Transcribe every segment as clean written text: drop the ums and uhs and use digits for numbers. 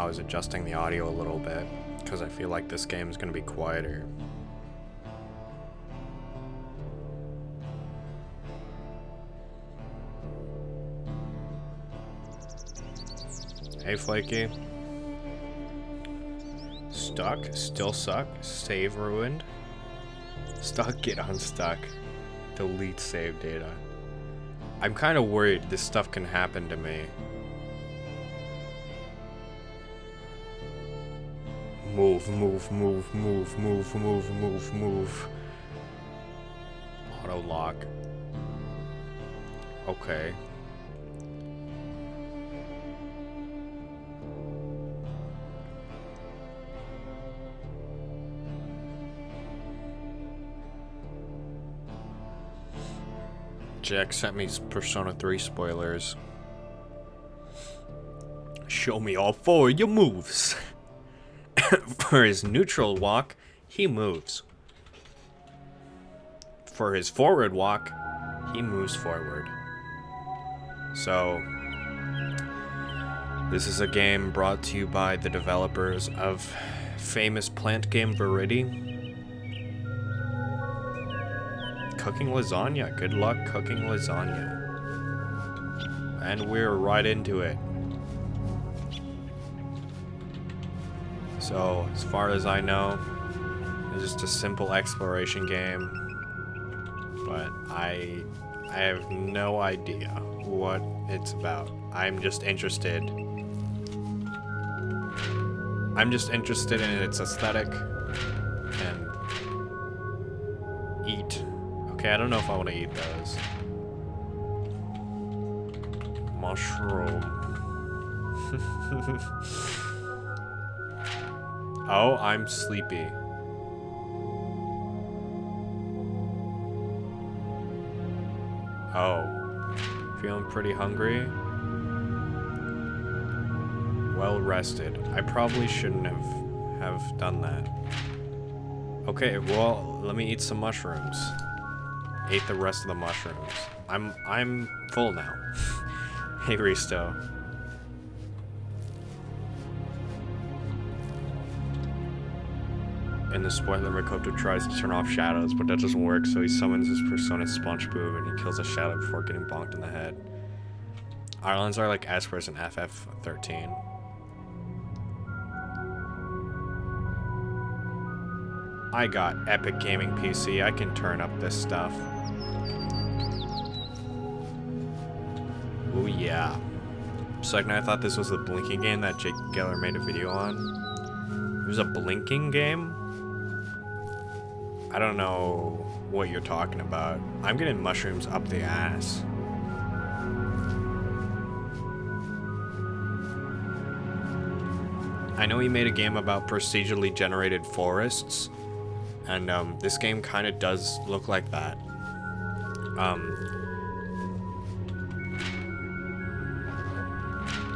I was adjusting the audio a little bit because I feel like this game is going to be quieter. Hey Flaky. Stuck? Still suck? Save ruined? Stuck, get unstuck. Delete save data. I'm kind of worried this stuff can happen to me. Move, move, move, move, move, move, move, move. Auto lock. Okay. Jack sent me Persona 3 spoilers. Show me all four of your moves. For his neutral walk, he moves. For his forward walk, he moves forward. So, this is a game brought to you by the developers of famous plant game Verity. Cooking lasagna. Good luck cooking lasagna. And we're right into it. So, as far as I know, it's just a simple exploration game. But I have no idea what it's about. I'm just interested. I'm just interested in its aesthetic and eat. Okay, I don't know if I want to eat those. Mushroom. Oh, I'm sleepy. Oh, feeling pretty hungry? Well rested. I probably shouldn't have done that. Okay, well, let me eat some mushrooms. Ate the rest of the mushrooms. I'm full now. Hey, Risto. In the spoiler, Makoto tries to turn off shadows, but that doesn't work, so he summons his persona SpongeBob and he kills a shadow before getting bonked in the head. Islands are like Espers and FF13. I got Epic Gaming PC, I can turn up this stuff. Oh yeah. Second, I thought this was the blinking game that Jake Geller made a video on. It was a blinking game? I don't know what you're talking about. I'm getting mushrooms up the ass. I know he made a game about procedurally generated forests, and this game kind of does look like that.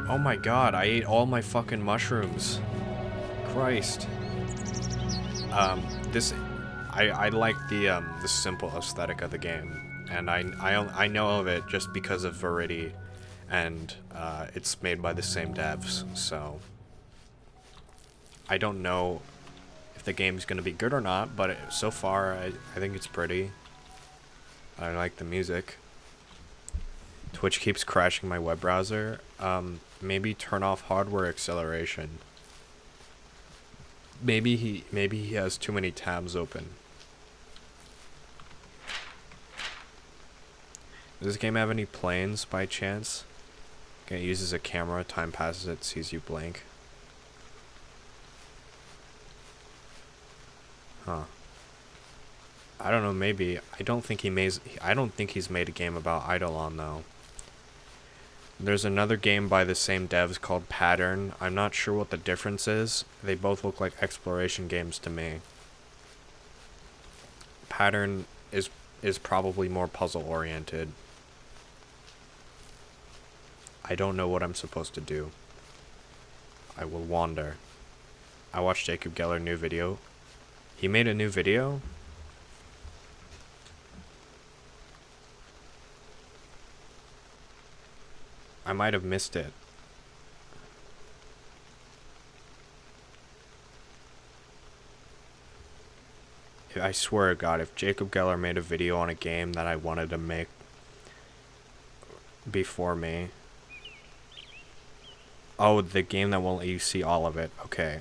Oh my god, I ate all my fucking mushrooms. Christ. I like the simple aesthetic of the game, and I know of it just because of Verity, and it's made by the same devs, so I don't know if the game's gonna be good or not, but so far I think it's pretty. I like the music. Twitch keeps crashing my web browser. Maybe turn off hardware acceleration. Maybe he has too many tabs open. Does this game have any planes by chance? Okay, it uses a camera, time passes, it sees you blink. Huh. I don't know, maybe. I don't think he's made a game about Eidolon though. There's another game by the same devs called Pattern. I'm not sure what the difference is. They both look like exploration games to me. Pattern is probably more puzzle oriented. I don't know what I'm supposed to do. I will wander. I watched Jacob Geller new video. He made a new video? I might have missed it. I swear to God, if Jacob Geller made a video on a game that I wanted to make before me. Oh, the game that won't let you see all of it. Okay.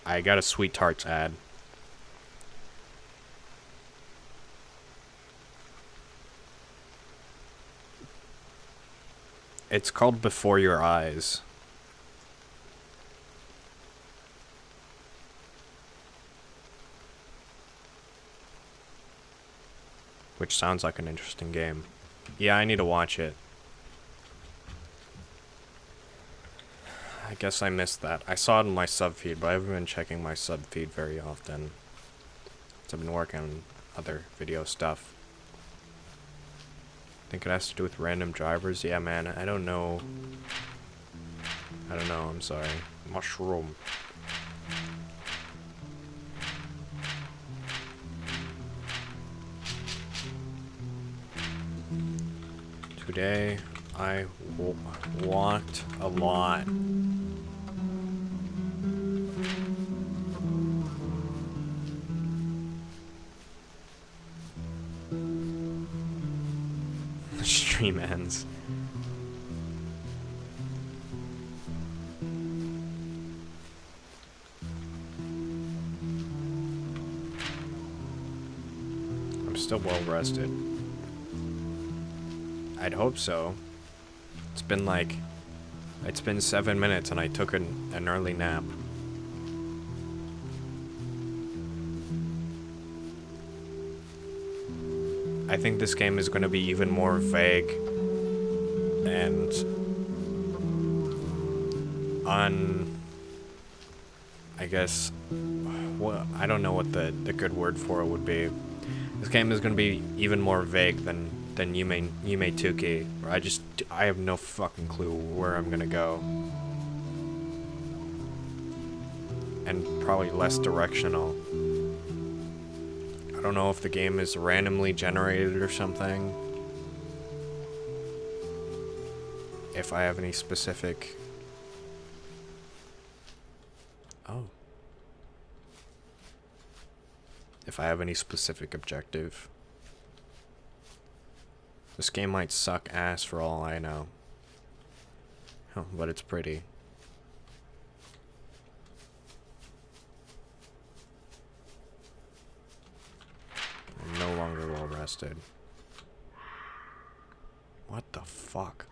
I got a Sweet Tarts ad. It's called Before Your Eyes. Which sounds like an interesting game. Yeah, I need to watch it. I guess I missed that. I saw it in my sub feed, but I haven't been checking my sub feed very often. I've been working on other video stuff. I think it has to do with random drivers. Yeah, man, I don't know. I'm sorry. Mushroom. Today, I walked a lot. The stream ends. I'm still well rested. I'd hope so. It's been 7 minutes and I took an early nap. I think this game is going to be even more vague and I guess, well, I don't know what the good word for it would be. This game is going to be even more vague than Yume Tuki. I have no fucking clue where I'm gonna go. And probably less directional. I don't know if the game is randomly generated or something. If I have any specific... Oh. If I have any specific objective. This game might suck ass for all I know. Oh, but it's pretty. I'm no longer well rested. What the fuck?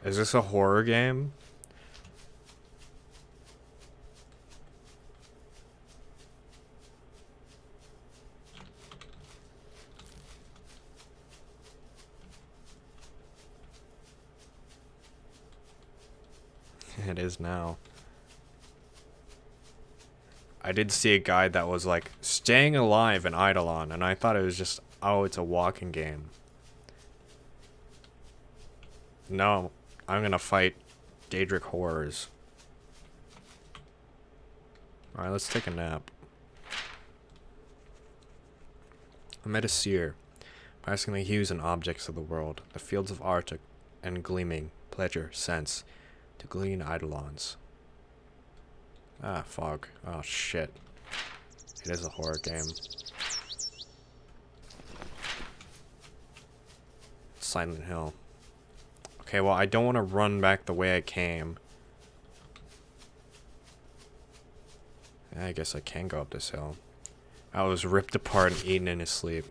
Is this a horror game? It is now. I did see a guide that was like, staying alive in Eidolon, and I thought it was just, oh, it's a walking game. No, I'm gonna fight Daedric horrors. Alright, let's take a nap. I met a seer, passing the hues and objects of the world, the fields of art and gleaming, pleasure, sense, to glean eidolons. Ah, fog. Oh, shit. It is a horror game. Silent Hill. Okay, well, I don't want to run back the way I came. I guess I can go up this hill. I was ripped apart and eaten in his sleep.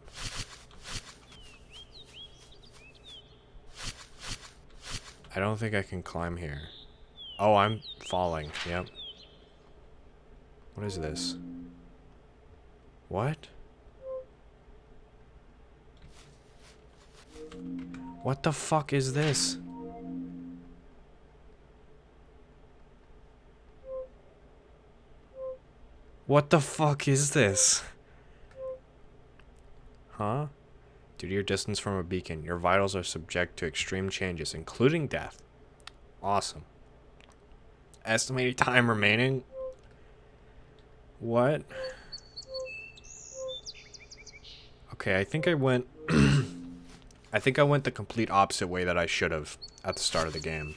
I don't think I can climb here. Oh, I'm falling. Yep. What is this? What? What the fuck is this? What the fuck is this? Huh? Due to your distance from a beacon, your vitals are subject to extreme changes, including death. Awesome. Estimated time remaining? What? Okay, I think I went... I think I went the complete opposite way that I should have at the start of the game.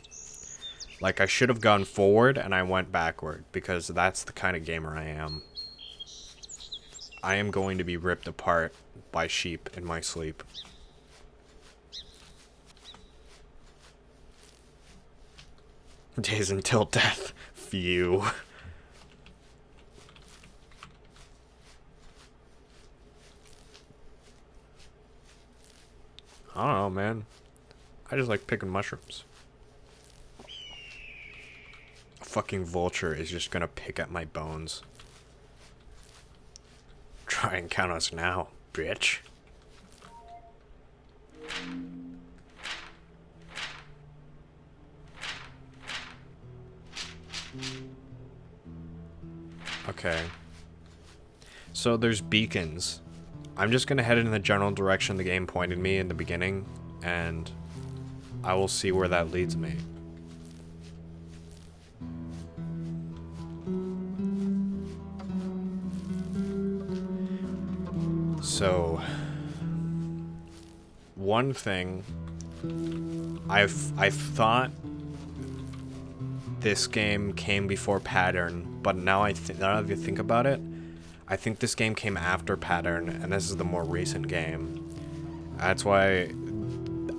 Like, I should have gone forward and I went backward, because that's the kind of gamer I am. I am going to be ripped apart by sheep in my sleep. Days until death. Phew. I don't know, man. I just like picking mushrooms. A fucking vulture is just gonna pick at my bones. Try and count us now, bitch. Okay. So there's beacons. I'm just gonna head in the general direction the game pointed me in the beginning, and I will see where that leads me. So, one thing, I thought this game came before Pattern, but now now that I think about it, I think this game came after Pattern, and this is the more recent game. That's why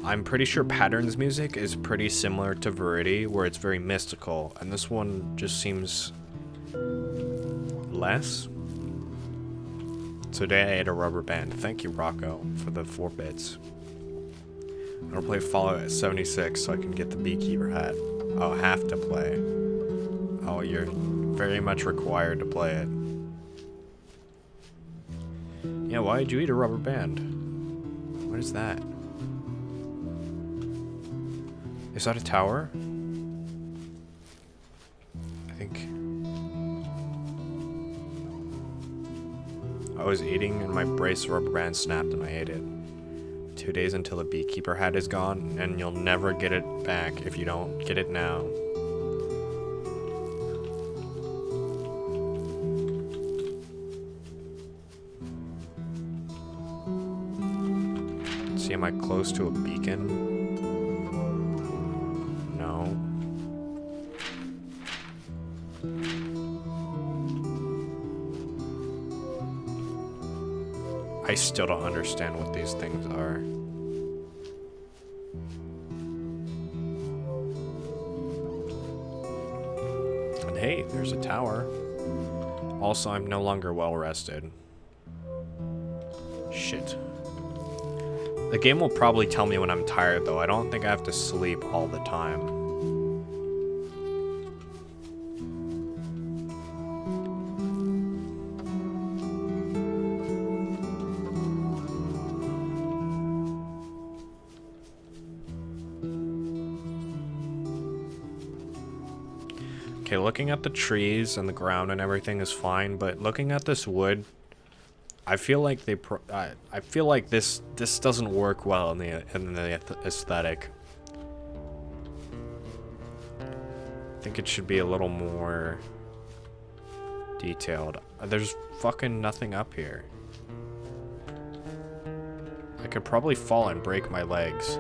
I'm pretty sure Pattern's music is pretty similar to Verity, where it's very mystical, and this one just seems less. Today I ate a rubber band. Thank you, Rocco, for the 4 bits. I'm gonna play Fallout 76 so I can get the Beekeeper hat. Oh, have to play. Oh, you're very much required to play it. Yeah, why did you eat a rubber band? What is that? Is that a tower? I think... I was eating and my brace rubber band snapped and I ate it. 2 days until the Beekeeper hat is gone, and you'll never get it back if you don't get it now. See, am I close to a beacon? No. I still don't understand what these things are. And hey, there's a tower. Also, I'm no longer well rested. Shit. The game will probably tell me when I'm tired, though. I don't think I have to sleep all the time. Okay, looking at the trees and the ground and everything is fine, but looking at this wood, I feel like I feel like this doesn't work well in the aesthetic. I think it should be a little more detailed. There's fucking nothing up here. I could probably fall and break my legs.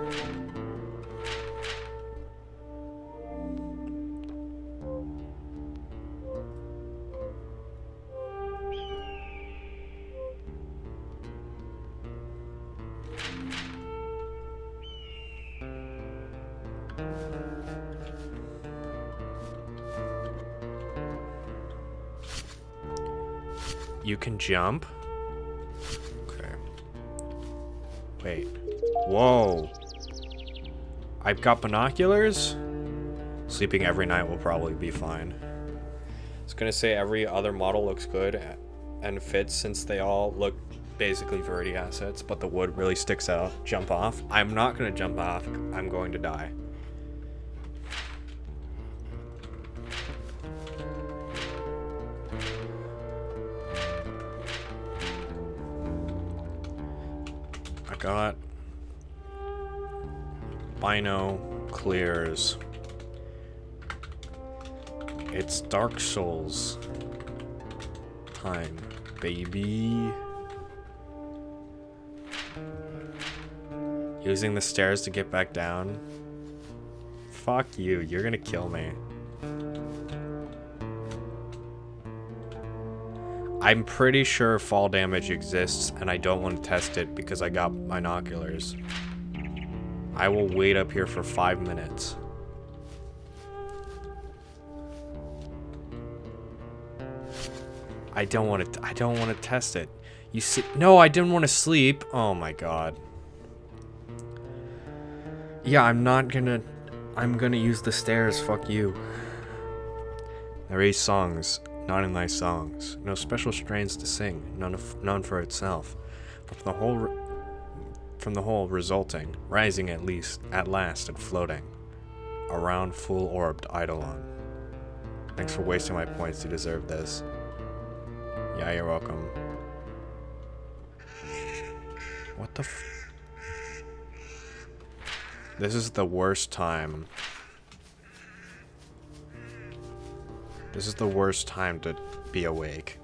You can jump? Okay. Wait. Whoa. I've got binoculars? Sleeping every night will probably be fine. I was gonna say every other model looks good and fits since they all look basically Verity assets, but the wood really sticks out. Jump off? I'm not gonna jump off. I'm going to die. Got binoculars. It's Dark Souls time, baby. Using the stairs to get back down. Fuck you. You're gonna kill me. I'm pretty sure fall damage exists, and I don't want to test it because I got binoculars. I will wait up here for 5 minutes. I don't want to test it. You see, no, I didn't want to sleep. Oh my god. Yeah, I'm gonna use the stairs. Fuck you. There are 8 songs, not in thy songs. No special strains to sing, none for itself. But from the whole resulting, rising at last and floating. Around full-orbed Eidolon. Thanks for wasting my points, you deserve this. Yeah, you're welcome. What the f... This is the worst time. This is the worst time to be awake.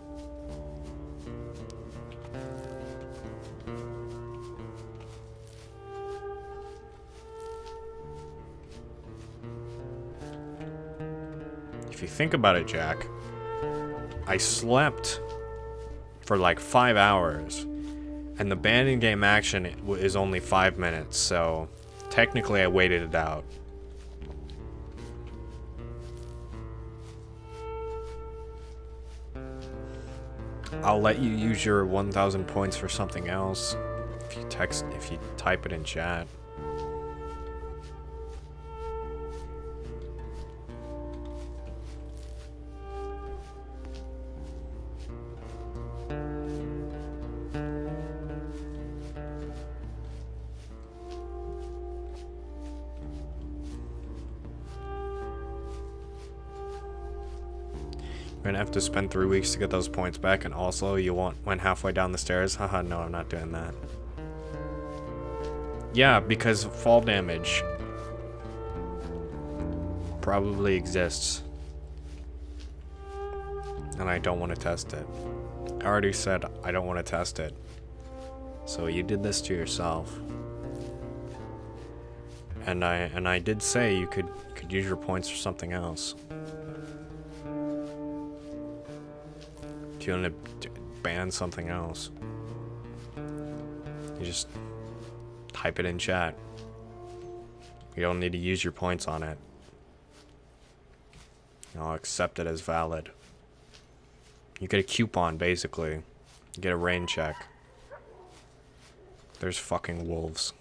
If you think about it, Jack, I slept for like 5 hours, and the band game action is only 5 minutes, so technically I waited it out. I'll let you use your 1,000 points for something else if you type it in chat. You're gonna have to spend 3 weeks to get those points back, and also you went halfway down the stairs. Haha, no, I'm not doing that. Yeah, because fall damage probably exists. And I don't want to test it. I already said I don't want to test it. So you did this to yourself. And I did say you could use your points for something else. If you want to ban something else, you just type it in chat. You don't need to use your points on it. I'll accept it as valid. You get a coupon, basically. You get a rain check. There's fucking wolves.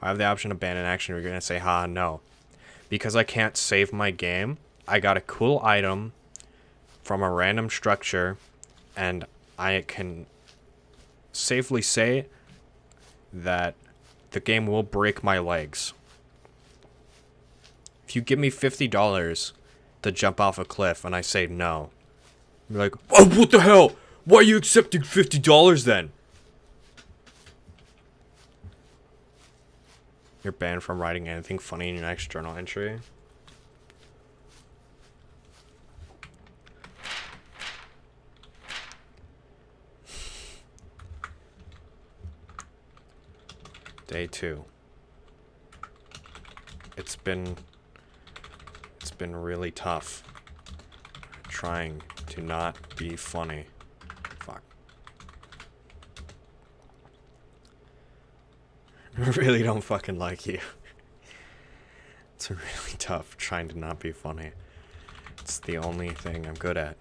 I have the option to ban an action. You're gonna say, ha, no. Because I can't save my game, I got a cool item from a random structure, and I can safely say that the game will break my legs. If you give me $50 to jump off a cliff and I say no, you're like, oh, what the hell? Why are you accepting $50 then? You're banned from writing anything funny in your next journal entry. Day 2. It's been really tough trying to not be funny. Fuck. I really don't fucking like you. It's really tough trying to not be funny. It's the only thing I'm good at.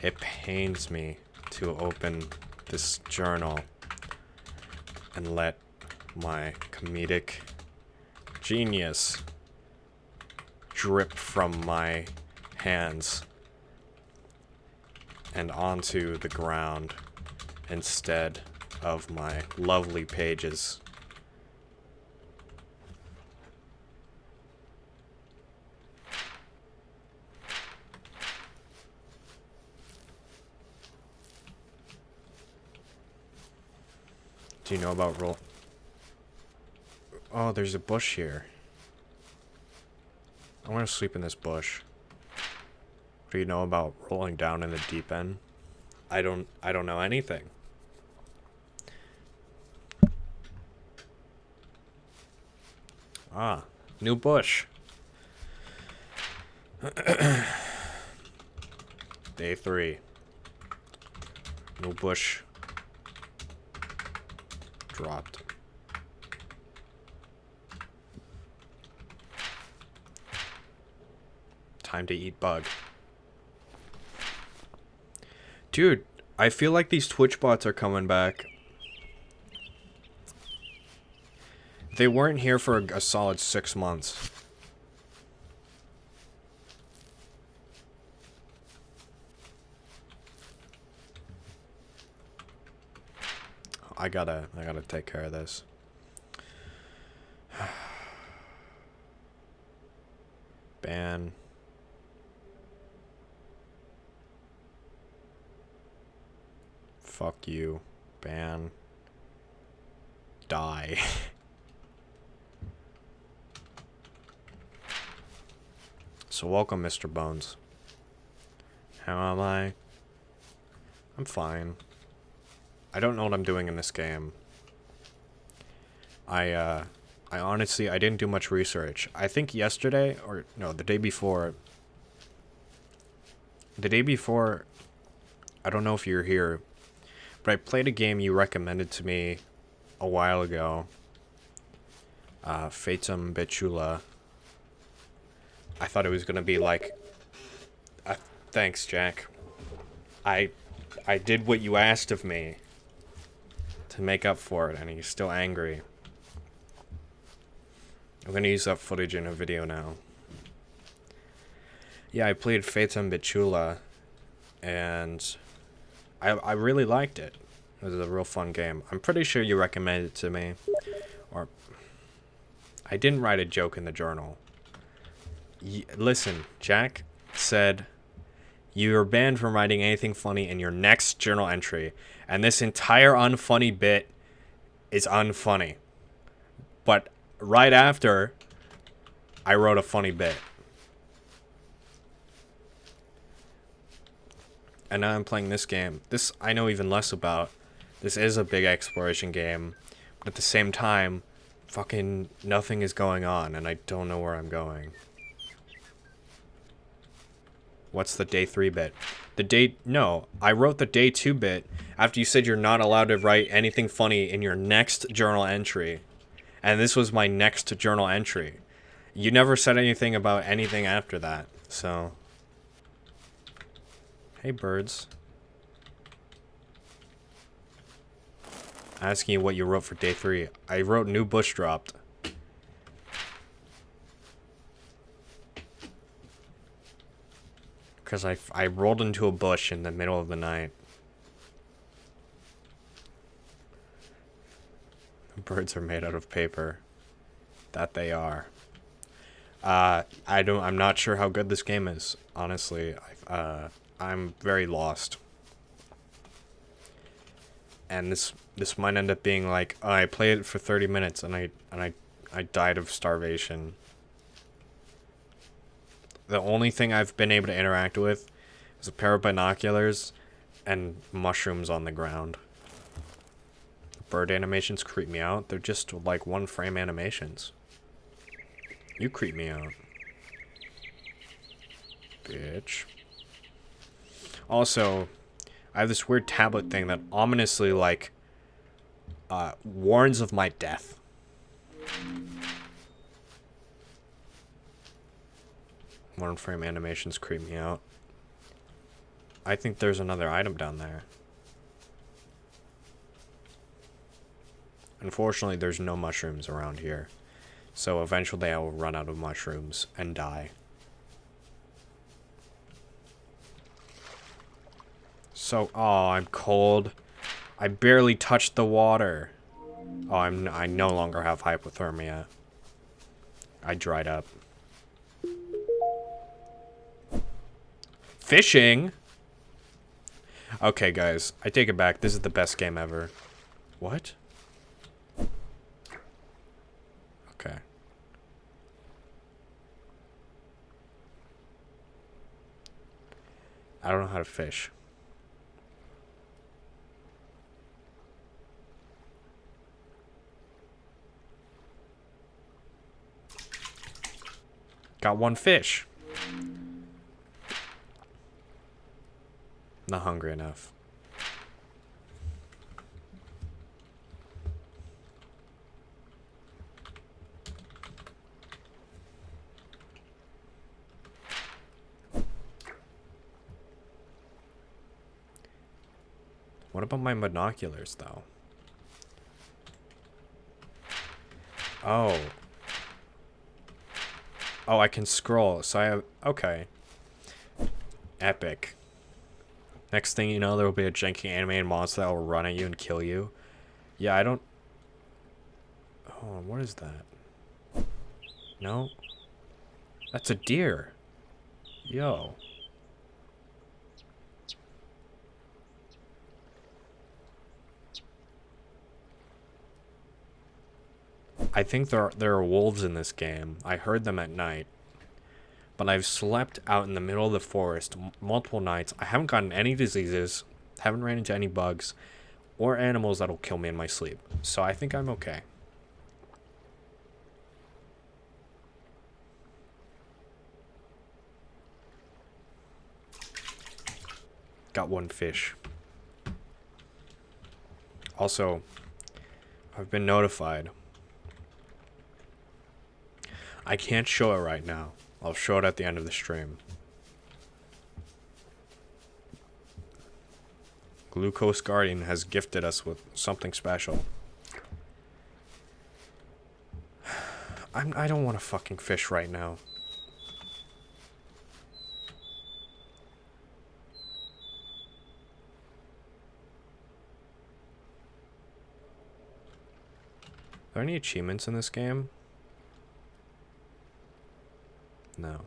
It pains me to open this journal and let my comedic genius drip from my hands and onto the ground instead of my lovely pages. Do you know about roll? Oh, there's a bush here. I want to sleep in this bush. What do you know about rolling down in the deep end? I don't know anything. Ah, new bush. Day 3. New bush dropped. Time to eat bug. Dude, I feel like these Twitch bots are coming back. They weren't here for a solid 6 months. I gotta take care of this. Ban. Fuck you. Ban. Die. So welcome, Mr. Bones. How am I? I'm fine. I don't know what I'm doing in this game. I honestly, I didn't do much research. I think yesterday, or no, the day before, I don't know if you're here, but I played a game you recommended to me a while ago. Fatum Betula. I thought it was gonna be like, thanks, Jack. I did what you asked of me to make up for it, and he's still angry. I'm gonna use that footage in a video now. Yeah, I played Fatum Betula, and I really liked it. It was a real fun game. I'm pretty sure you recommended it to me, or I didn't write a joke in the journal. Listen, Jack said you're banned from writing anything funny in your next journal entry, and this entire unfunny bit is unfunny. But right after, I wrote a funny bit. And now I'm playing this game. This I know even less about. This is a big exploration game, but at the same time, fucking nothing is going on, and I don't know where I'm going. What's the day 3 bit? No, I wrote the day 2 bit after you said you're not allowed to write anything funny in your next journal entry. And this was my next journal entry. You never said anything about anything after that, so. Hey, birds. Asking you what you wrote for day 3. I wrote new bush dropped. Because I rolled into a bush in the middle of the night. Birds are made out of paper. That they are. I'm not sure how good this game is, honestly. I'm very lost. And this might end up being like, oh, I played it for 30 minutes and I died of starvation. The only thing I've been able to interact with is a pair of binoculars and mushrooms on the ground. Bird animations creep me out. They're just like 1-frame animations. You creep me out. Bitch. Also, I have this weird tablet thing that ominously, like, warns of my death. One-frame animations creep me out. I think there's another item down there. Unfortunately, there's no mushrooms around here. So eventually I will run out of mushrooms and die. So, oh, I'm cold. I barely touched the water. Oh, I no longer have hypothermia. I dried up. Fishing? Okay, guys, I take it back. This is the best game ever. What? Okay. I don't know how to fish. Got one fish. Not hungry enough. What about my binoculars, though? Oh. Oh, I can scroll, so I have... Okay. Epic. Next thing you know, there will be a janky animated monster that will run at you and kill you. Yeah, I don't... Oh, what is that? No? That's a deer. Yo. I think there are wolves in this game. I heard them at night. But I've slept out in the middle of the forest multiple nights. I haven't gotten any diseases, haven't ran into any bugs, or animals that'll kill me in my sleep. So I think I'm okay. Got one fish. Also, I've been notified. I can't show it right now. I'll show it at the end of the stream. Glucose Guardian has gifted us with something special. I don't want to fucking fish right now. Are there any achievements in this game? No.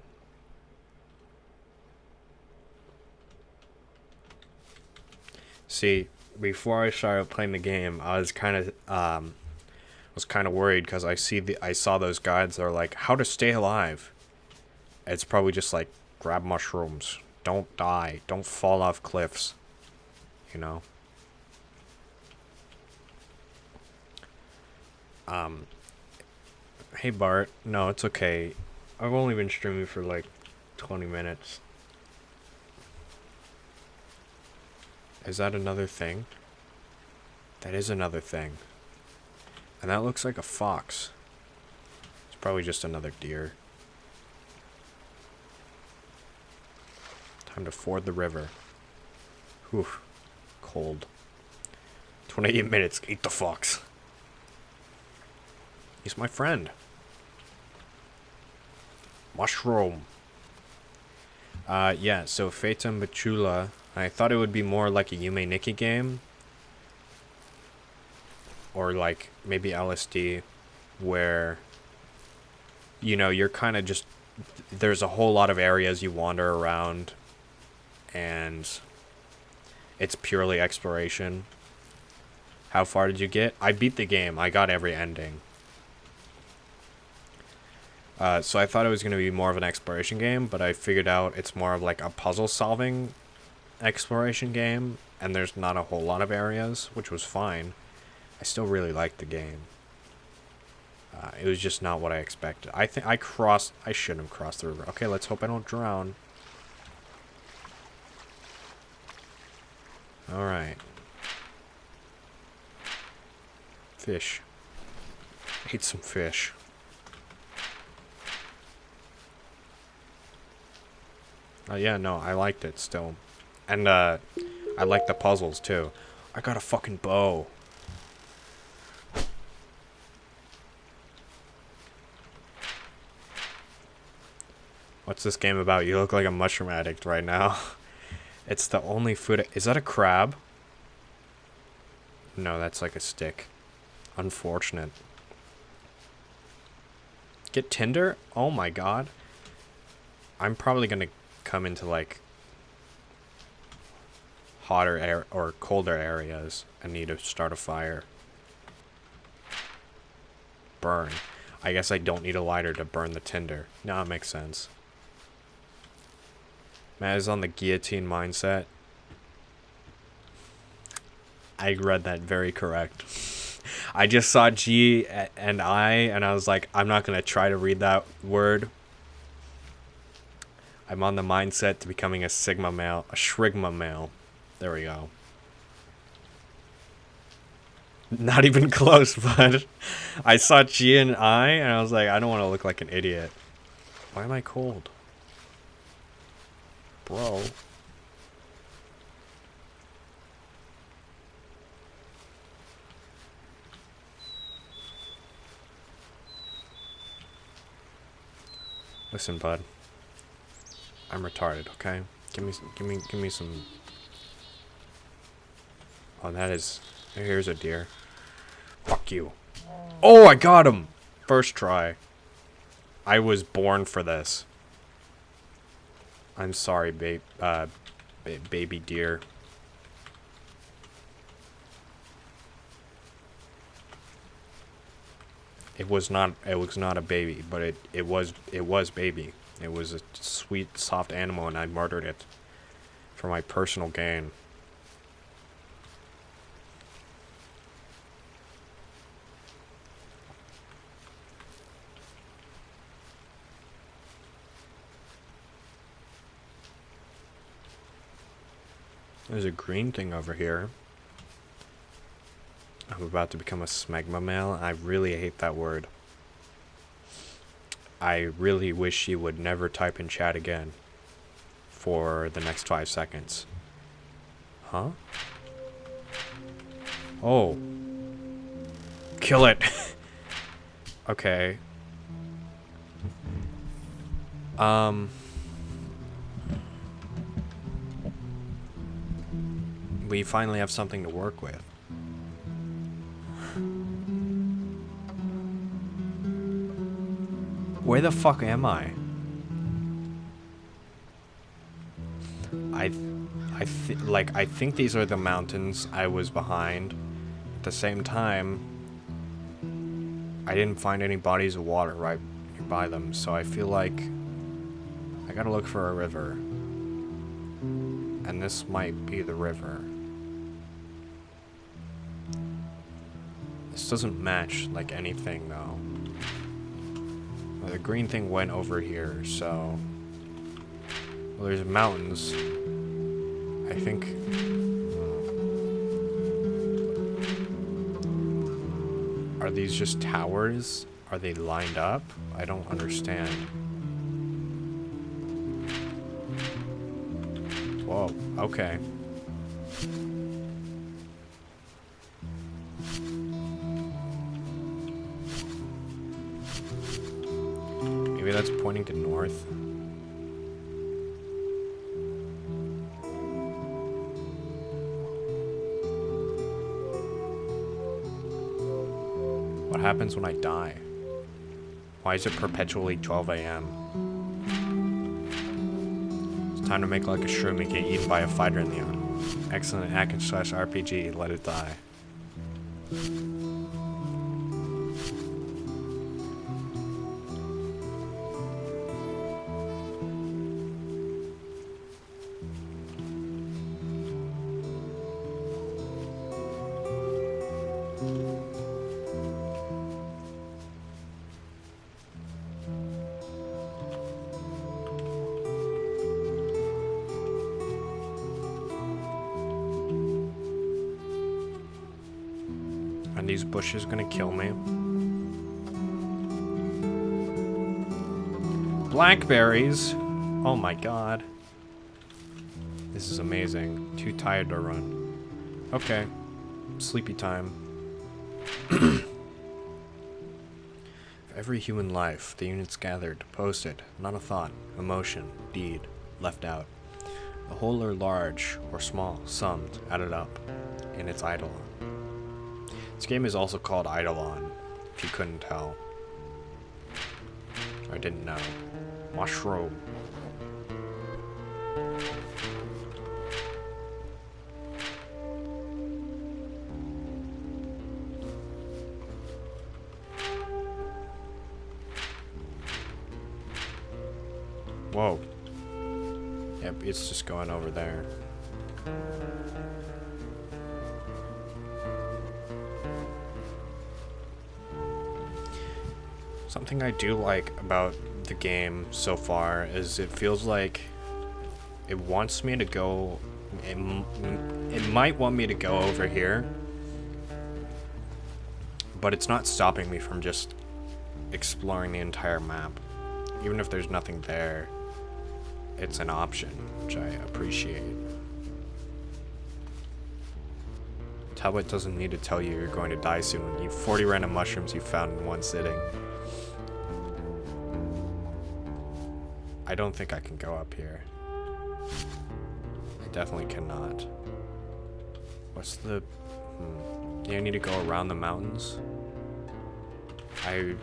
See, before I started playing the game, I was kind of worried because I saw those guides that are like how to stay alive. It's probably just like grab mushrooms, don't die, don't fall off cliffs, you know. Hey Bart, no, it's okay. I've only been streaming for like 20 minutes. Is that another thing? That is another thing. And that looks like a fox. It's probably just another deer. Time to ford the river. Whew. Cold. 28 minutes. Eat the fox. He's my friend. Mushroom. Yeah, so Fata Machula. I thought it would be more like a Yume Nikki game. Or like maybe LSD, where, you know, you're kind of just, there's a whole lot of areas you wander around, and it's purely exploration. How far did you get? I beat the game. I got every ending. So I thought it was going to be more of an exploration game, but I figured out it's more of like a puzzle-solving exploration game, and there's not a whole lot of areas, which was fine. I still really liked the game. It was just not what I expected. I think I shouldn't have crossed the river. Okay, let's hope I don't drown. Alright. Fish. Ate some fish. Yeah, no, I liked it still. And, I like the puzzles, too. I got a fucking bow. What's this game about? You look like a mushroom addict right now. It's the only food... Is that a crab? No, that's like a stick. Unfortunate. Get Tinder? Oh my god. I'm probably gonna come into like hotter air or colder areas and need to start a fire. Burn. I guess I don't need a lighter to burn the tinder. No, it makes sense. Matt is on the guillotine mindset. I read that very correct. I just saw G and I was like, I'm not gonna try to read that word. I'm on the mindset to becoming a Sigma male, a Shrigma male. There we go. Not even close, but I saw G and I, and I was like, I don't want to look like an idiot. Why am I cold? Bro. Listen, bud. I'm retarded, okay? Give me some. Oh, that is. Here's a deer. Fuck you. Oh, I got him! First try. I was born for this. I'm sorry, baby deer. It was not a baby, but it was baby. It was a sweet, soft animal, and I murdered it for my personal gain. There's a green thing over here. I'm about to become a smegma male. I really hate that word. I really wish you would never type in chat again for the next 5 seconds. Huh? Oh. Kill it. Okay. We finally have something to work with. Where the fuck am I? I think these are the mountains I was behind. At the same time, I didn't find any bodies of water right by them, so I feel like I gotta look for a river. And this might be the river. This doesn't match like anything though. Well, the green thing went over here, so... Well, there's mountains. I think... Are these just towers? Are they lined up? I don't understand. Whoa, okay. Maybe that's pointing to north. What happens when I die? Why is it perpetually 12 a.m.? It's time to make like a shroom and get eaten by a fighter in the end. Excellent hack-and-slash RPG, let it die. Are these bushes gonna kill me? Blackberries! Oh my god. This is amazing. Too tired to run. Okay. Sleepy time. Every human life, the units gathered, posted, not a thought, emotion, deed, left out. The whole are large or small, summed, added up, in its Eidolon. This game is also called Eidolon, if you couldn't tell. Or didn't know. Mushroom. Whoa. Yep, it's just going over there. Something I do like about the game so far is it feels like it wants me to go. It might want me to go over here, but it's not stopping me from just exploring the entire map. Even if there's nothing there, it's an option, which I appreciate. Tablet doesn't need to tell you you're going to die soon. You 40 random mushrooms you found in one sitting. I don't think I can go up here. I definitely cannot. What's the... Yeah, I need to go around the mountains. Okay.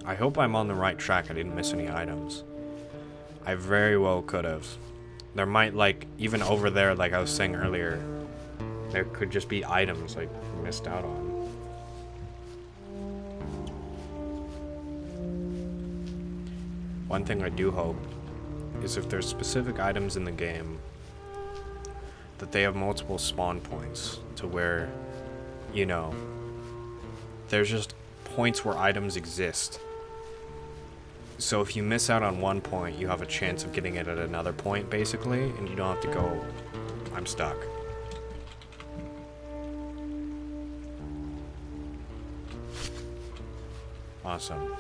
I hope I'm on the right track. I didn't miss any items. I very well could have. There might, like, even over there, like I was saying earlier, there could just be items I missed out on. One thing I do hope is if there's specific items in the game that they have multiple spawn points to where, you know, there's just points where items exist. So if you miss out on one point, you have a chance of getting it at another point, basically, and you don't have to go, I'm stuck. Awesome.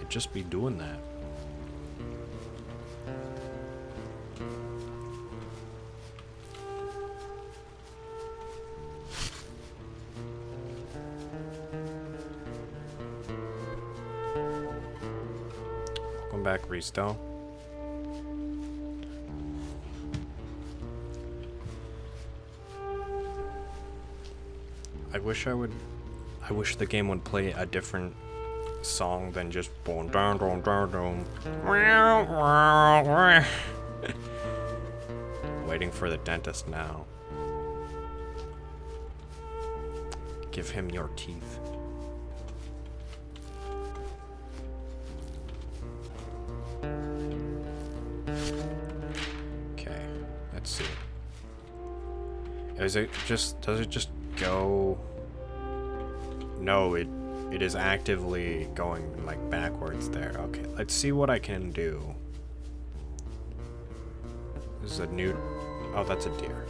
Just be doing that. Welcome back, Risto. I wish the game would play a different song than just boom down down down down. Waiting for the dentist now. Give him your teeth. Okay, let's see. Does it just go? No, it is actively going, like, backwards there. Okay, let's see what I can do. This is a new... Oh, that's a deer.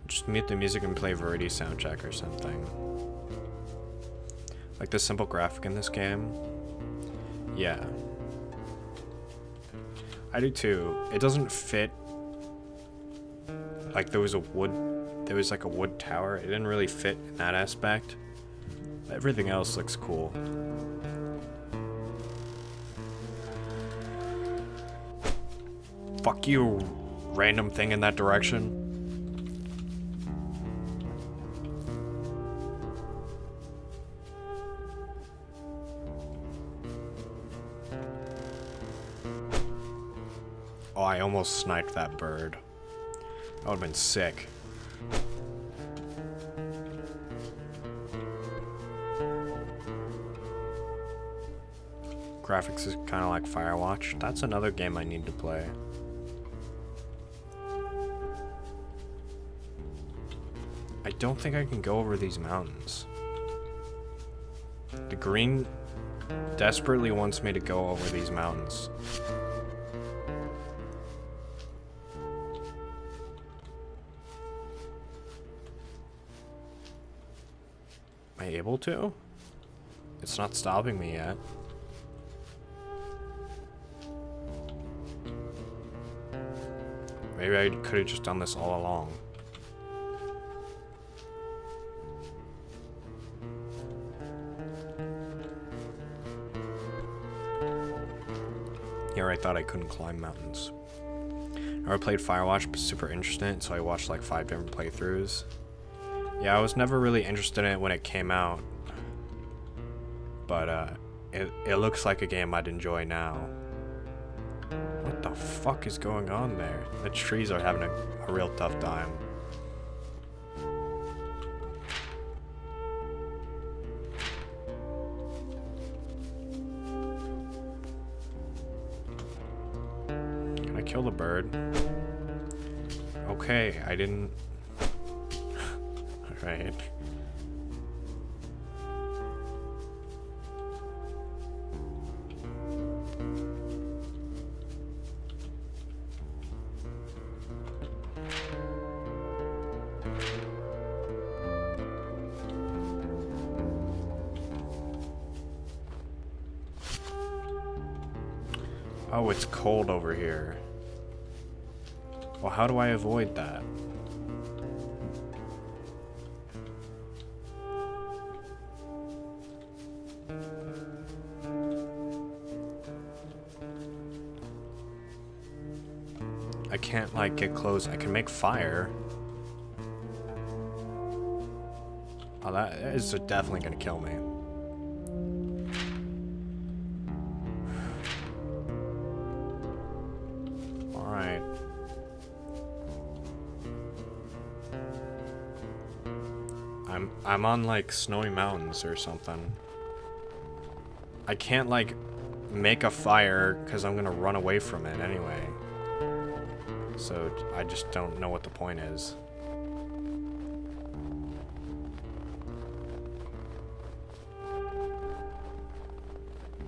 Just mute the music and play Verity soundtrack or something. Like the simple graphic in this game. Yeah. I do too. It doesn't fit. Like there was like a wood tower. It didn't really fit in that aspect. Everything else looks cool. Fuck you, random thing in that direction. Oh, I almost sniped that bird. That would've been sick. Graphics is kind of like Firewatch. That's another game I need to play. I don't think I can go over these mountains. The green desperately wants me to go over these mountains. Am I able to? It's not stopping me yet. Maybe I could have just done this all along. Here I thought I couldn't climb mountains. I never played Firewatch, but super interested, so I watched like 5 different playthroughs. Yeah, I was never really interested in it when it came out. But, it looks like a game I'd enjoy now. What the fuck is going on there? The trees are having a real tough time. Can I kill the bird? Okay, I didn't... Alright. Oh, it's cold over here. Well, how do I avoid that? I can't, like, get close. I can make fire. Oh, that is definitely gonna kill me. Alright. I'm on, like, snowy mountains or something. I can't, like, make a fire because I'm gonna run away from it anyway. So I just don't know what the point is.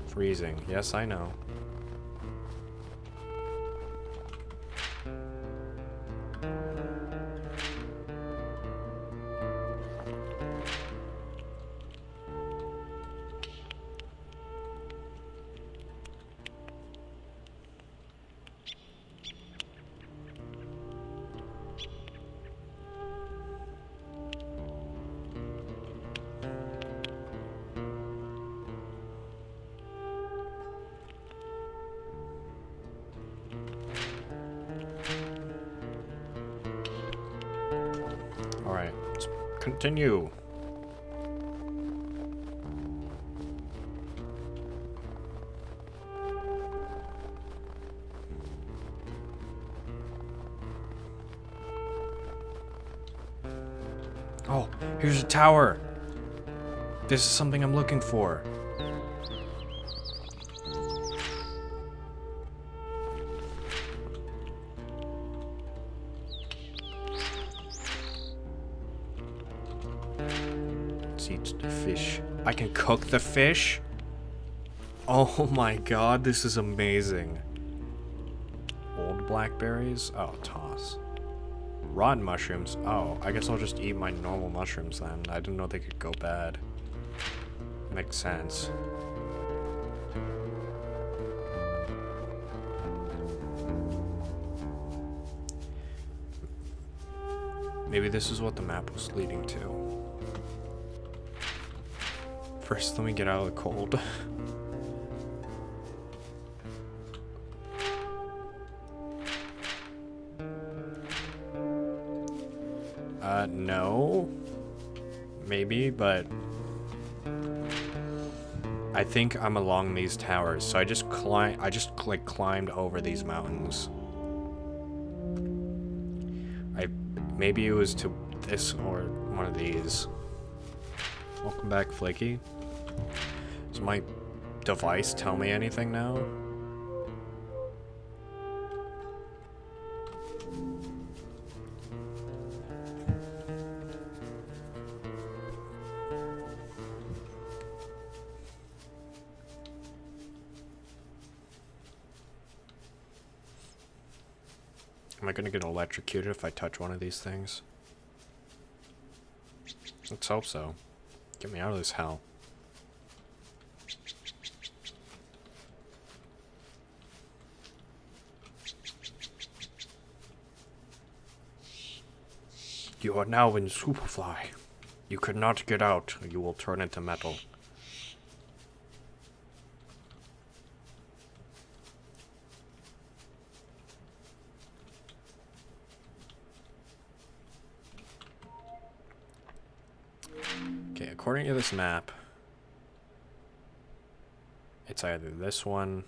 Freezing. Yes, I know. Alright, let's continue. Oh, here's a tower. This is something I'm looking for. Let's eat the fish. I can cook the fish? Oh my god, this is amazing. Old blackberries? Oh, toss. Rotten mushrooms? Oh, I guess I'll just eat my normal mushrooms then. I didn't know they could go bad. Makes sense. Maybe this is what the map was leading to. First, let me get out of the cold. No. Maybe, but I think I'm along these towers, so I just like climbed over these mountains. Maybe it was to this or one of these. Welcome back, Flaky. Does my device tell me anything now? Am I gonna get electrocuted if I touch one of these things? Let's hope so. Get me out of this hell. You are now in Superfly. You could not get out, or you will turn into metal. according to this map, it's either this one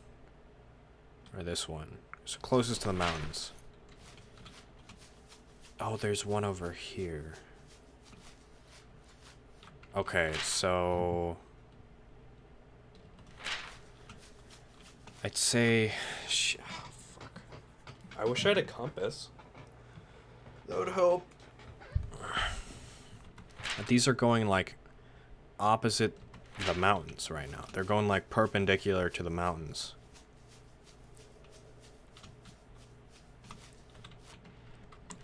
or this one. It's closest to the mountains. Oh, there's one over here. Okay, so I'd say, oh, fuck. I wish I had a compass. That would help. These are going like opposite the mountains right now. They're going like perpendicular to the mountains.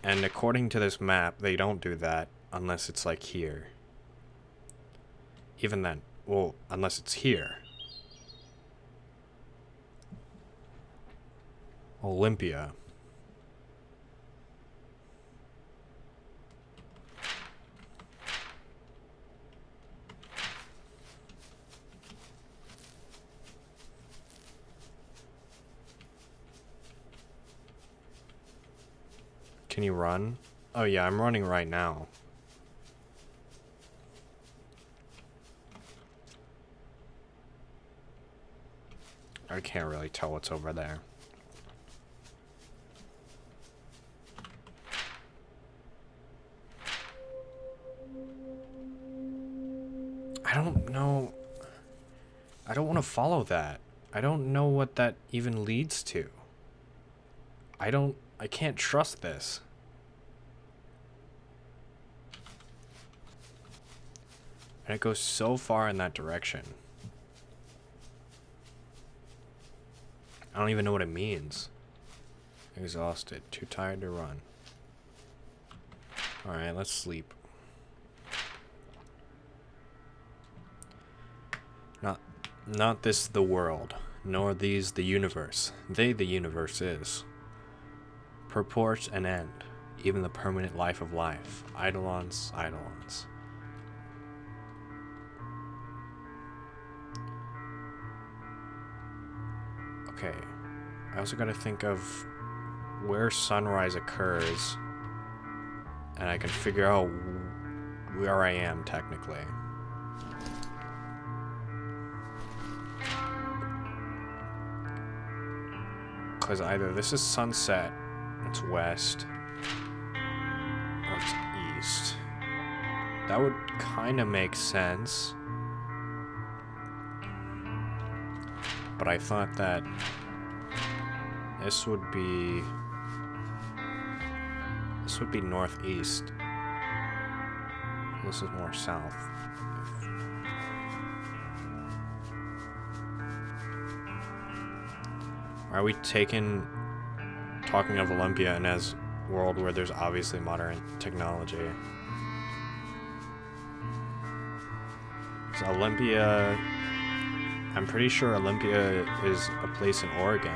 And according to this map, they don't do that unless it's like here. Even then, well, unless it's here. Olympia. Can you run? Oh yeah, I'm running right now. I can't really tell what's over there. I don't know. I don't want to follow that. I don't know what that even leads to. I can't trust this. And it goes so far in that direction. I don't even know what it means. Exhausted. Too tired to run. Alright, let's sleep. Not this the world, nor these the universe. They the universe is. Purport and end. Even the permanent life of life. Eidolons, Eidolons. Okay. I also gotta think of where sunrise occurs. And I can figure out where I am, technically. Because either this is sunset, it's west, or it's east. That would kind of make sense. But I thought that this would be northeast. This is more south. Are we talking of Olympia and as world where there's obviously modern technology? So Olympia, I'm pretty sure Olympia is a place in Oregon.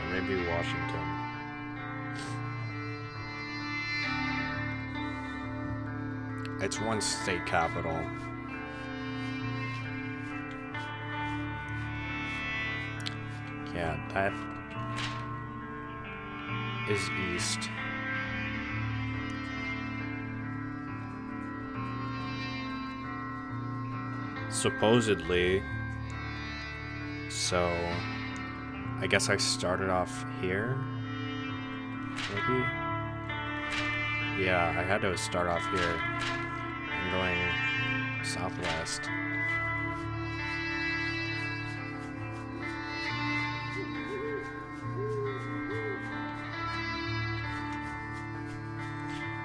Or maybe Washington. It's one state capital. Yeah, that is east. Supposedly. So, I guess I started off here? Maybe? Yeah, I had to start off here. I'm going southwest.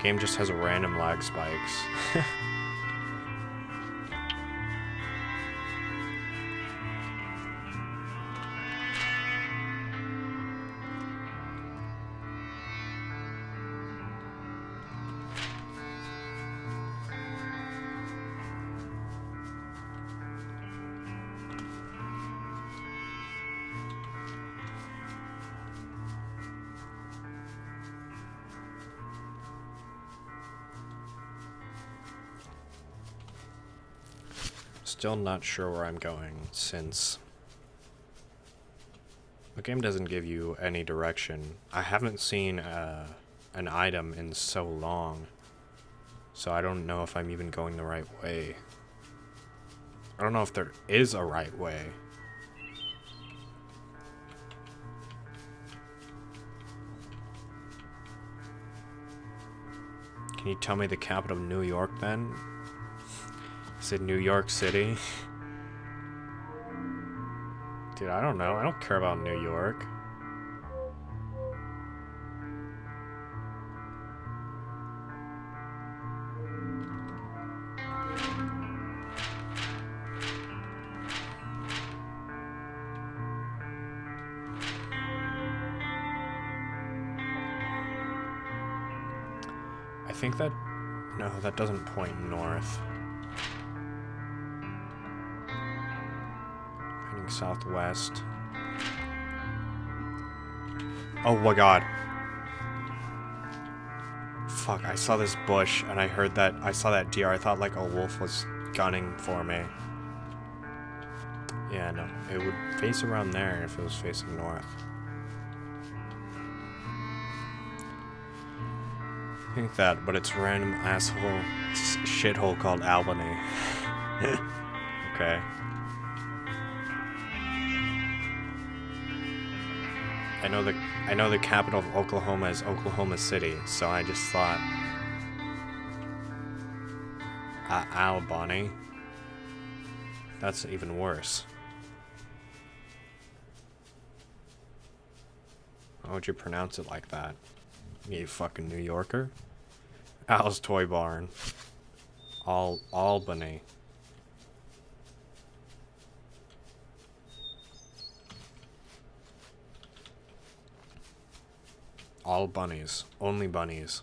Game just has random lag spikes. Still not sure where I'm going, since the game doesn't give you any direction. I haven't seen an item in so long. So I don't know if I'm even going the right way. I don't know if there is a right way. Can you tell me the capital of New York then? Is it New York City? Dude, I don't know. I don't care about New York. I think that... No, that doesn't point north. Heading southwest. Oh my god. Fuck, I saw this bush and I heard that... I saw that deer. I thought like a wolf was gunning for me. Yeah, no. It would face around there if it was facing north. I think that, but it's random asshole shithole called Albany. Okay. I know the capital of Oklahoma is Oklahoma City, so I just thought Albany. That's even worse. Why would you pronounce it like that? You fucking New Yorker? Al's Toy Barn. Albany. All bunnies. Only bunnies.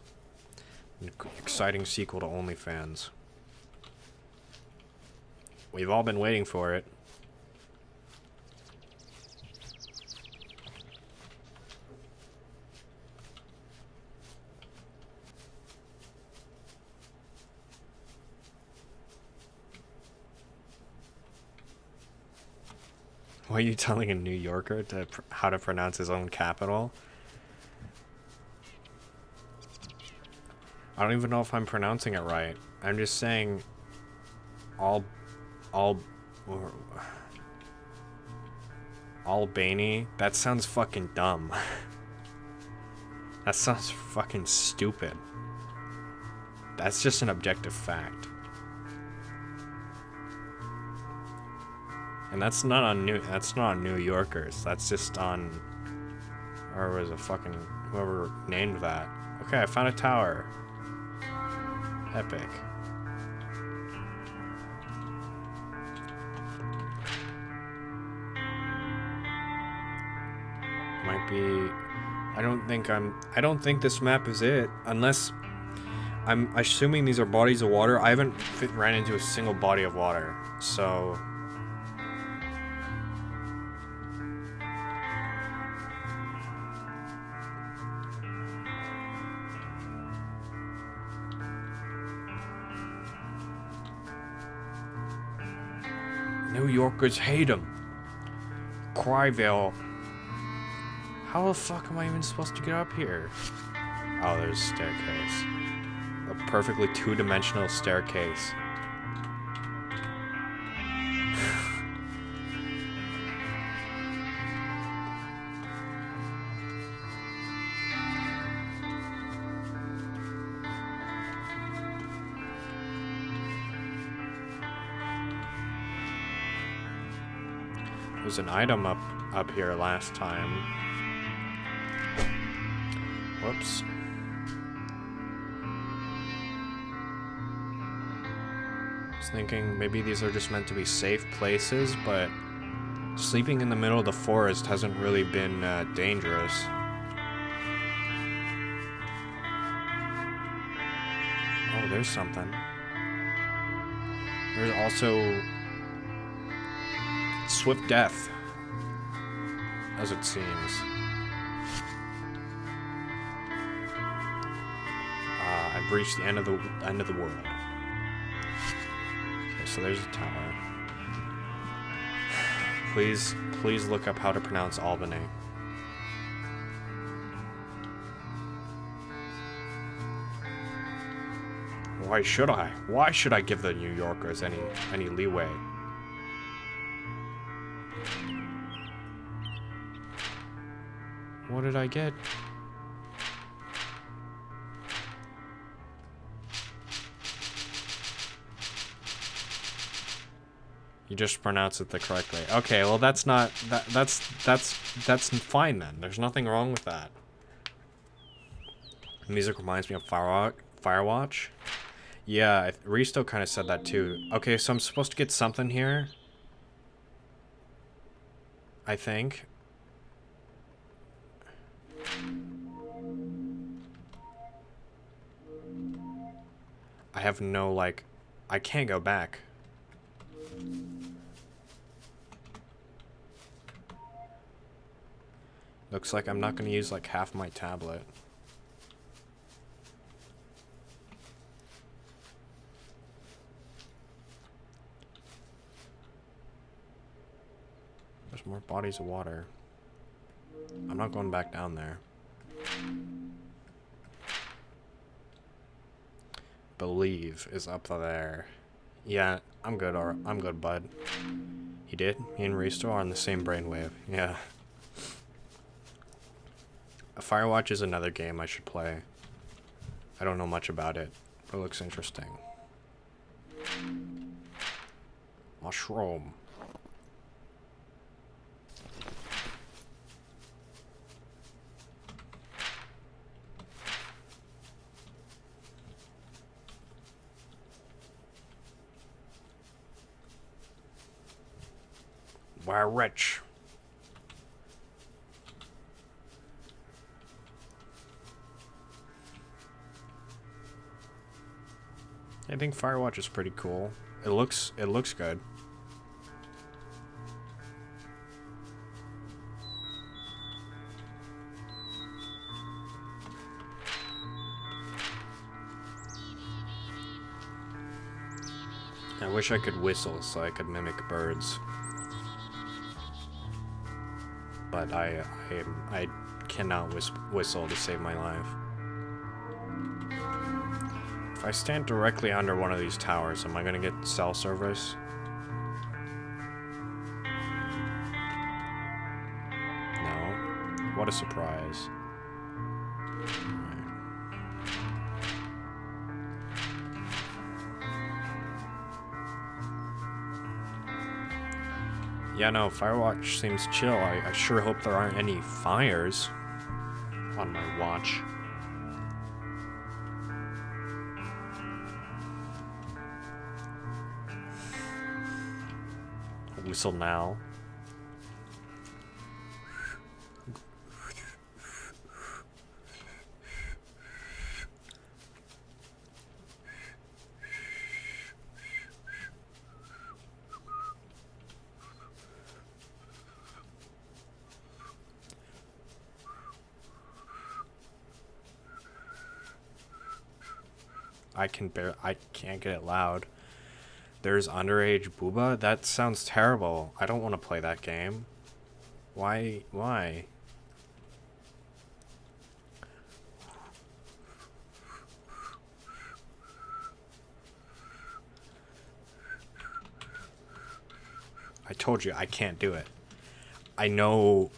An exciting sequel to OnlyFans. We've all been waiting for it. Why are you telling a New Yorker how to pronounce his own capital? I don't even know if I'm pronouncing it right. I'm just saying Albany? That sounds fucking dumb. That sounds fucking stupid. That's just an objective fact. And that's not on New Yorkers. That's just on, or was it fucking whoever named that? Okay, I found a tower. Epic. Might be. I don't think this map is it, unless I'm assuming these are bodies of water. I haven't ran into a single body of water, so. New Yorkers hate him. Cryville. How the fuck am I even supposed to get up here? Oh, there's a staircase. A perfectly two-dimensional staircase. There's an item up here last time. Whoops. I was thinking maybe these are just meant to be safe places, but sleeping in the middle of the forest hasn't really been dangerous. Oh, there's something. There's also swift death, as it seems. I've reached the end of the world. Okay, so there's a tower. Please look up how to pronounce Albany. Why should I? Why should I give the New Yorkers any leeway? What did I get? You just pronounce it the correct way. Okay, well that's not that's fine then. There's nothing wrong with that. Music reminds me of Firewatch. Yeah, Risto kind of said that too. Okay, so I'm supposed to get something here. I think. I have no, like... I can't go back. Looks like I'm not going to use, like, half my tablet. There's more bodies of water. I'm not going back down there. Believe is up there. Yeah, I'm good, or I'm good, bud. He did? Me and Risto are on the same brainwave. Yeah. Firewatch is another game I should play. I don't know much about it, but it looks interesting. Mushroom. We're rich. I think Firewatch is pretty cool. It looks good. I wish I could whistle so I could mimic birds. But I cannot whistle to save my life. If I stand directly under one of these towers, am I gonna get cell service? No. What a surprise. Yeah, no, Firewatch seems chill. I sure hope there aren't any fires on my watch. Whistle now. I can't get it loud. There's underage booba? That sounds terrible. I don't want to play that game. Why? Why? I told you, I can't do it. I know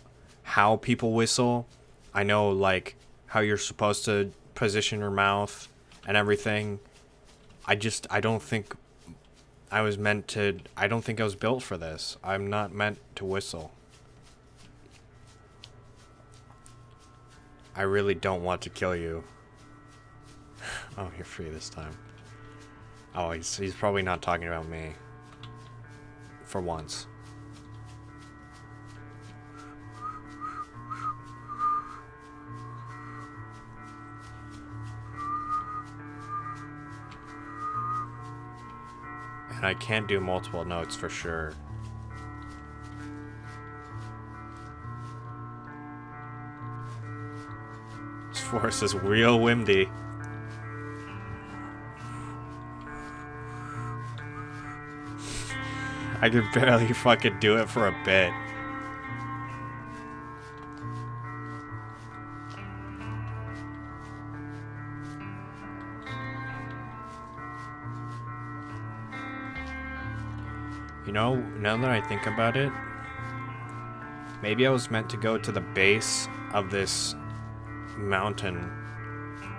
how people whistle. I know, like, how you're supposed to position your mouth and everything. I don't think I don't think I was built for this. I'm not meant to whistle. I really don't want to kill you. Oh, you're free this time. Oh, he's probably not talking about me. For once. And I can't do multiple notes for sure. This forest is real windy. I could barely fucking do it for a bit. You know, now that I think about it, maybe I was meant to go to the base of this mountain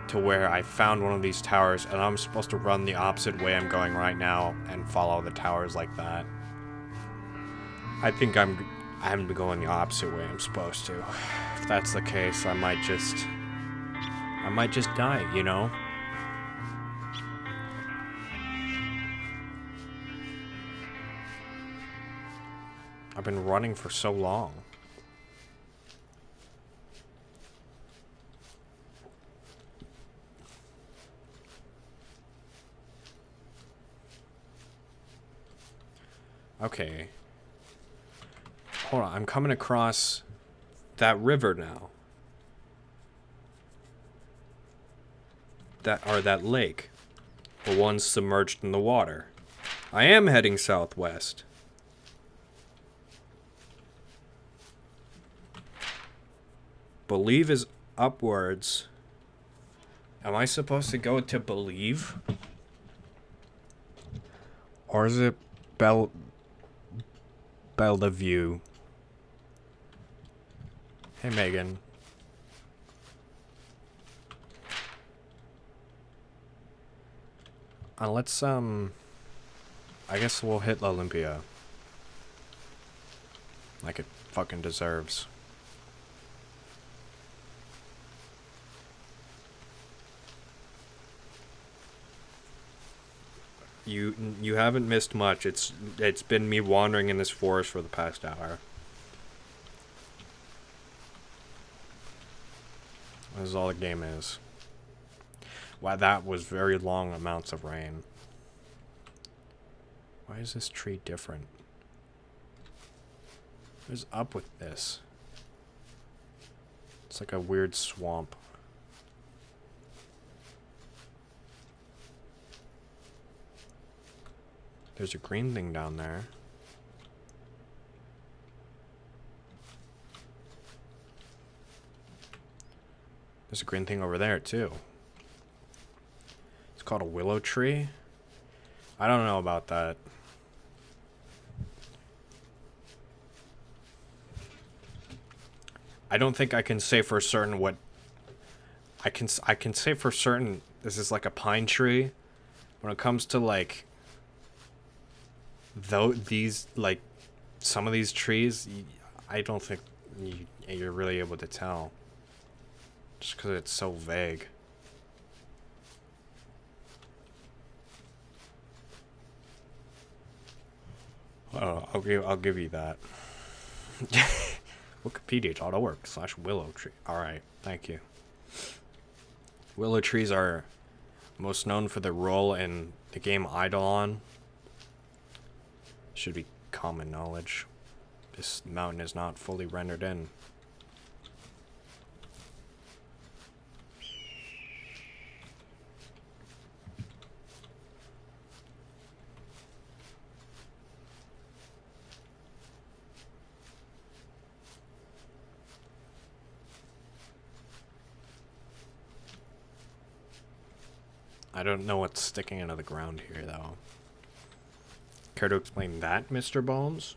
to where I found one of these towers, and I'm supposed to run the opposite way I'm going right now and follow the towers like that. I think I haven't been going the opposite way I'm supposed to. If that's the case, I might just die, you know? I've been running for so long. Okay. Hold on, I'm coming across that river now. That lake. The one submerged in the water. I am heading southwest. Believe is upwards. Am I supposed to go to Believe? Or is it Bellevue? Hey, Megan. Let's, I guess we'll hit Olympia. Like it fucking deserves. You haven't missed much. It's been me wandering in this forest for the past hour. This is all the game is. Wow, that was very long amounts of rain. Why is this tree different? What is up with this? It's like a weird swamp. There's a green thing down there. There's a green thing over there, too. It's called a willow tree. I don't know about that. I don't think I can say for certain what... I can say for certain this is like a pine tree. When it comes to, like... Though these, like, some of these trees, I don't think you're really able to tell. Just because it's so vague. Oh, I'll give you that. Wikipedia.org/willow tree. Alright, thank you. Willow trees are most known for their role in the game Eidolon. Should be common knowledge. This mountain is not fully rendered in. I don't know what's sticking into the ground here, though. Care to explain that, Mr. Bones?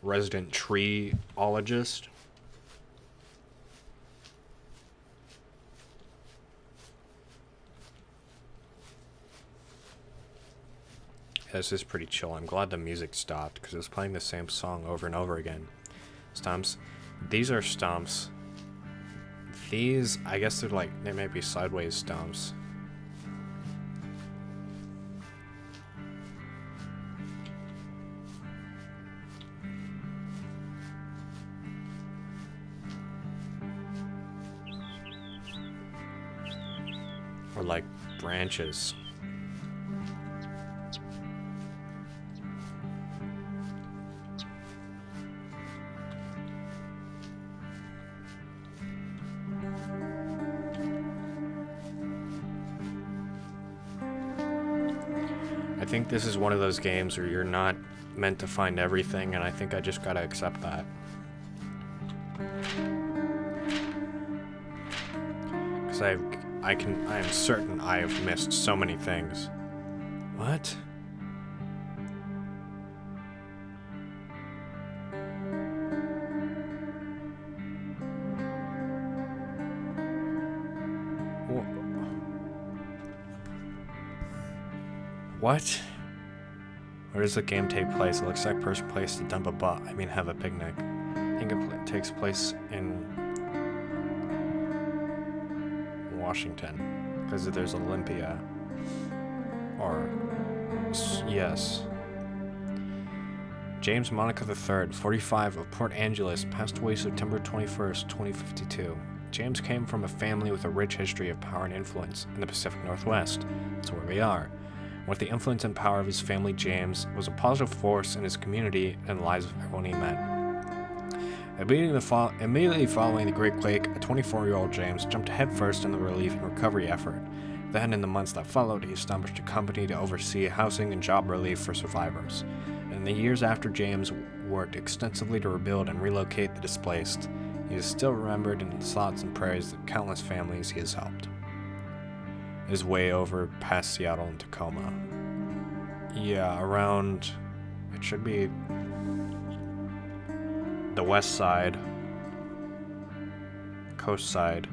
Resident treeologist? Yeah, this is pretty chill. I'm glad the music stopped, because it was playing the same song over and over again. Stumps. These are stumps. These, I guess they're like, they might be sideways stumps. Or like branches. I think this is one of those games where you're not meant to find everything, and I think I just gotta accept that. Because I am certain I have missed so many things. What? What? Where does the game take place? It looks like perfect place to dump a butt. I mean, have a picnic. I think it takes place in Washington, because there's Olympia. Or, yes. James Monica III, 45, of Port Angeles, passed away September 21st, 2052. James came from a family with a rich history of power and influence in the Pacific Northwest. That's where we are. With the influence and power of his family, James was a positive force in his community and the lives of everyone he met. Immediately following the Great Quake, a 24-year-old James jumped headfirst in the relief and recovery effort. Then, in the months that followed, he established a company to oversee housing and job relief for survivors. In the years after, James worked extensively to rebuild and relocate the displaced. He is still remembered in his thoughts and prayers of countless families he has helped. It is way over past Seattle and Tacoma. Yeah, around... It should be... the west side. Coast side.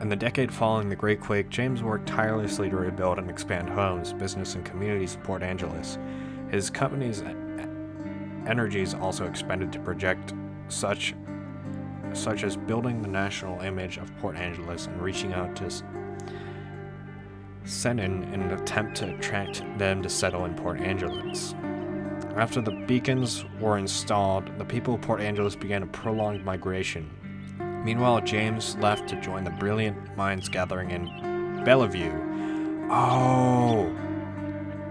In the decade following the Great Quake, James worked tirelessly to rebuild and expand homes, business, and communities of Port Angeles. His company's energies also expended to project such as building the national image of Port Angeles and reaching out to Senon in an attempt to attract them to settle in Port Angeles. After the beacons were installed, the people of Port Angeles began a prolonged migration. Meanwhile, James left to join the brilliant minds gathering in Bellevue. Oh!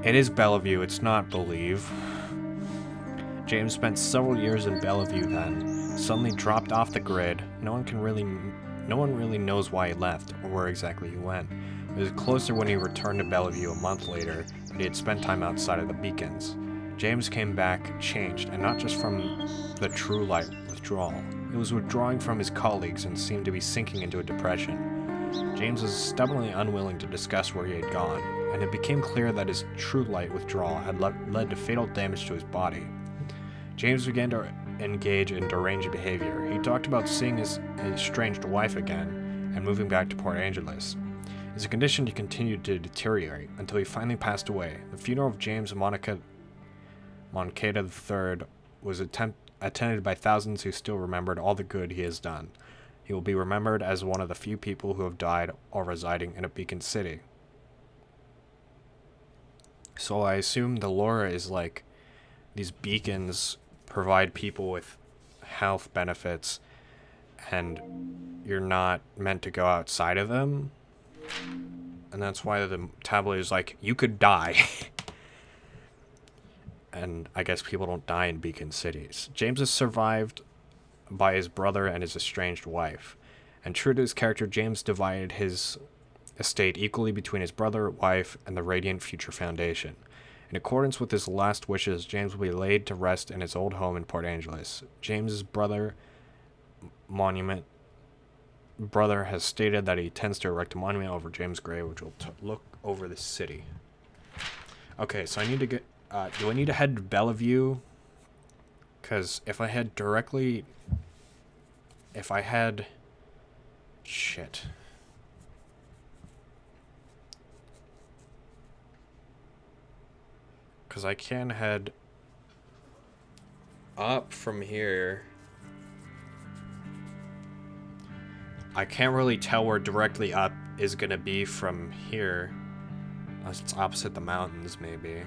It is Bellevue, it's not Believe. James spent several years in Bellevue then, suddenly dropped off the grid. No one really knows why he left, or where exactly he went. It was closer when he returned to Bellevue a month later that he had spent time outside of the beacons. James came back changed, and not just from the true light withdrawal. He was withdrawing from his colleagues and seemed to be sinking into a depression. James was stubbornly unwilling to discuss where he had gone, and it became clear that his true light withdrawal had led to fatal damage to his body. James began to engage in deranged behavior. He talked about seeing his estranged wife again and moving back to Port Angeles. His condition continued to deteriorate until he finally passed away. The funeral of James Moncada III was attended by thousands who still remembered all the good he has done. He will be remembered as one of the few people who have died while residing in a beacon city. So I assume the lore is like these beacons provide people with health benefits and you're not meant to go outside of them. And that's why the tablet is like, you could die. And I guess people don't die in beacon cities. James is survived by his brother and his estranged wife. And true to his character, James divided his estate equally between his brother, wife, and the Radiant Future Foundation. In accordance with his last wishes, James will be laid to rest in his old home in Port Angeles. James's brother has stated that he intends to erect a monument over James' grave, which will look over the city. Okay, so I need to get... do I need to head to Bellevue? Because if I head directly... Shit. Because I can head up from here. I can't really tell where directly up is going to be from here. Unless it's opposite the mountains, maybe.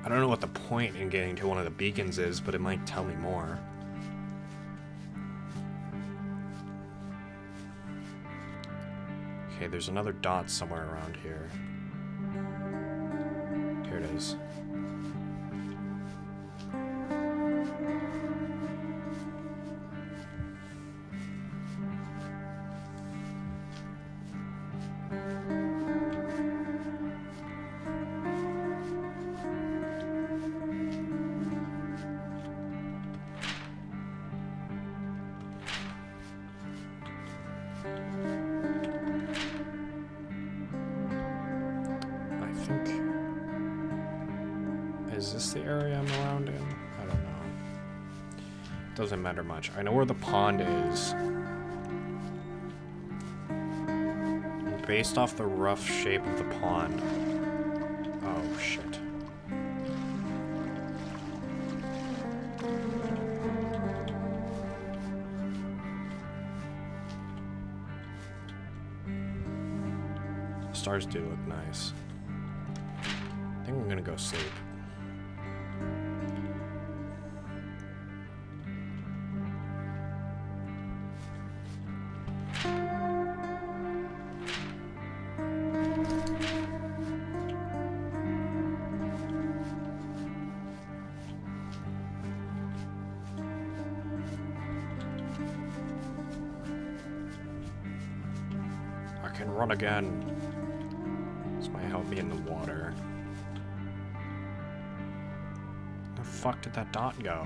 I don't know what the point in getting to one of the beacons is, but it might tell me more. Okay, there's another dot somewhere around here. Here it is. Is this the area I'm around in? I don't know. doesn't matter much. I know where the pond is. Based off the rough shape of the pond. Oh, shit. Stars do look nice. I think I'm gonna go sleep. I can run again. This might help me in the water. Where the fuck did that dot go?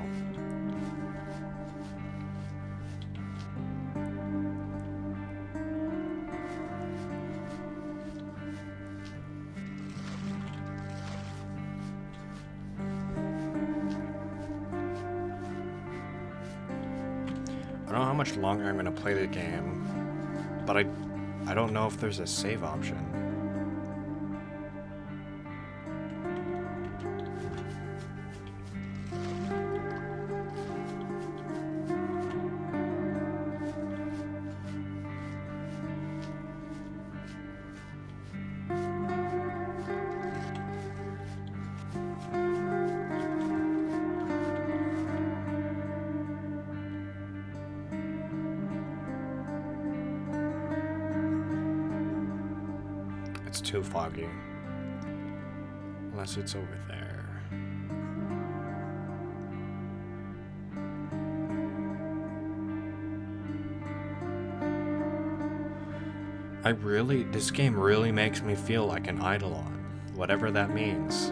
I don't know how much longer I'm gonna play the game, but I don't know if there's a save option. It's too foggy. Unless it's over there. This game really makes me feel like an Eidolon. Whatever that means.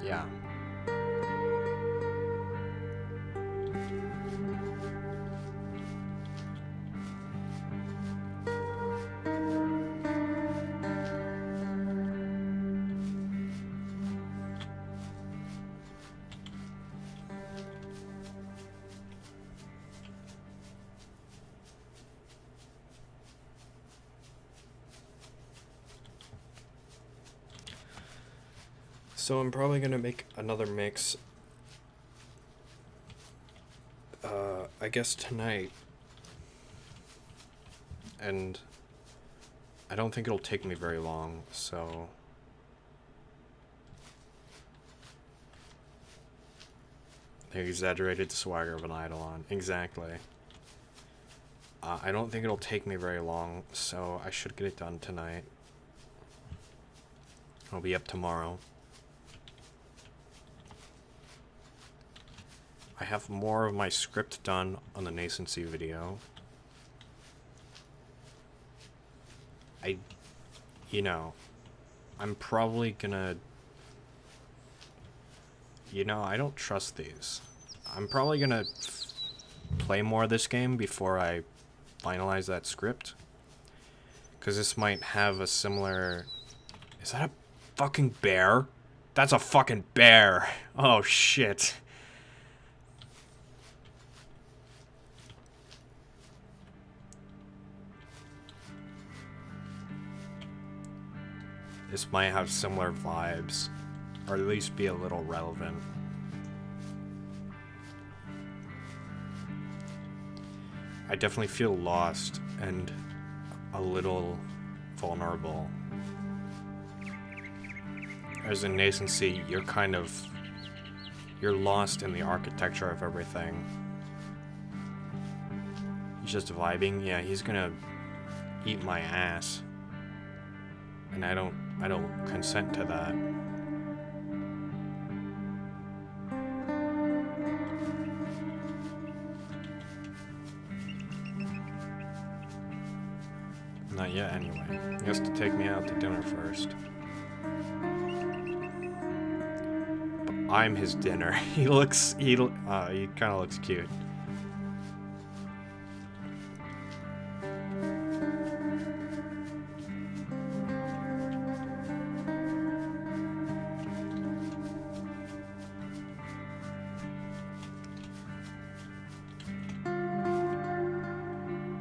Yeah. So I'm probably gonna make another mix, I guess tonight, and I don't think it'll take me very long, so the exaggerated swagger of an Eidolon, exactly. I don't think it'll take me very long, so I should get it done tonight. I'll be up tomorrow. I have more of my script done on the nascency video. I'm probably gonna... I don't trust these. I'm probably gonna play more of this game before I finalize that script. Because this might have a similar... Is that a fucking bear? That's a fucking bear! Oh, shit. This might have similar vibes, or at least be a little relevant. I definitely feel lost and a little vulnerable. As in nascency, you're lost in the architecture of everything. He's just vibing. Yeah, he's gonna eat my ass. And I don't consent to that. Not yet, anyway. He has to take me out to dinner first. But I'm his dinner. He kind of looks cute.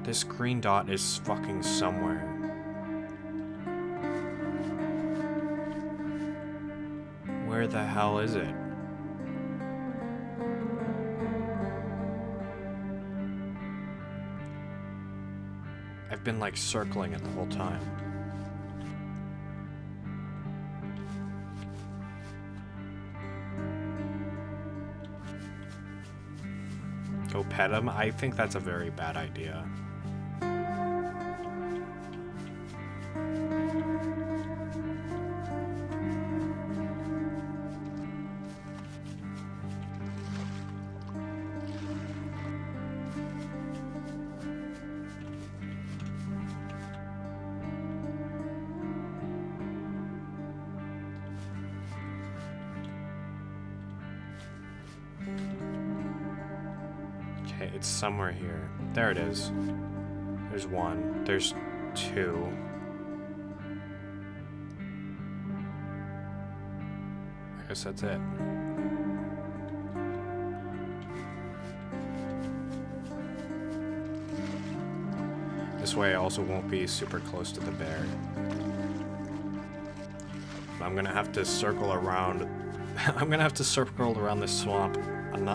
This green dot is fucking somewhere. Where the hell is it? I've been like circling it the whole time. Go pet him? I think that's a very bad idea. Okay, it's somewhere here. There it is. There's one. There's two. I guess that's it. This way I also won't be super close to the bear. I'm gonna have to circle around. I'm gonna have to circle around this swamp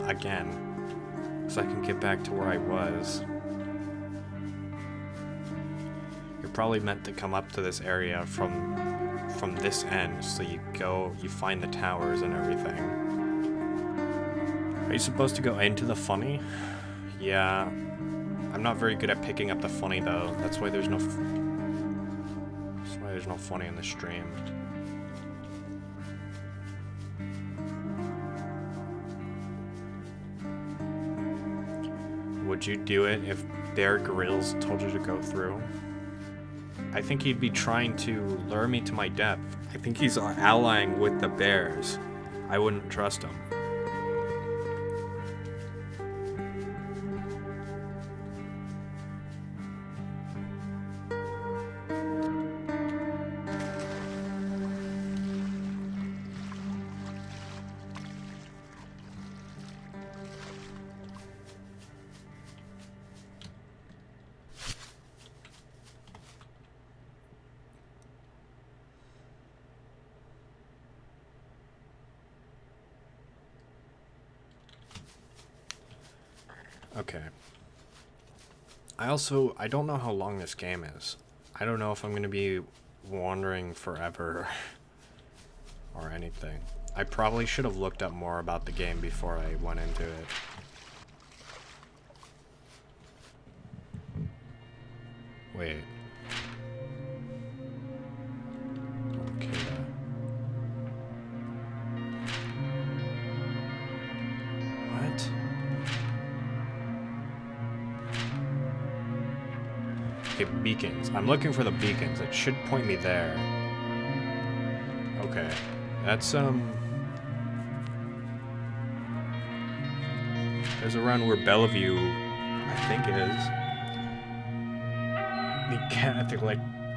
again, so I can get back to where I was. You're probably meant to come up to this area from this end, so you find the towers and everything. Are you supposed to go into the funny? Yeah. I'm not very good at picking up the funny though. That's why there's no funny in the stream. Would you do it if Bear Grylls told you to go through? I think he'd be trying to lure me to my death. I think he's allying with the bears. I wouldn't trust him. Okay. I don't know how long this game is. I don't know if I'm going to be wandering forever or anything. I probably should have looked up more about the game before I went into it. Wait. Okay. What? Okay, beacons. I'm looking for the beacons. It should point me there. Okay. That's, there's around where Bellevue, I think, is. At the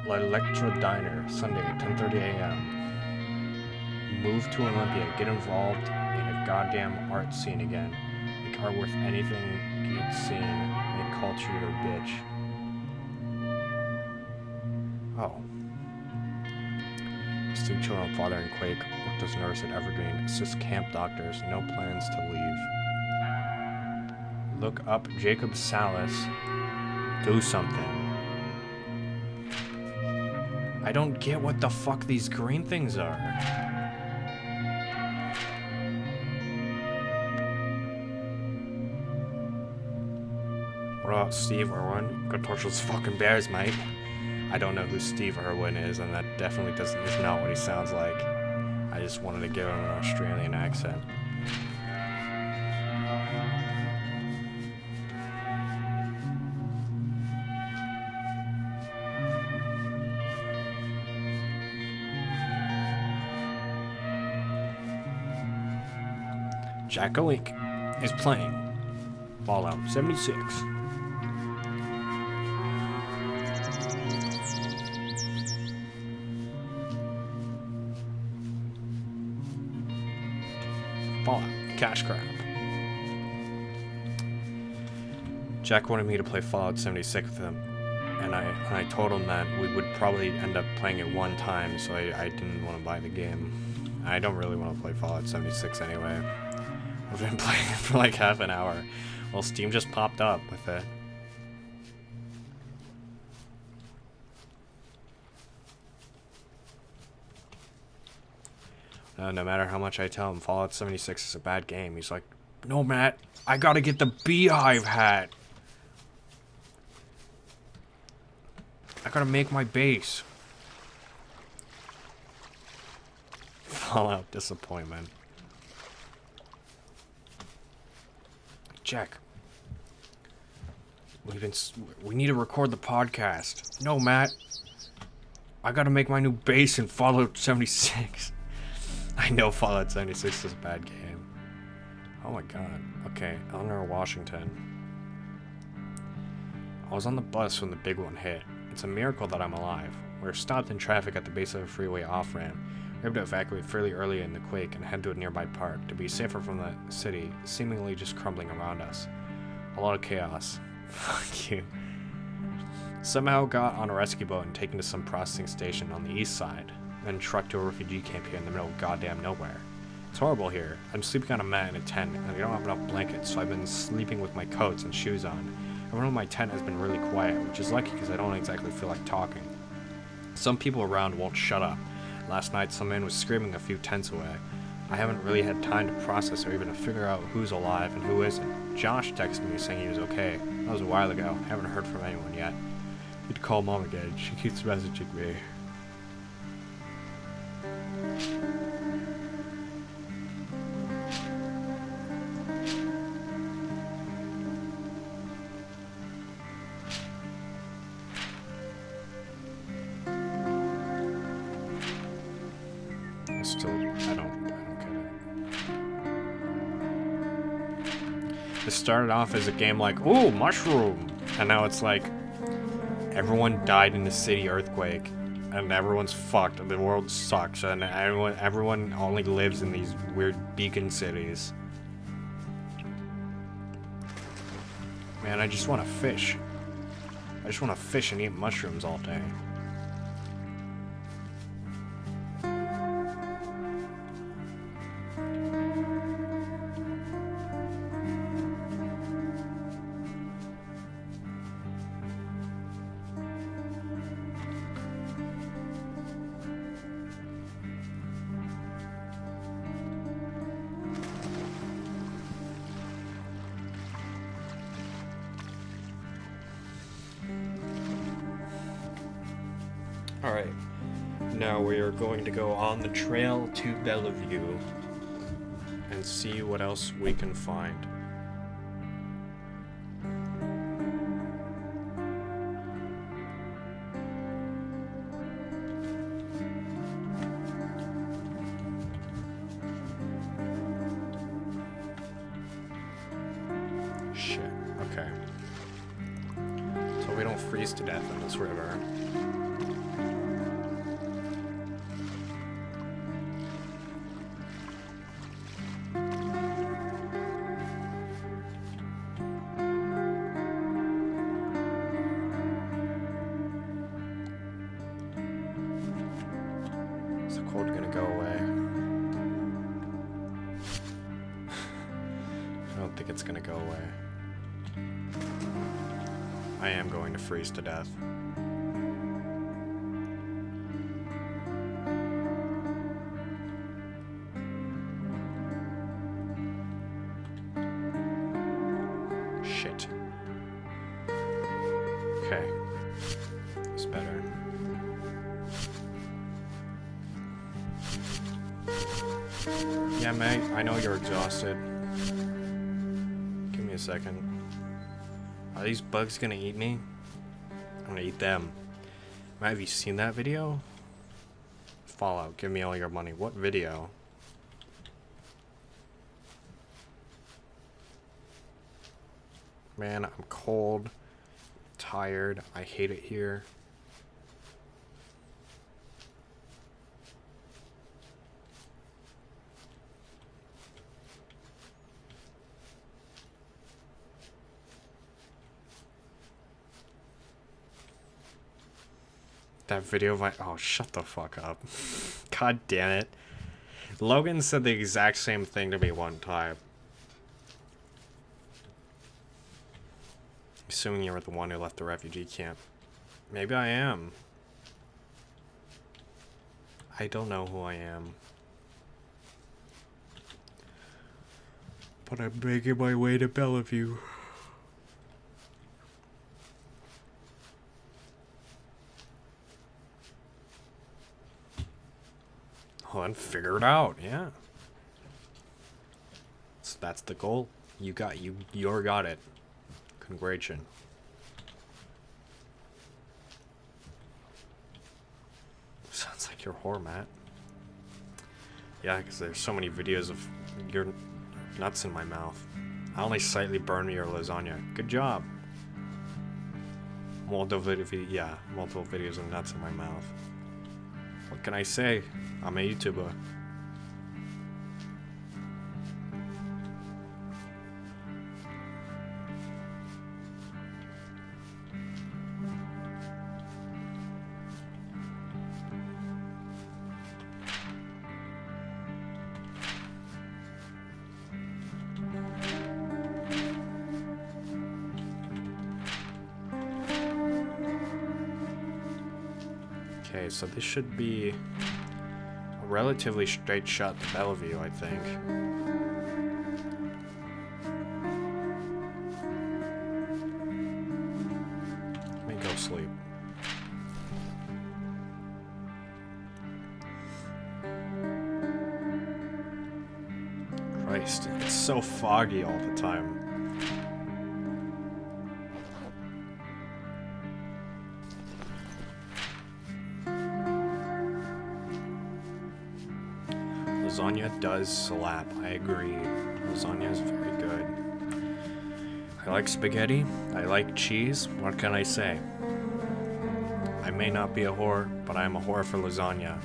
Electro Diner, Sunday, 10:30 a.m. Move to Olympia. Get involved in a goddamn art scene again. Make art worth anything you'd seen. Make culture your bitch. Oh. Stu children, father in Quake, worked as nurse at Evergreen, assist camp doctors, no plans to leave. Look up Jacob Salas. Do something. I don't get what the fuck these green things are. What about Steve Irwin? Go torch those fucking bears, mate. I don't know who Steve Irwin is, and that definitely is not what he sounds like. I just wanted to give him an Australian accent. Jacko Inc. is playing Fallout 76. Fallout, cash grab. Jack wanted me to play Fallout 76 with him, and I told him that we would probably end up playing it one time, so I didn't want to buy the game. I don't really want to play Fallout 76 anyway. I've been playing it for like half an hour. Well, Steam just popped up with it. No matter how much I tell him Fallout 76 is a bad game, he's like, no, Matt, I gotta get the Beehive hat. I gotta make my base. Fallout disappointment. Jack, we need to record the podcast. No, Matt, I gotta make my new base in Fallout 76. I know Fallout 76 is a bad game. Oh my god. Okay, Eleanor, Washington. I was on the bus when the big one hit. It's a miracle that I'm alive. We were stopped in traffic at the base of a freeway off-ramp. We had to evacuate fairly early in the quake and head to a nearby park to be safer from the city, seemingly just crumbling around us. A lot of chaos. Fuck you. Somehow got on a rescue boat and taken to some processing station on the east side, then trucked to a refugee camp here in the middle of goddamn nowhere. It's horrible here. I'm sleeping on a mat in a tent, and I don't have enough blankets, so I've been sleeping with my coats and shoes on. Everyone in my tent has been really quiet, which is lucky because I don't exactly feel like talking. Some people around won't shut up. Last night, some man was screaming a few tents away. I haven't really had time to process or even to figure out who's alive and who isn't. Josh texted me saying he was okay. That was a while ago. I haven't heard from anyone yet. Need to call Mom again. She keeps messaging me. I don't get it. It started off as a game like, ooh, mushroom, and now it's like, everyone died in the city earthquake, and everyone's fucked, and the world sucks, and everyone only lives in these weird beacon cities. Man, I just want to fish. I just want to fish and eat mushrooms all day. Alright, now we are going to go on the trail to Bellevue and see what else we can find. Shit, okay. So we don't freeze to death in this river. Is the cold gonna go away? I don't think it's gonna go away. I am going to freeze to death. Shit. Okay. It's better. Yeah, mate, I know you're exhausted. Give me a second. Are these bugs gonna eat me? I'm gonna eat them. Matt, have you seen that video? Fallout, give me all your money. What video? Man, I'm cold, tired, I hate it here. That video of oh, shut the fuck up. God damn it. Logan said the exact same thing to me one time. Assuming you were the one who left the refugee camp. Maybe I am. I don't know who I am. But I'm making my way to Bellevue. Well, then figure it out, yeah. So that's the goal. You got it. Congratulations. Sounds like your whore, Matt. Yeah, because there's so many videos of your nuts in my mouth. I only slightly burned your lasagna. Good job. Multiple videos of nuts in my mouth. What can I say? I'm a YouTuber. Okay, so this should be a relatively straight shot to Bellevue, I think. Let me go sleep. Christ, it's so foggy all the time. Lasagna does slap, I agree. Lasagna is very good. I like spaghetti, I like cheese, what can I say? I may not be a whore, but I'm a whore for lasagna.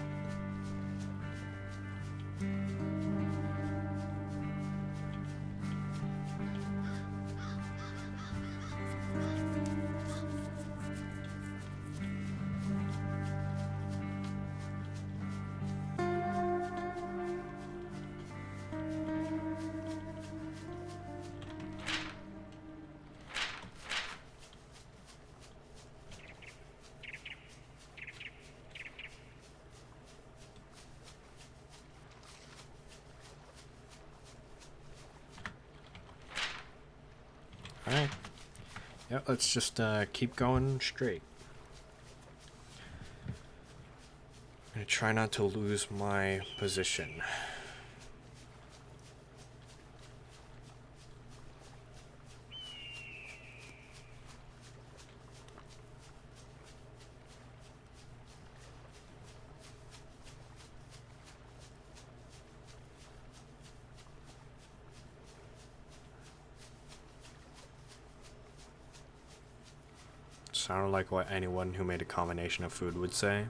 Alright. Yeah, let's just keep going straight. I'm gonna try not to lose my position. Sounded like what anyone who made a combination of food would say.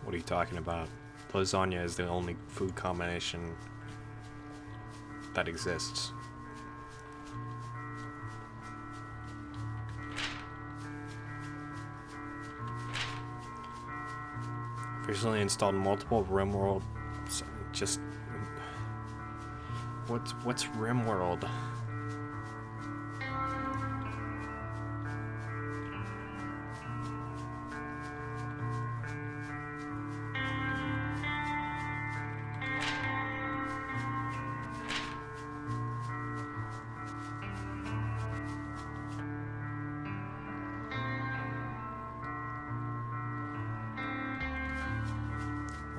What are you talking about? Lasagna is the only food combination that exists. Recently installed multiple RimWorld. Just what's RimWorld?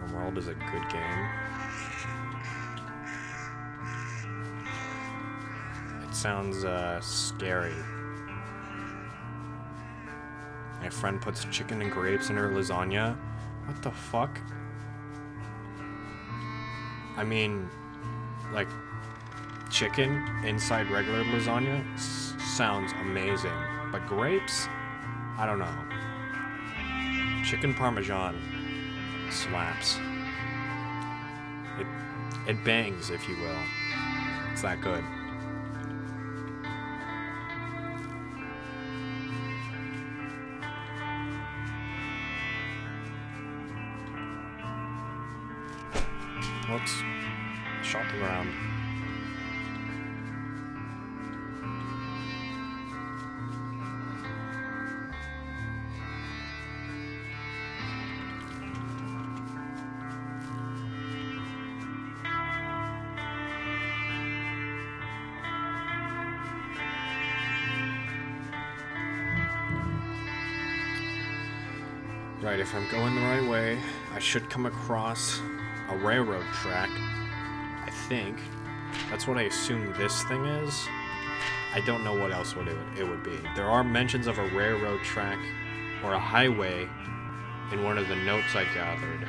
RimWorld is a good game. Sounds scary. My friend puts chicken and grapes in her lasagna. What the fuck? I mean, like, chicken inside regular lasagna sounds amazing, but grapes? I don't know. Chicken parmesan slaps. It bangs, if you will. It's that good. shot the ground. Right, if I'm going the right way, I should come across a railroad track. I think. That's what I assume this thing is. I don't know what else it would be. There are mentions of a railroad track or a highway in one of the notes I gathered.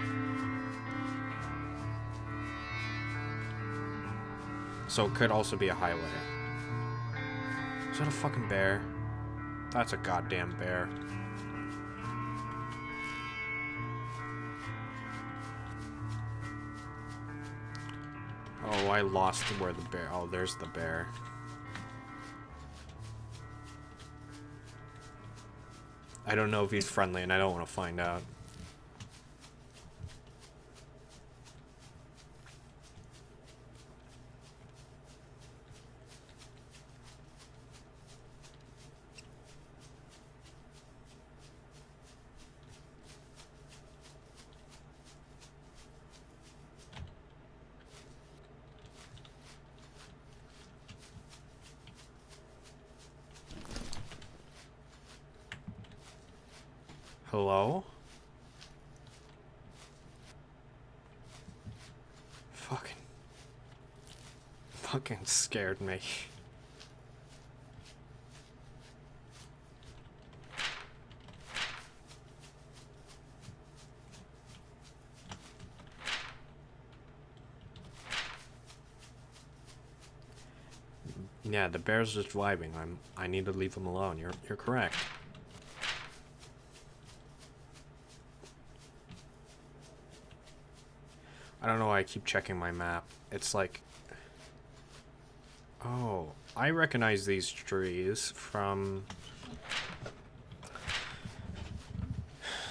So it could also be a highway. Is that a fucking bear? That's a goddamn bear. Oh, I lost where the bear... Oh, there's the bear. I don't know if he's friendly, and I don't want to find out. Hello? Fucking scared me. Yeah, the bear's just vibing. I need to leave him alone. You're correct. I don't know why I keep checking my map. It's like... Oh, I recognize these trees from...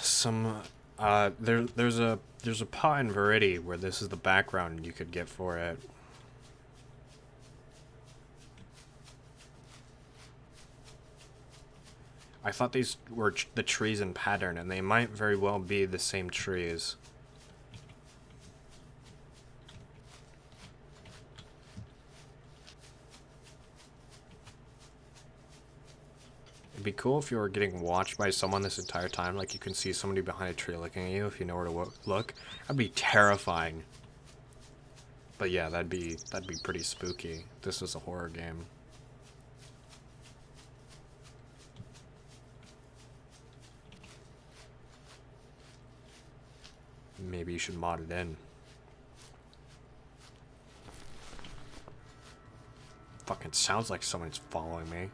some... there's a pot in Verity where this is the background you could get for it. I thought these were the trees in pattern, and they might very well be the same trees. It'd be cool if you were getting watched by someone this entire time, like you can see somebody behind a tree looking at you if you know where to look. That'd be terrifying. But yeah, that'd be pretty spooky. This is a horror game. Maybe you should mod it in. Fucking sounds like someone's following me.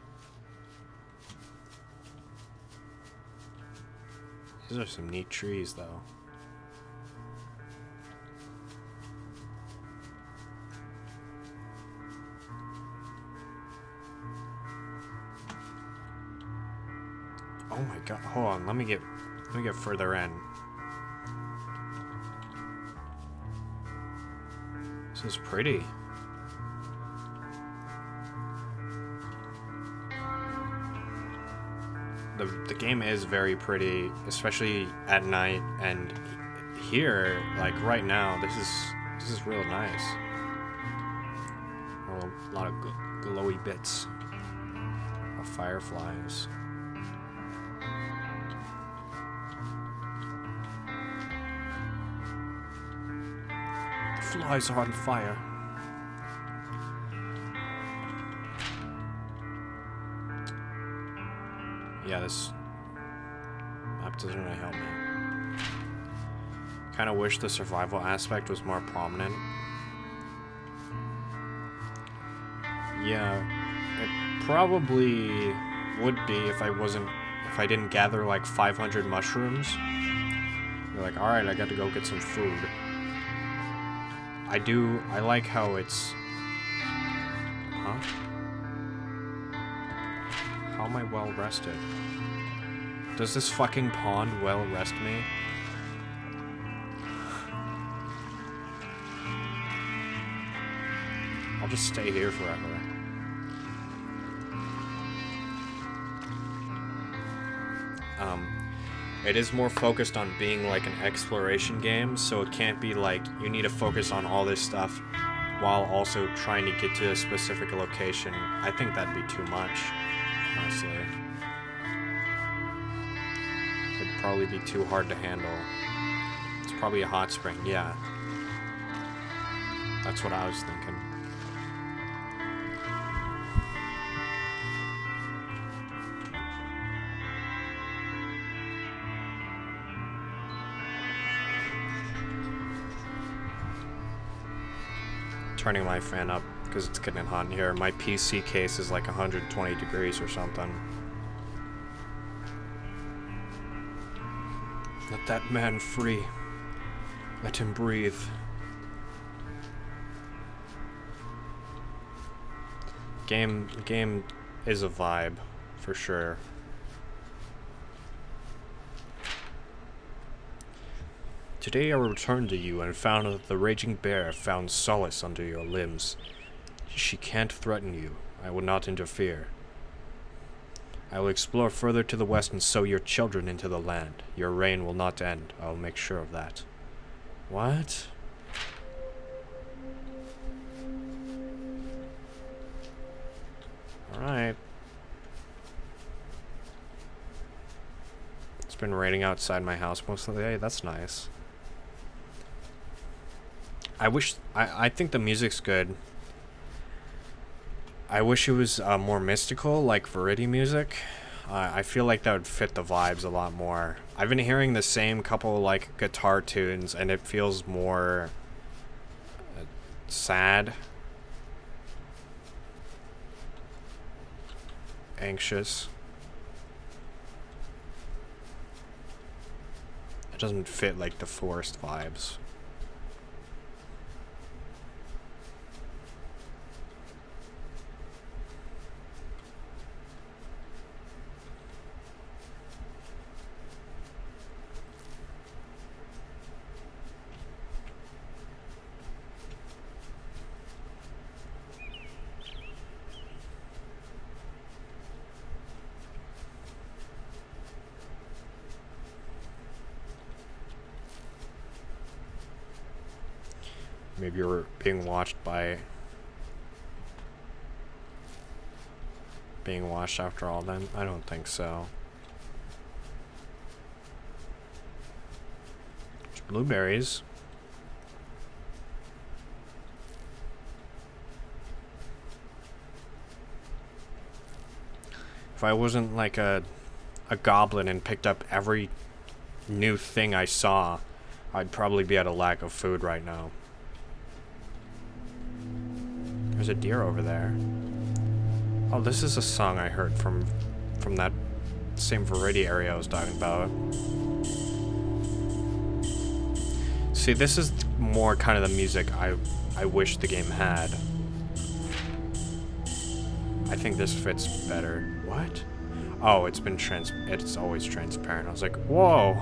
These are some neat trees, though. Oh my god, hold on, let me get further in. This is pretty. The game is very pretty, especially at night, and here, like right now, this is real nice. A lot of glowy bits of fireflies. The flies are on fire. Yeah, this map doesn't really help me. Kind of wish the survival aspect was more prominent. Yeah, it probably would be if I didn't gather like 500 mushrooms. You're like, alright, I got to go get some food. I like how it's... Huh? How am I well rested? Does this fucking pond well rest me? I'll just stay here forever. It is more focused on being like an exploration game, so it can't be like you need to focus on all this stuff while also trying to get to a specific location. I think that'd be too much, honestly. It'd probably be too hard to handle. It's probably a hot spring, yeah. That's what I was thinking. Turning my fan up because it's getting hot in here. My PC case is like 120 degrees or something. Let that man free. Let him breathe. Game is a vibe, for sure. Today I returned to you and found that the raging bear found solace under your limbs. She can't threaten you. I will not interfere. I will explore further to the west and sow your children into the land. Your reign will not end. I will make sure of that. What? Alright. It's been raining outside my house most of the day. That's nice. I think the music's good. I wish it was more mystical, like Verity music. I feel like that would fit the vibes a lot more. I've been hearing the same couple like guitar tunes, and it feels more sad, anxious. It doesn't fit like the forest vibes. Maybe you're being watched after all then? I don't think so. There's blueberries. If I wasn't like a goblin and picked up every new thing I saw, I'd probably be at a lack of food right now. There's a deer over there. Oh, this is a song I heard from that same Verity area I was talking about. See, this is more kind of the music I wish the game had. I think this fits better. What? Oh, it's always transparent. I was like, whoa.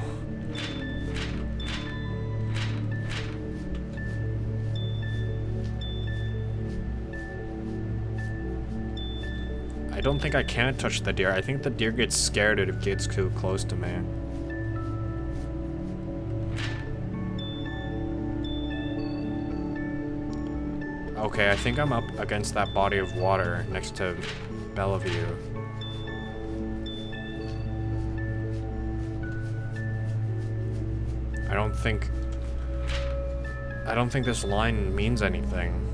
I don't think I can touch the deer. I think the deer gets scared if it gets too close to me. Okay, I think I'm up against that body of water next to Bellevue. I don't think this line means anything.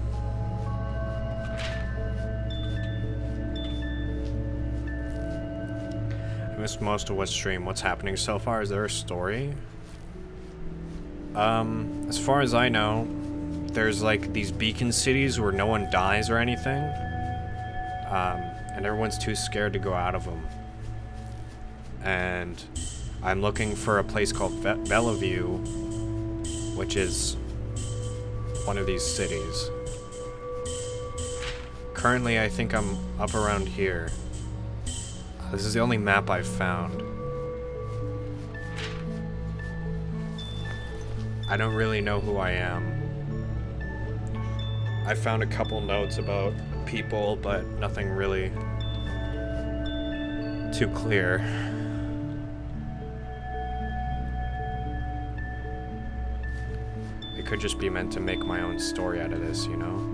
I missed most of what's stream. What's happening so far? Is there a story? As far as I know, there's like these beacon cities where no one dies or anything. And everyone's too scared to go out of them. And I'm looking for a place called Bellevue, which is one of these cities. Currently, I think I'm up around here. This is the only map I've found. I don't really know who I am. I found a couple notes about people, but nothing really too clear. It could just be meant to make my own story out of this, you know?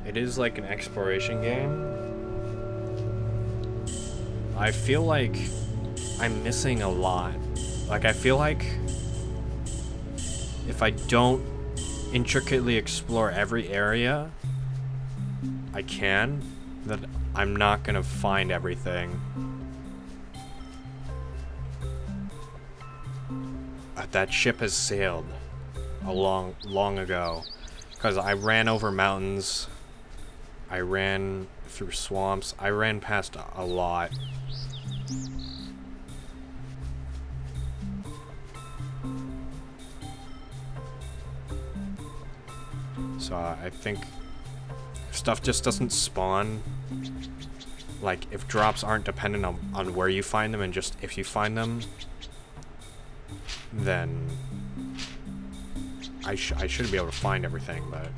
It is like an exploration game. I feel like I'm missing a lot. Like, I feel like if I don't intricately explore every area I can, that I'm not gonna find everything. That ship has sailed long ago, because I ran over mountains. I ran through swamps. I ran past a lot. So I think stuff just doesn't spawn. Like, if drops aren't dependent on where you find them, and just if you find them, then I should be able to find everything, but...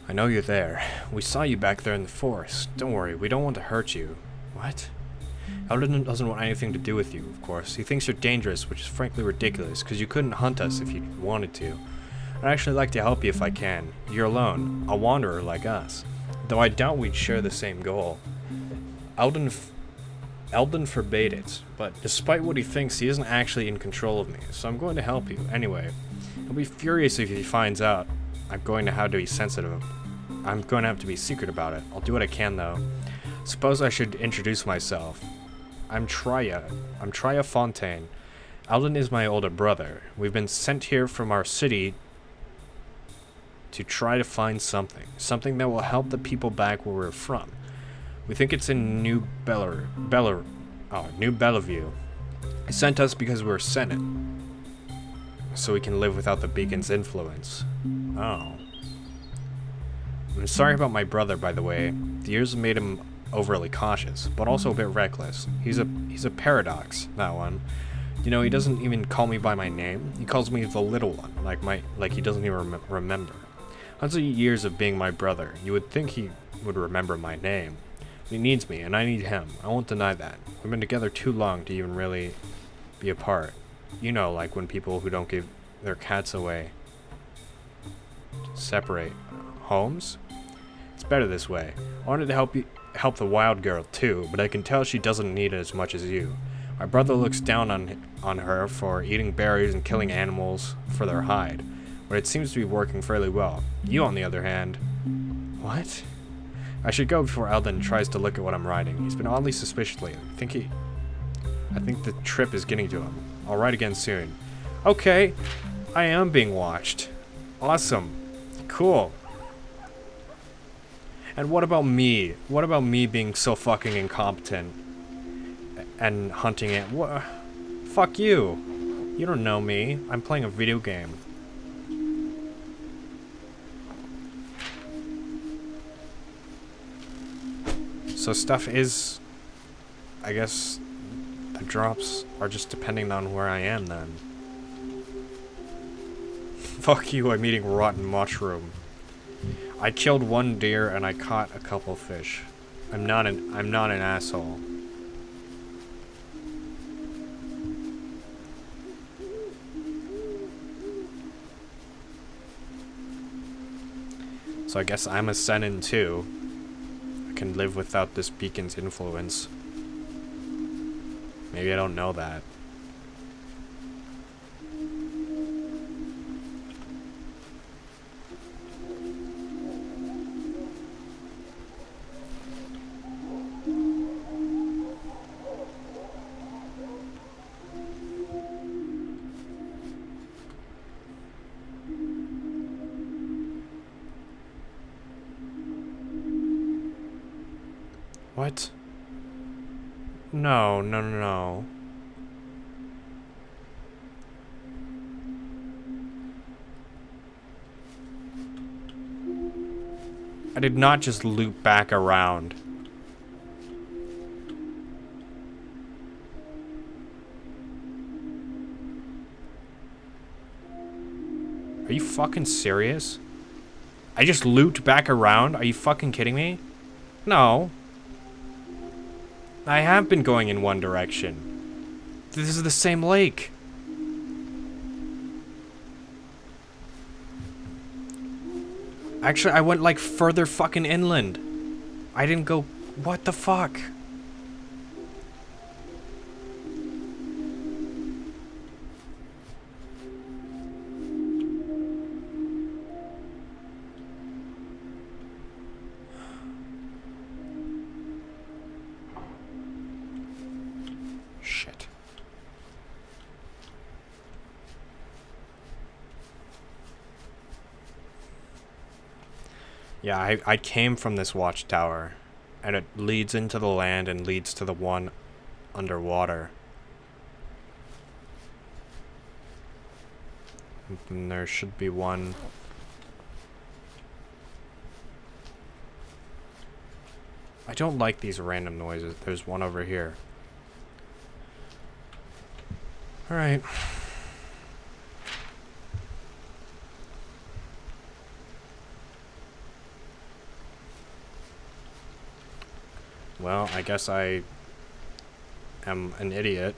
I know you're there. We saw you back there in the forest. Don't worry, we don't want to hurt you. What? Eidolon doesn't want anything to do with you, of course. He thinks you're dangerous, which is frankly ridiculous, because you couldn't hunt us if you wanted to. I'd actually like to help you if I can. You're alone, a wanderer like us. Though I doubt we'd share the same goal. Eidolon forbade it, but despite what he thinks, he isn't actually in control of me, so I'm going to help you. Anyway, he'll be furious if he finds out. I'm going to have to be sensitive. I'm going to have to be secret about it. I'll do what I can, though. Suppose I should introduce myself. I'm Trya Fontaine. Eidolon is my older brother. We've been sent here from our city to try to find something that will help the people back where we're from. We think it's in New Bellevue. It sent us because we're Senate, so we can live without the beacon's influence. Oh. I'm sorry about my brother, by the way. The years made him overly cautious, but also a bit reckless. He's a paradox, that one. You know, he doesn't even call me by my name. He calls me the little one, like he doesn't even remember. Hundreds of years of being my brother, you would think he would remember my name. He needs me, and I need him. I won't deny that. We've been together too long to even really be apart. You know, like when people who don't give their cats away separate homes. It's better this way. I wanted to help the wild girl too, but I can tell she doesn't need it as much as you. My brother looks down on her for eating berries and killing animals for their hide, but it seems to be working fairly well. You, on the other hand... What? I should go before Eidolon tries to look at what I'm writing. He's been oddly suspicious lately. I think the trip is getting to him. I'll write again soon. Okay, I am being watched. Awesome. Cool. And what about me? What about me being so fucking incompetent and hunting it? What? Fuck you. You don't know me. I'm playing a video game. So stuff is, I guess, the drops are just depending on where I am then. Fuck you, I'm eating rotten mushroom. I killed one deer and I caught a couple fish. I'm not an asshole. So I guess I'm a Senin too. I can live without this beacon's influence. Maybe I don't know that. What? No, no, no, no. I did not just loop back around. Are you fucking serious? I just looped back around? Are you fucking kidding me? No. I have been going in one direction. This is the same lake. Actually, I went like further fucking inland. I didn't go... What the fuck? Shit. Yeah, I came from this watchtower, and it leads into the land and leads to the one underwater. And there should be one... I don't like these random noises. There's one over here. Alright. Well, I guess I am an idiot.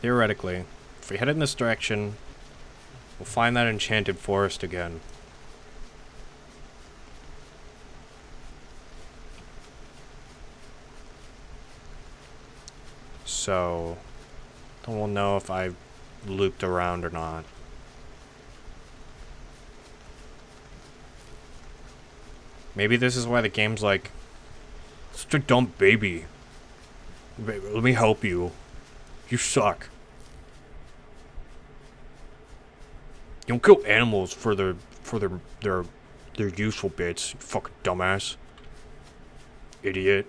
Theoretically, if we head in this direction, we'll find that enchanted forest again. So, then we'll know if I looped around or not. Maybe this is why the game's like, such a dumb baby. Let me help you. You suck. You don't kill animals for their useful bits, you fucking dumbass. Idiot.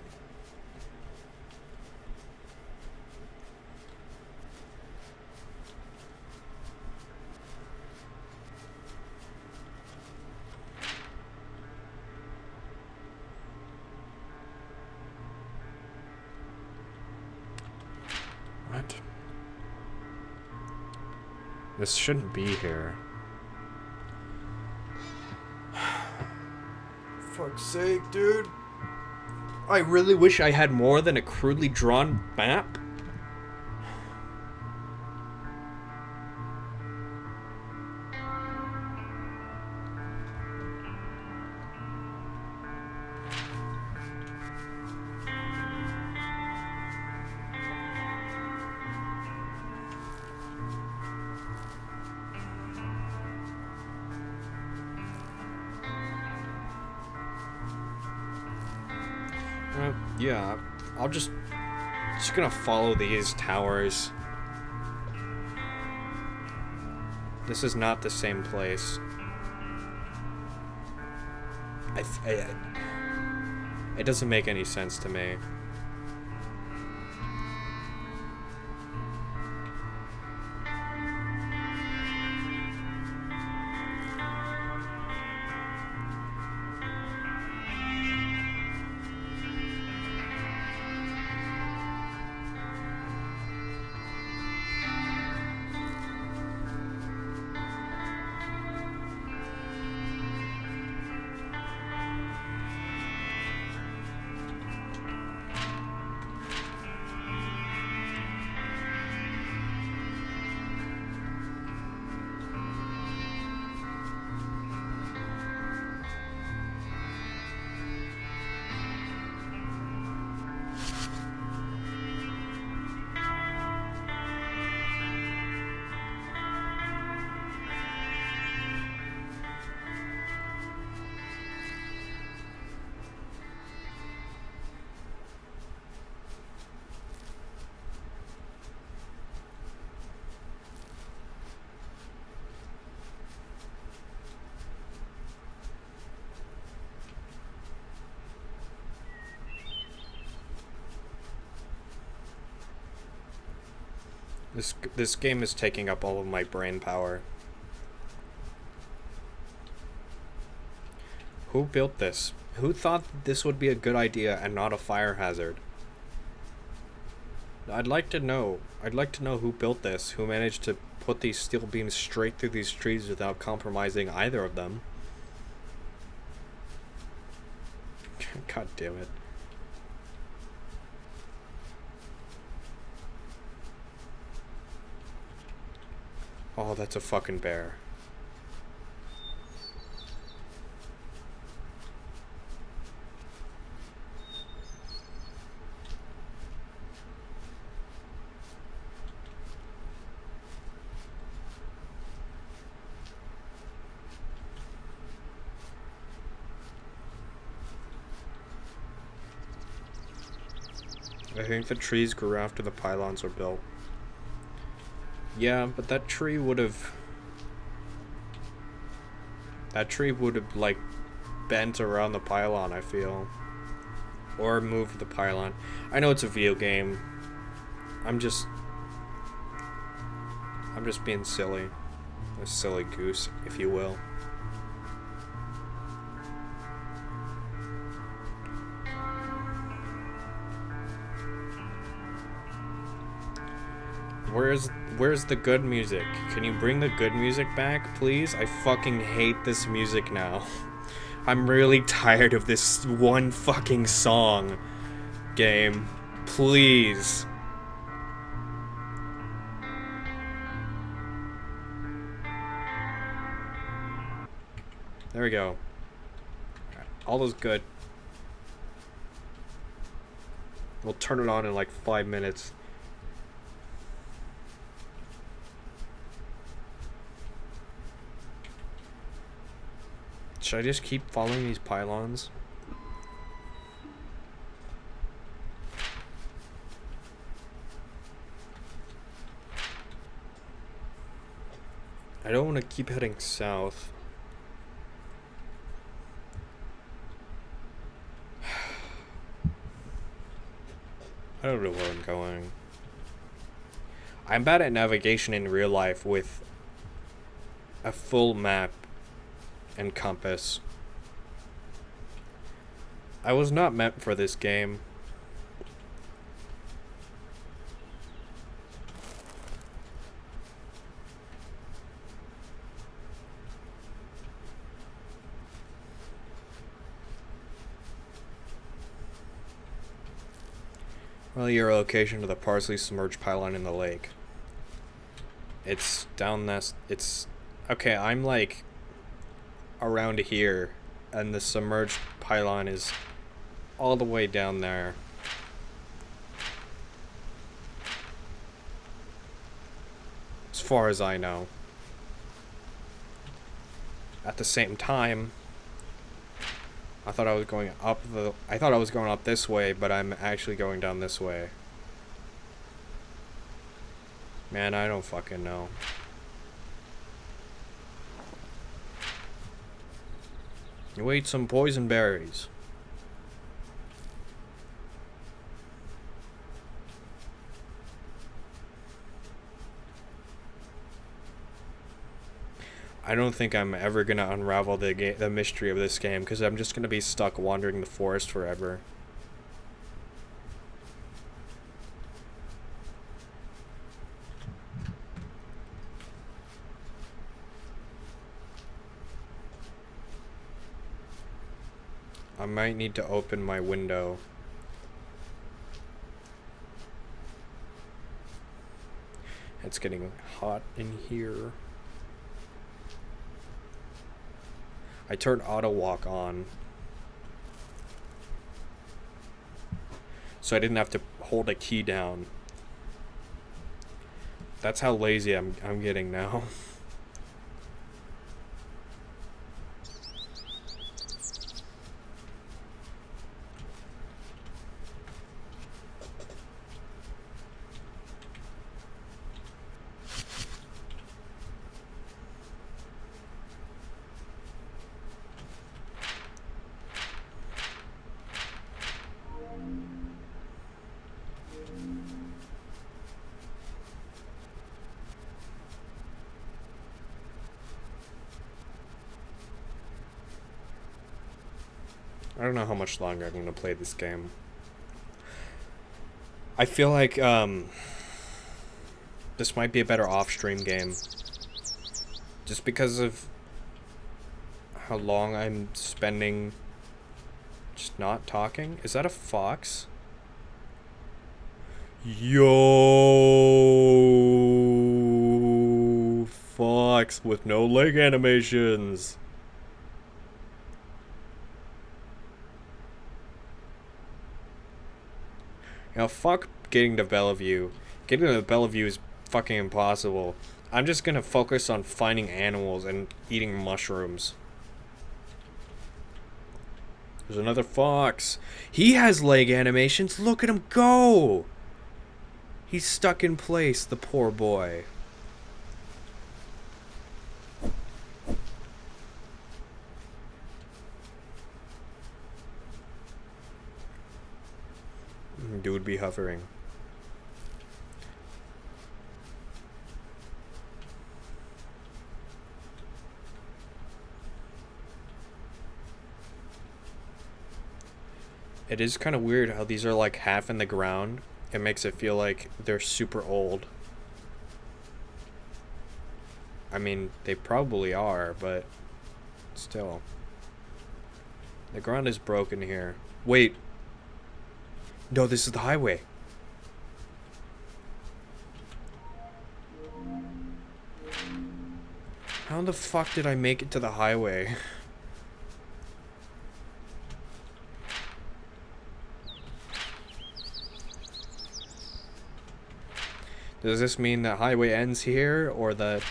What? This shouldn't be here. Fuck's sake, dude. I really wish I had more than a crudely drawn map. Yeah, I'll just gonna follow these towers. This is not the same place. It doesn't make any sense to me. This game is taking up all of my brain power. Who built this? Who thought this would be a good idea and not a fire hazard? I'd like to know. I'd like to know who built this, who managed to put these steel beams straight through these trees without compromising either of them. God damn it. Oh, that's a fucking bear. I think the trees grew after the pylons were built. Yeah, but that tree would have, like, bent around the pylon, I feel. Or moved the pylon. I know it's a video game. I'm just being silly. A silly goose, if you will. Where's the good music? Can you bring the good music back, please? I fucking hate this music now. I'm really tired of this one fucking song. Game. Please. There we go. All is good. We'll turn it on in like 5 minutes. Should I just keep following these pylons? I don't want to keep heading south. I don't know where I'm going. I'm bad at navigation in real life with a full map and compass. I was not meant for this game. Well, your location to the partially submerged pylon in the lake. It's down this. It's okay. I'm like around here, and the submerged pylon is all the way down there. As far as I know. At the same time, I thought I was going up this way, but I'm actually going down this way. Man, I don't fucking know. You ate some poison berries. I don't think I'm ever gonna unravel the mystery of this game, because I'm just gonna be stuck wandering the forest forever. I might need to open my window. It's getting hot in here. I turned auto walk on, so I didn't have to hold a key down. That's how lazy I'm getting now. I don't know how much longer I'm gonna play this game. I feel like this might be a better off-stream game, just because of how long I'm spending just not talking. Is that a fox? Yo, fox with no leg animations. Now, fuck getting to Bellevue. Getting to Bellevue is fucking impossible. I'm just gonna focus on finding animals and eating mushrooms. There's another fox. He has leg animations. Look at him go. He's stuck in place, the poor boy. Dude be hovering. It is kind of weird how these are like half in the ground. It makes it feel like they're super old. I mean, they probably are, but still. The ground is broken here. Wait. No, this is the highway. How the fuck did I make it to the highway? Does this mean the highway ends here, or that...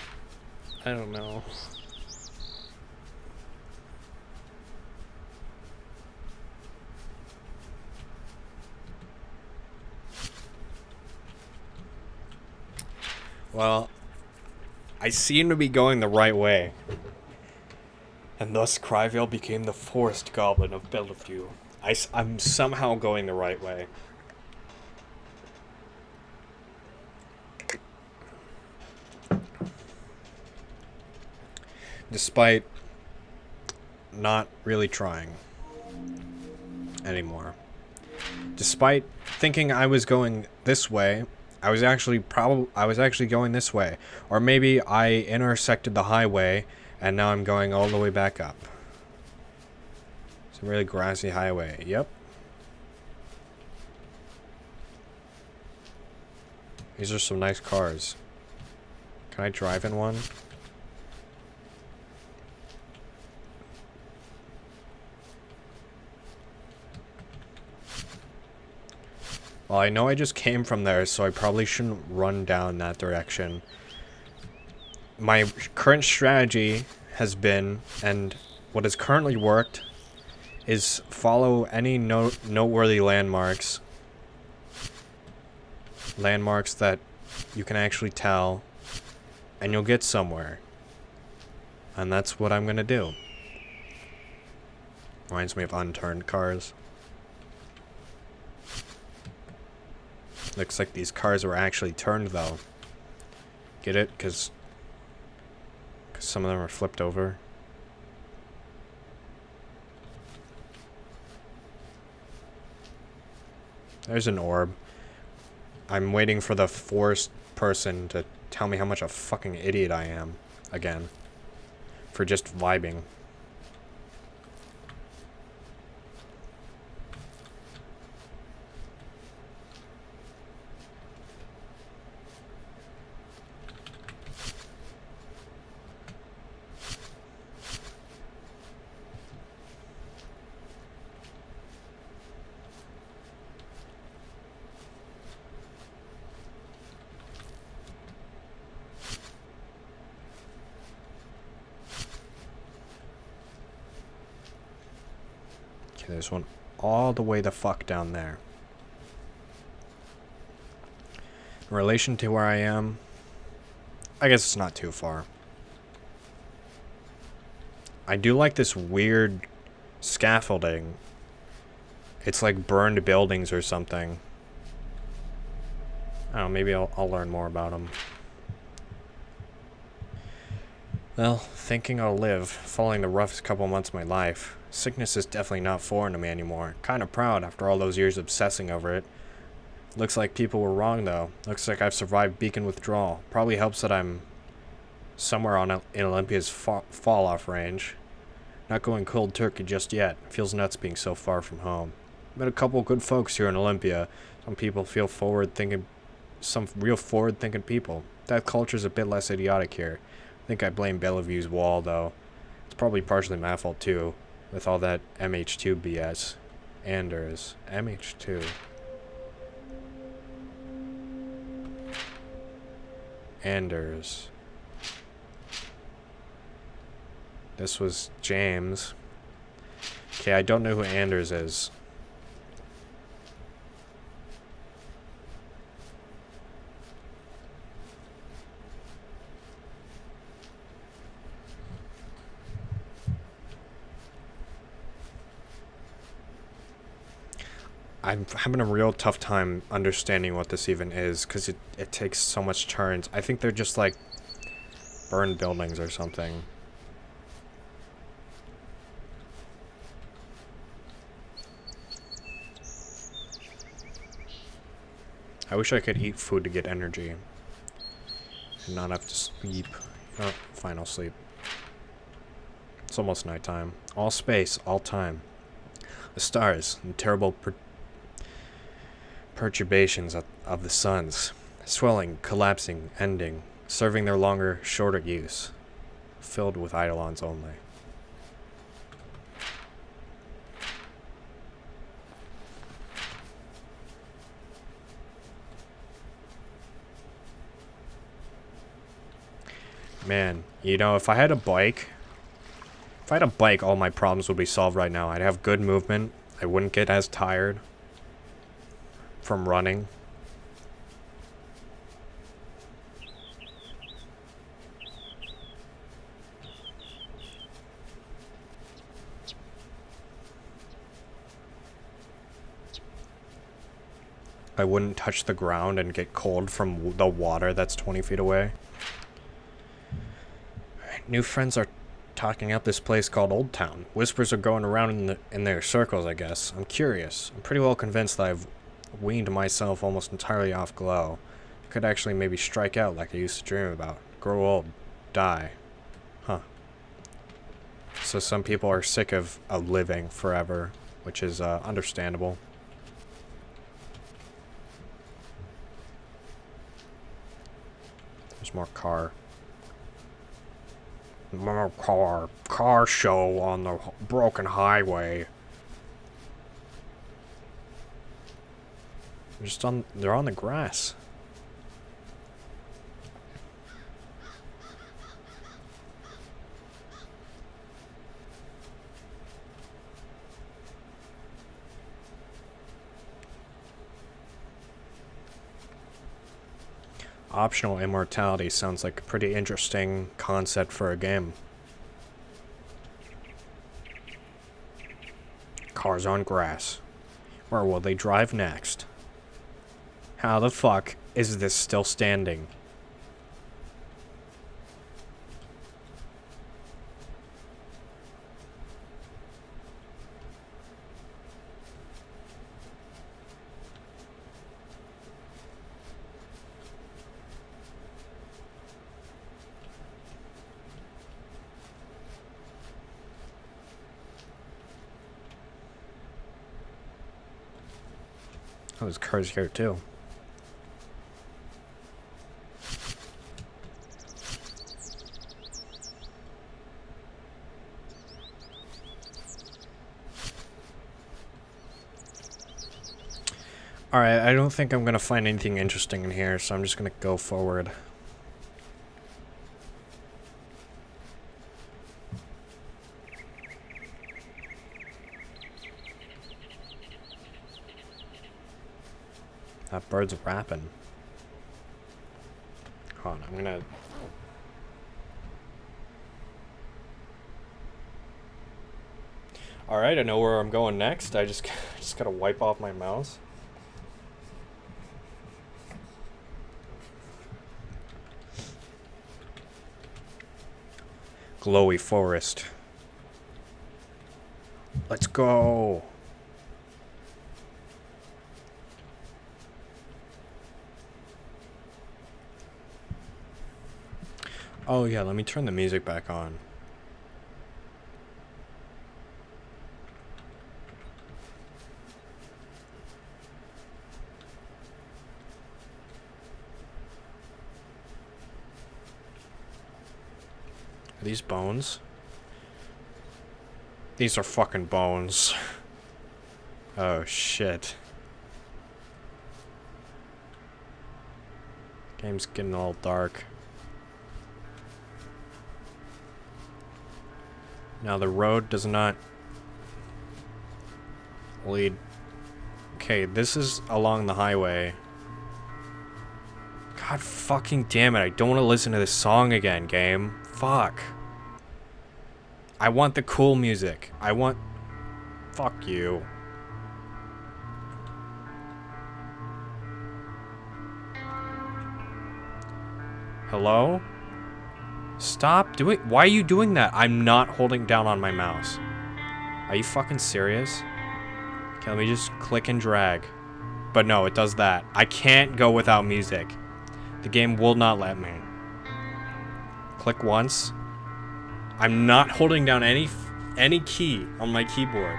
I don't know. Well, I seem to be going the right way. And thus Cryvale became the forest goblin of Bellevue. I'm somehow going the right way. Despite not really trying anymore. Despite thinking I was going this way, I was actually going this way. Or maybe I intersected the highway and now I'm going all the way back up. It's a really grassy highway. Yep. These are some nice cars. Can I drive in one? Well, I know I just came from there, so I probably shouldn't run down that direction. My current strategy has been, and what has currently worked, is follow any noteworthy landmarks. Landmarks that you can actually tell, and you'll get somewhere. And that's what I'm gonna do. Reminds me of unturned cars. Looks like these cars were actually turned, though. Get it? Because some of them are flipped over. There's an orb. I'm waiting for the forest person to tell me how much a fucking idiot I am. Again. For just vibing. Okay, there's one all the way the fuck down there. In relation to where I am, I guess it's not too far. I do like this weird scaffolding. It's like burned buildings or something. I don't know, maybe I'll learn more about them. Well, thinking I'll live, following the roughest couple months of my life, Sickness is definitely not foreign to me anymore. Kinda proud after all those years obsessing over it. Looks like people were wrong though. Looks like I've survived beacon withdrawal. Probably helps that I'm somewhere in Olympia's fall-off range. Not going cold turkey just yet. Feels nuts being so far from home. Met a couple good folks here in Olympia. Some people feel forward-thinking, some real forward-thinking people. That culture's a bit less idiotic here. I think I blame Bellevue's wall, though. It's probably partially my fault, too, with all that MH2 BS. Anders. MH2. Anders. This was James. Okay, I don't know who Anders is. I'm having a real tough time understanding what this even is, because it takes so much turns. I think they're just like burned buildings or something. I wish I could eat food to get energy and not have to sleep. Oh, fine, I'll sleep. It's almost nighttime. All space, all time. The stars, and terrible perturbations of the suns. Swelling, collapsing, ending, serving their longer, shorter use. Filled with Eidolons only. Man, you know, if I had a bike, all my problems would be solved right now. I'd have good movement. I wouldn't get as tired from running. I wouldn't touch the ground and get cold from the water that's 20 feet away. New friends are talking up this place called Old Town. Whispers are going around in their circles, I guess. I'm curious. I'm pretty well convinced that I've weaned myself almost entirely off glow. I could actually maybe strike out like I used to dream about. Grow old. Die. Huh. So some people are sick of living forever, which is understandable. There's more car. More car show on the broken highway. They're on the grass. Optional immortality sounds like a pretty interesting concept for a game. Cars on grass. Where will they drive next? How the fuck is this still standing? Oh, there's cars here too. Alright, I don't think I'm gonna find anything interesting in here, so I'm just gonna go forward. That bird's rapping. Hold on, I'm gonna... Alright, I know where I'm going next. I just gotta wipe off my mouse. Glowy forest. Let's go. Oh yeah, let me turn the music back on. Are these bones? These are fucking bones. Oh shit. Game's getting all dark. Now the road does not lead. Okay, this is along the highway. God fucking damn it, I don't want to listen to this song again, game. Fuck. I want the cool music. I want... Fuck you. Hello? Stop doing... Why are you doing that? I'm not holding down on my mouse. Are you fucking serious? Okay, let me just click and drag. But no, it does that. I can't go without music. The game will not let me. Click once. I'm not holding down any key on my keyboard.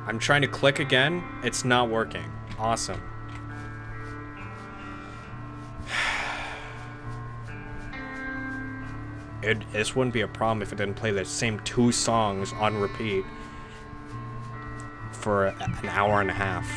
I'm trying to click again. It's not working. Awesome. This wouldn't be a problem if it didn't play the same 2 songs on repeat for an hour and a half.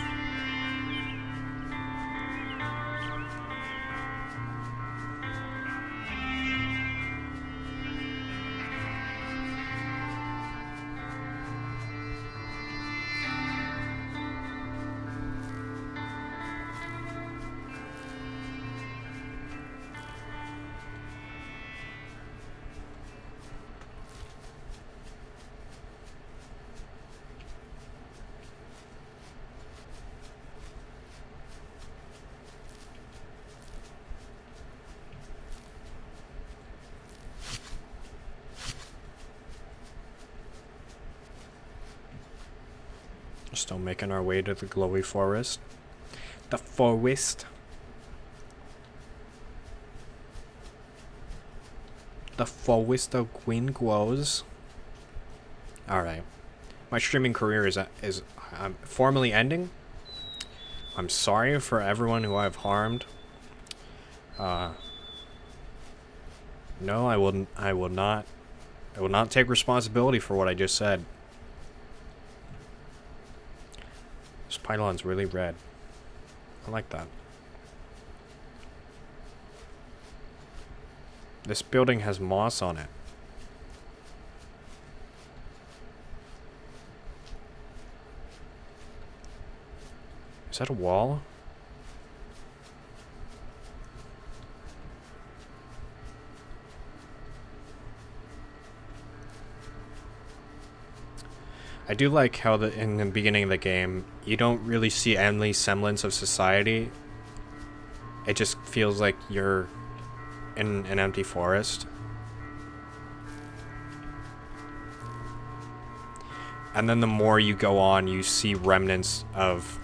Still making our way to the glowy forest. The forest. The forest of green glows. Alright. My streaming career is formally ending. I'm sorry for everyone who I've harmed. No, I will not take responsibility for what I just said. This pylon's really red. I like that. This building has moss on it. Is that a wall? I do like how in the beginning of the game, you don't really see any semblance of society. It just feels like you're in an empty forest. And then the more you go on, you see remnants of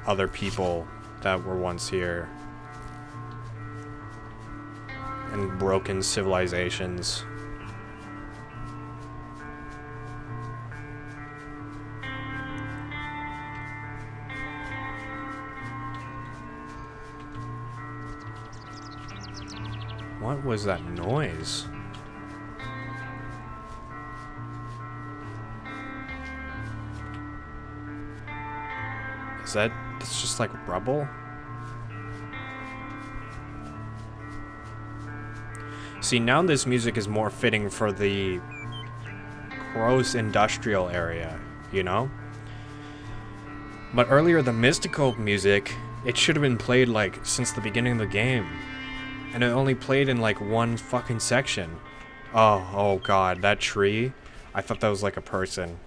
other people that were once here. And broken civilizations. What was that noise? It's just like rubble? See, now this music is more fitting for the gross industrial area, you know? But earlier, the mystical music, it should have been played like since the beginning of the game. And it only played in like one fucking section. Oh god, that tree. I thought that was like a person.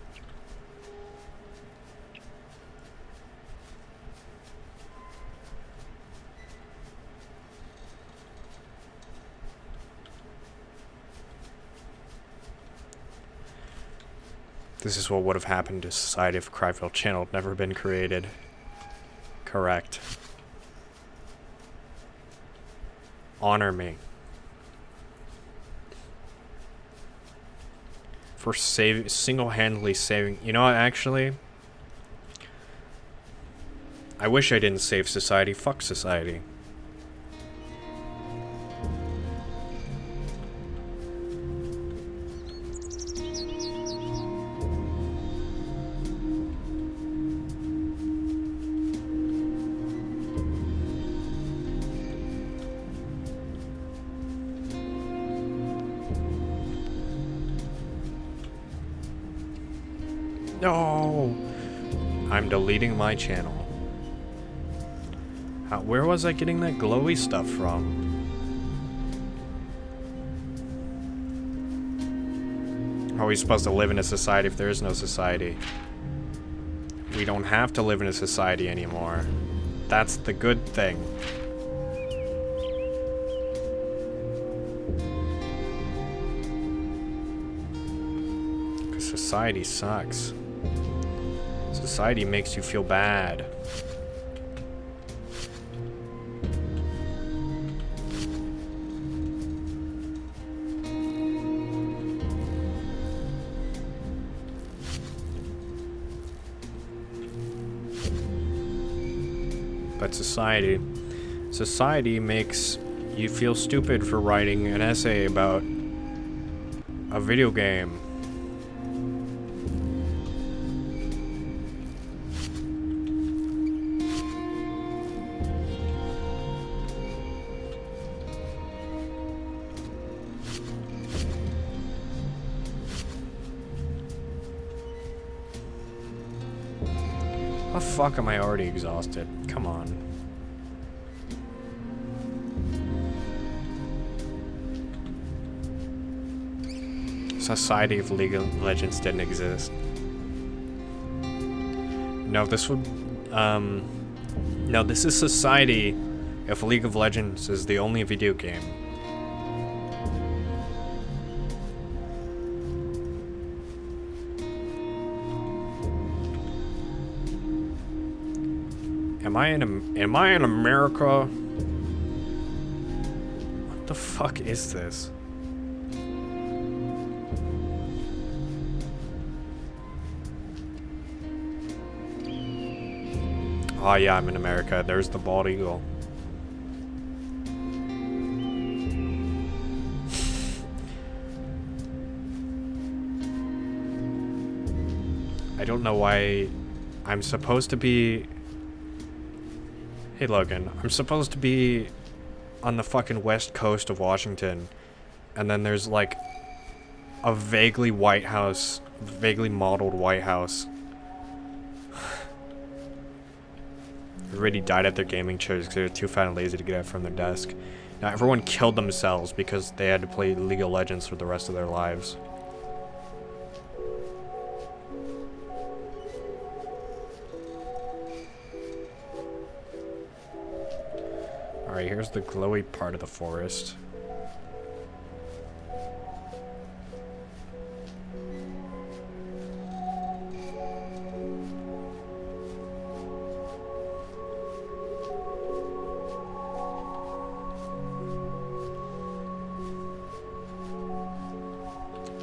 This is what would have happened to society if Cryfield Channel had never been created. Correct. Honor me. For single-handedly saving... You know what, actually? I wish I didn't save society. Fuck society. No! I'm deleting my channel. Where was I getting that glowy stuff from? How are we supposed to live in a society if there is no society? We don't have to live in a society anymore. That's the good thing. Because society sucks. Society makes you feel bad. But society makes you feel stupid for writing an essay about a video game. How the fuck am I already exhausted? Come on. Society of League of Legends didn't exist. No, this would... No, this is society if League of Legends is the only video game. Am I in America? What the fuck is this? Oh yeah, I'm in America. There's the bald eagle. I don't know why I'm supposed to be... Hey Logan, I'm supposed to be on the fucking west coast of Washington, and then there's like a vaguely White House, vaguely modeled White House. Everybody died at their gaming chairs because they were too fat and lazy to get up from their desk. Now everyone killed themselves because they had to play League of Legends for the rest of their lives. Alright, here's the glowy part of the forest.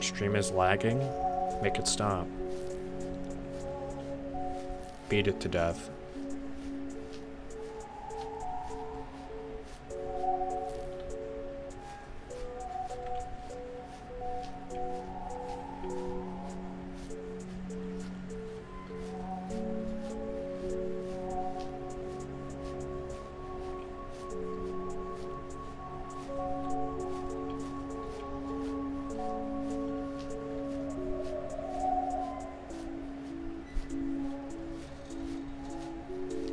Stream is lagging. Make it stop. Beat it to death.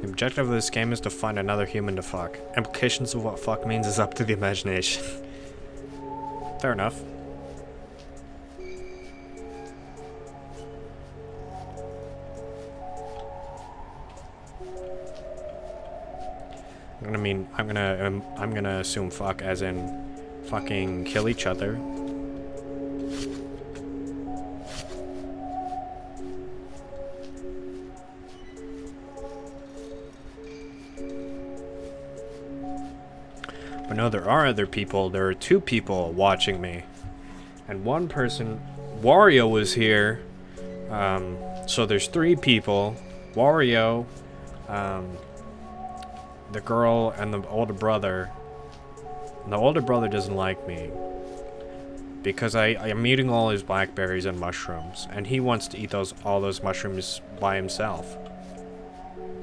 The objective of this game is to find another human to fuck. Implications of what fuck means is up to the imagination. Fair enough. I'm gonna assume fuck as in fucking kill each other. But no, there are other people. There are 2 people watching me. And one person, Wario, was here. So there's 3 people. Wario, the girl, and the older brother. And the older brother doesn't like me. Because I'm eating all his blackberries and mushrooms. And he wants to eat all those mushrooms by himself.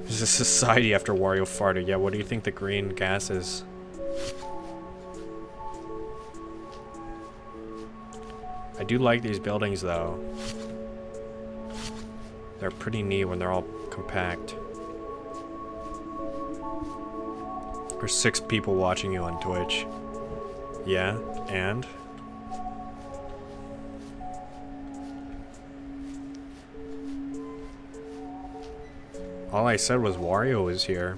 There's a society after Wario farted. Yeah, what do you think the green gas is? I do like these buildings, though. They're pretty neat when they're all compact. There's 6 people watching you on Twitch. Yeah, and? All I said was Wario is here.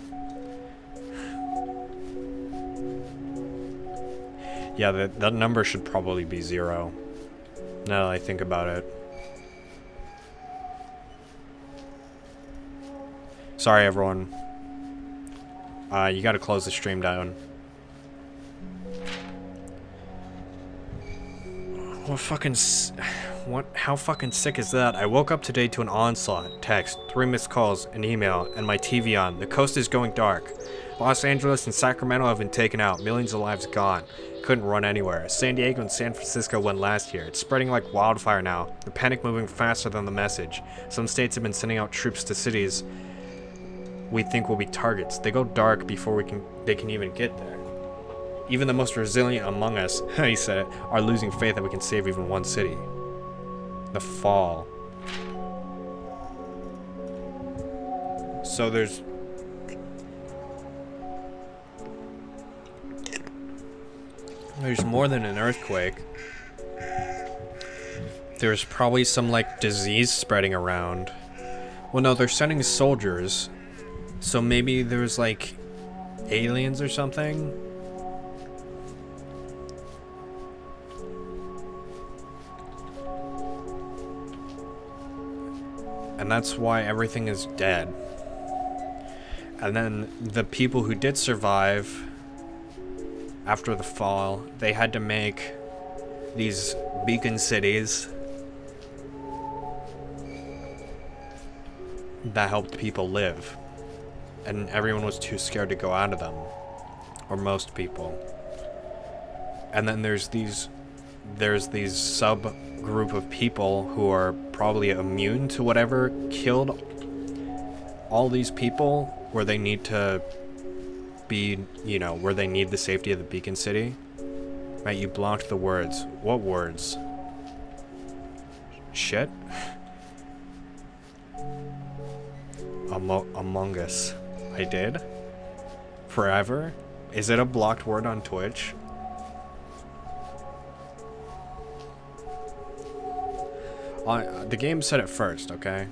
Yeah, that number should probably be 0. Now that I think about it. Sorry, everyone. You gotta close the stream down. How fucking sick is that? I woke up today to an onslaught, text, 3 missed calls, an email, and my TV on. The coast is going dark. Los Angeles and Sacramento have been taken out. Millions of lives gone. Couldn't run anywhere. San Diego and San Francisco went last year. It's spreading like wildfire now. The panic moving faster than the message. Some states have been sending out troops to cities we think will be targets. They go dark before they can even get there. Even the most resilient among us, he said, are losing faith that we can save even one city. The fall. So there's more than an earthquake. There's probably some like disease spreading around. Well, no, they're sending soldiers. So maybe there's like aliens or something. And that's why everything is dead. And then the people who did survive after the fall, they had to make these beacon cities that helped people live. And everyone was too scared to go out of them. Or most people. And then there's these subgroup of people who are probably immune to whatever killed all these people, where they need to be, where they need the safety of the beacon city. Right, you blocked the words. What words? Shit? Among Us. I did? Forever? Is it a blocked word on Twitch? The game said it first, okay?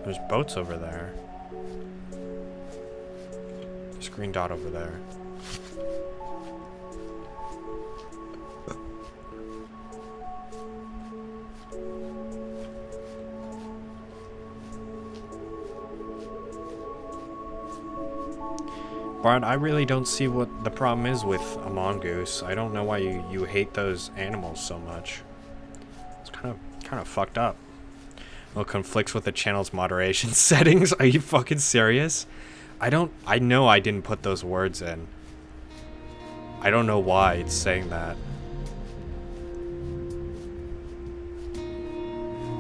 There's boats over there. There's a green dot over there. Bart, I really don't see what the problem is with a mongoose. I don't know why you hate those animals so much. It's kind of fucked up. Well, conflicts with the channel's moderation settings. Are you fucking serious? I know I didn't put those words in. I don't know why it's saying that.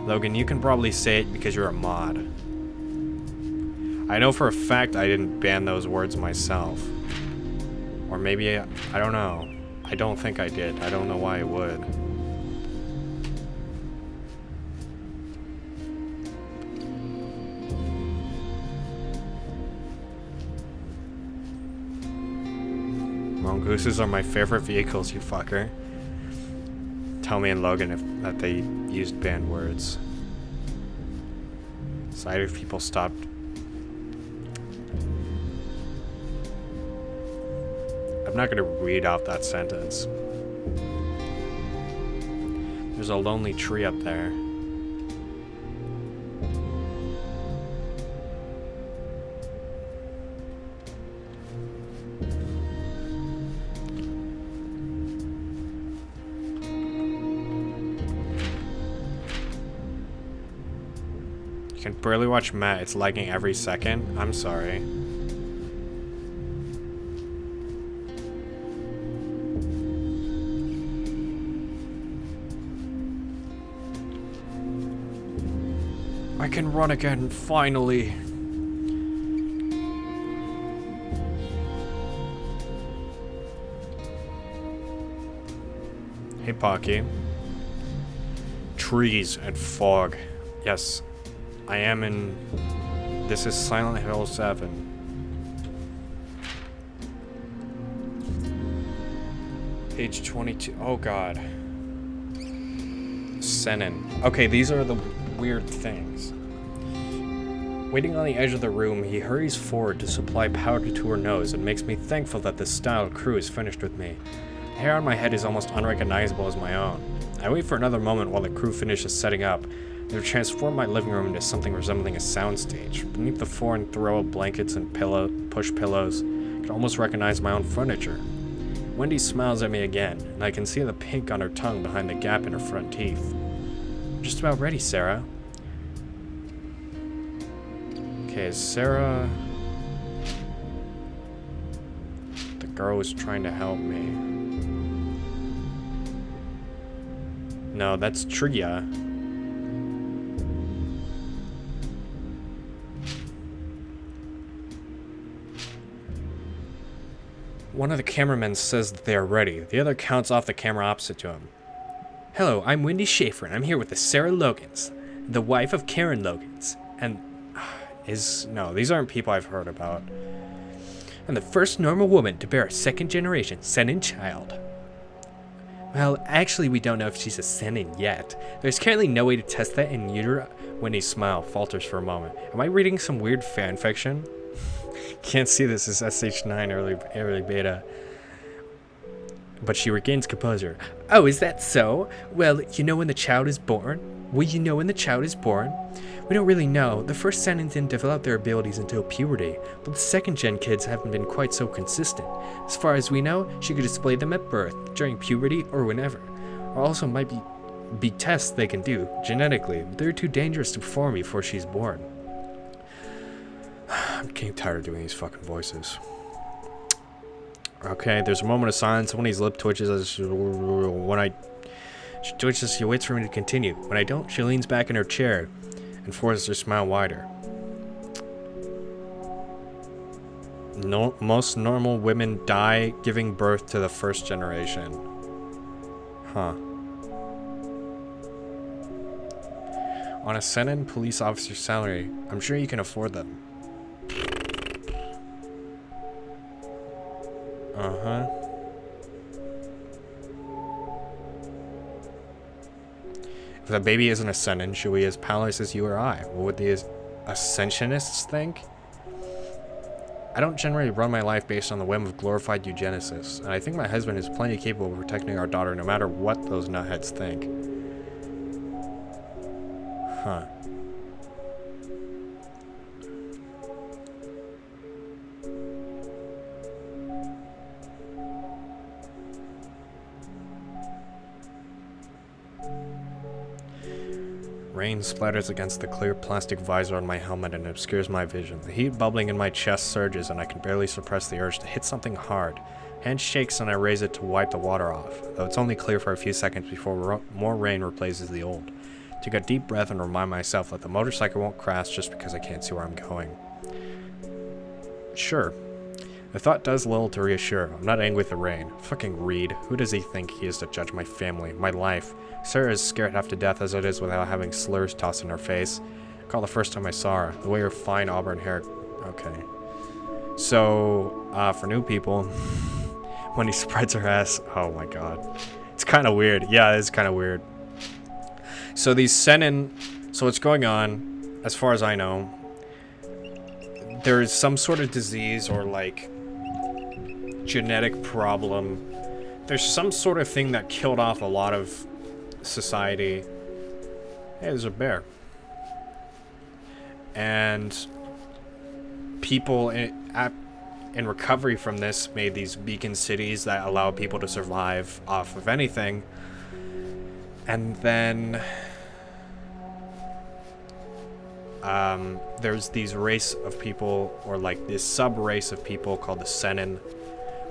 Logan, you can probably say it because you're a mod. I know for a fact I didn't ban those words myself. Or maybe, I don't know. I don't think I did. I don't know why I would. Mongooses are my favorite vehicles, you fucker. Tell me and Logan that they used banned words. Side of people stopped. I'm not gonna read out that sentence. There's a lonely tree up there. can barely watch Matt. It's lagging every second. I'm sorry. I can run again, finally. Hey, Pocky. Trees and fog. Yes, I am in... This is Silent Hill 7. Page 22. Oh, God. Senin. Okay, these are the weird things. Waiting on the edge of the room, he hurries forward to supply powder to her nose and makes me thankful that this styled crew is finished with me. The hair on my head is almost unrecognizable as my own. I wait for another moment while the crew finishes setting up. They've transformed my living room into something resembling a soundstage. Beneath the foreign throw of blankets and push pillows, I can almost recognize my own furniture. Wendy smiles at me again, and I can see the pink on her tongue behind the gap in her front teeth. Just about ready, Sarah. Okay, Sarah... The girl was trying to help me. No, that's Tria. One of the cameramen says that they are ready. The other counts off the camera opposite to him. Hello, I'm Wendy Schaefer, and I'm here with the Sarah Logans, the wife of Karen Logans. And... No, these aren't people I've heard about. And the first normal woman to bear a second-generation Senin child. Well, actually, we don't know if she's a Senin yet. There's currently no way to test that in utero. Wendy's smile falters for a moment. Am I reading some weird fan fiction? Can't see this as SH9 early beta. But she regains composure. Oh, is that so? Well, you know when the child is born? Will you know when the child is born? We don't really know. The first Senins didn't develop their abilities until puberty, but the second-gen kids haven't been quite so consistent. As far as we know, she could display them at birth, during puberty, or whenever. Or also might be tests they can do, genetically, but they're too dangerous to perform before she's born. I'm getting tired of doing these fucking voices. Okay, there's a moment of silence. Wendy's lip twitches as she twitches, she waits for me to continue. When I don't, she leans back in her chair and forces her smile wider. No, most normal women die giving birth to the first generation. Huh. On a Senin police officer's salary, I'm sure you can afford them. Uh-huh. If the baby isn't a Senin, should we as powerless as you or I? What would the Ascensionists think? I don't generally run my life based on the whim of glorified eugenicists, and I think my husband is plenty capable of protecting our daughter no matter what those nutheads think. Huh. Rain splatters against the clear plastic visor on my helmet and obscures my vision. The heat bubbling in my chest surges and I can barely suppress the urge to hit something hard. Hand shakes and I raise it to wipe the water off, though it's only clear for a few seconds before more rain replaces the old. Take a deep breath and remind myself that the motorcycle won't crash just because I can't see where I'm going. Sure. The thought does little to reassure. I'm not angry with the rain. Fucking Reed. Who does he think he is to judge my family, my life? Sarah is scared half to death as it is without having slurs tossed in her face. I recall the first time I saw her. The way her fine auburn hair... Okay. So, for new people, when he spreads her ass... Oh my god. It's kind of weird. Yeah, it's kind of weird. So these Senin... So what's going on, as far as I know, there is some sort of disease or, like, genetic problem. There's some sort of thing that killed off a lot of society. Hey, there's a bear. And people in recovery from this made these beacon cities that allow people to survive off of anything. And then there's these race of people, or like this sub-race of people called the Senin,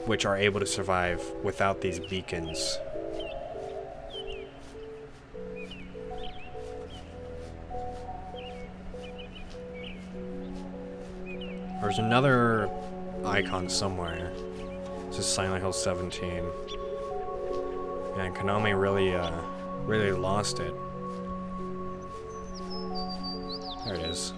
which are able to survive without these beacons. There's another icon somewhere. This is Silent Hill 17. And Konami really lost it. There it is.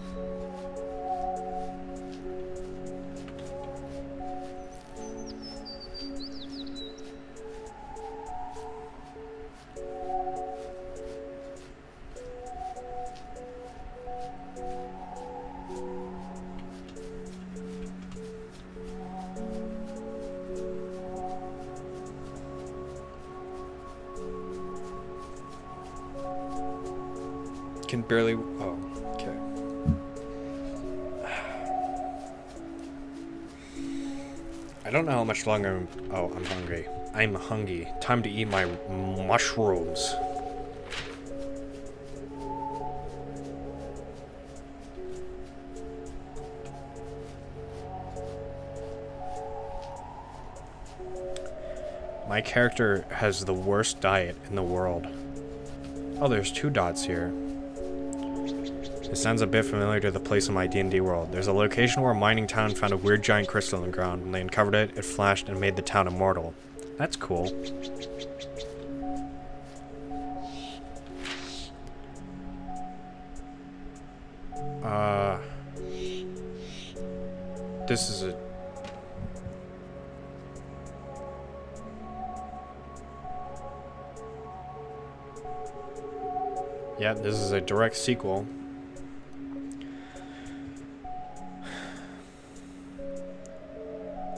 Can barely. Oh, okay. I don't know how much longer. Oh, I'm hungry. I'm hungry. Time to eat my mushrooms. My character has the worst diet in the world. Oh, there's 2 dots here. It sounds a bit familiar to the place in my D&D world. There's a location where a mining town found a weird giant crystal in the ground. When they uncovered it, it flashed and made the town immortal. That's cool. This is a... Yeah, this is a direct sequel.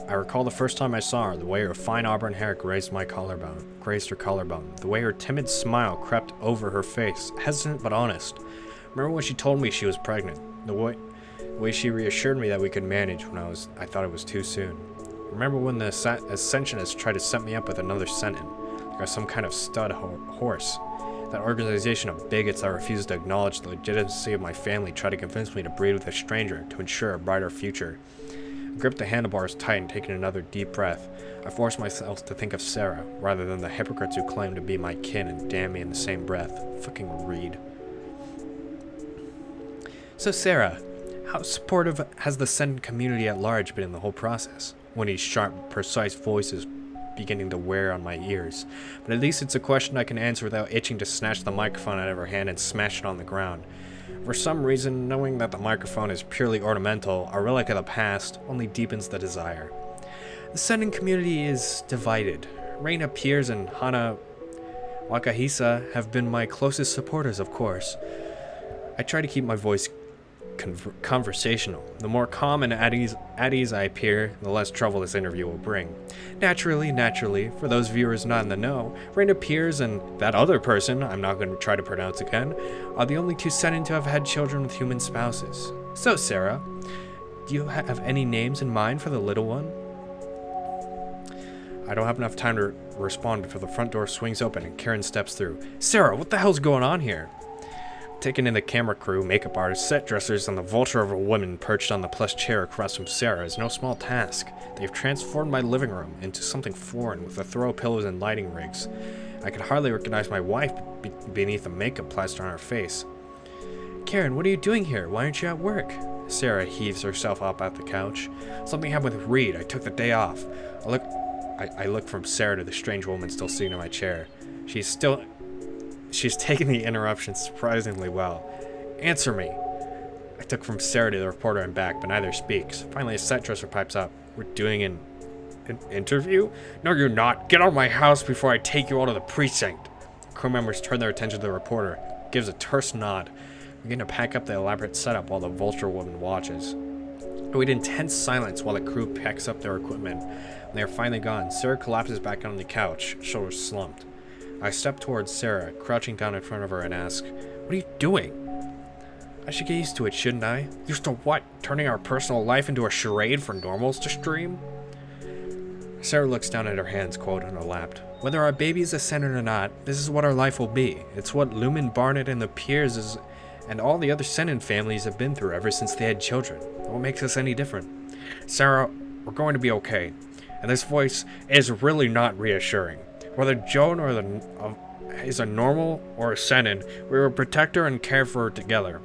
I recall the first time I saw her, the way her fine auburn hair grazed her collarbone, the way her timid smile crept over her face, hesitant but honest. Remember when she told me she was pregnant, the way she reassured me that we could manage when I thought it was too soon. Remember when the Ascensionists tried to set me up with another Sentin, like I was some kind of stud horse. That organization of bigots that refused to acknowledge the legitimacy of my family tried to convince me to breed with a stranger to ensure a brighter future. I gripped the handlebars tight and taking another deep breath. I forced myself to think of Sarah, rather than the hypocrites who claim to be my kin and damn me in the same breath. Fucking Reed. So Sarah, how supportive has the Sentin community at large been in the whole process? Winnie's sharp, precise voice is beginning to wear on my ears, but at least it's a question I can answer without itching to snatch the microphone out of her hand and smash it on the ground. For some reason, knowing that the microphone is purely ornamental, a relic of the past, only deepens the desire. The Sentin community is divided. Reina Piers and Hana Wakahisa have been my closest supporters, of course. I try to keep my voice conversational. The more calm and at ease I appear, the less trouble this interview will bring. Naturally, for those viewers not in the know, Reina Piers and that other person, I'm not going to try to pronounce again, are the only 2 Sentin to have had children with human spouses. So, Sarah, do you have any names in mind for the little one? I don't have enough time to respond before the front door swings open and Karen steps through. Sarah, what the hell's going on here? Taking in the camera crew, makeup artists, set dressers, and the vulture of a woman perched on the plush chair across from Sarah is no small task. They've transformed my living room into something foreign with the throw pillows and lighting rigs. I could hardly recognize my wife beneath the makeup plaster on her face. Karen, what are you doing here? Why aren't you at work? Sarah heaves herself up at the couch. Something happened with Reed. I took the day off. I look from Sarah to the strange woman still sitting in my chair. She's taken the interruption surprisingly well. Answer me. I took from Sarah to the reporter and back, but neither speaks. Finally, a set dresser pipes up. We're doing an interview? No, you're not. Get out of my house before I take you out of the precinct. Crew members turn their attention to the reporter. Gives a terse nod. We begin to pack up the elaborate setup while the vulture woman watches. We wait in tense silence while the crew packs up their equipment. When they are finally gone, Sarah collapses back on the couch, shoulders slumped. I step towards Sarah, crouching down in front of her, and ask, What are you doing? I should get used to it, shouldn't I? Used to what? Turning our personal life into a charade for normals to stream? Sarah looks down at her hands, coiled in her lap. Whether our baby is a Sentin or not, this is what our life will be. It's what Lumen Barnett and the Piers and all the other Senin families have been through ever since they had children. What makes us any different? Sarah, we're going to be okay. And this voice is really not reassuring. Whether Joan is a normal or a Senin, we will protect her and care for her together.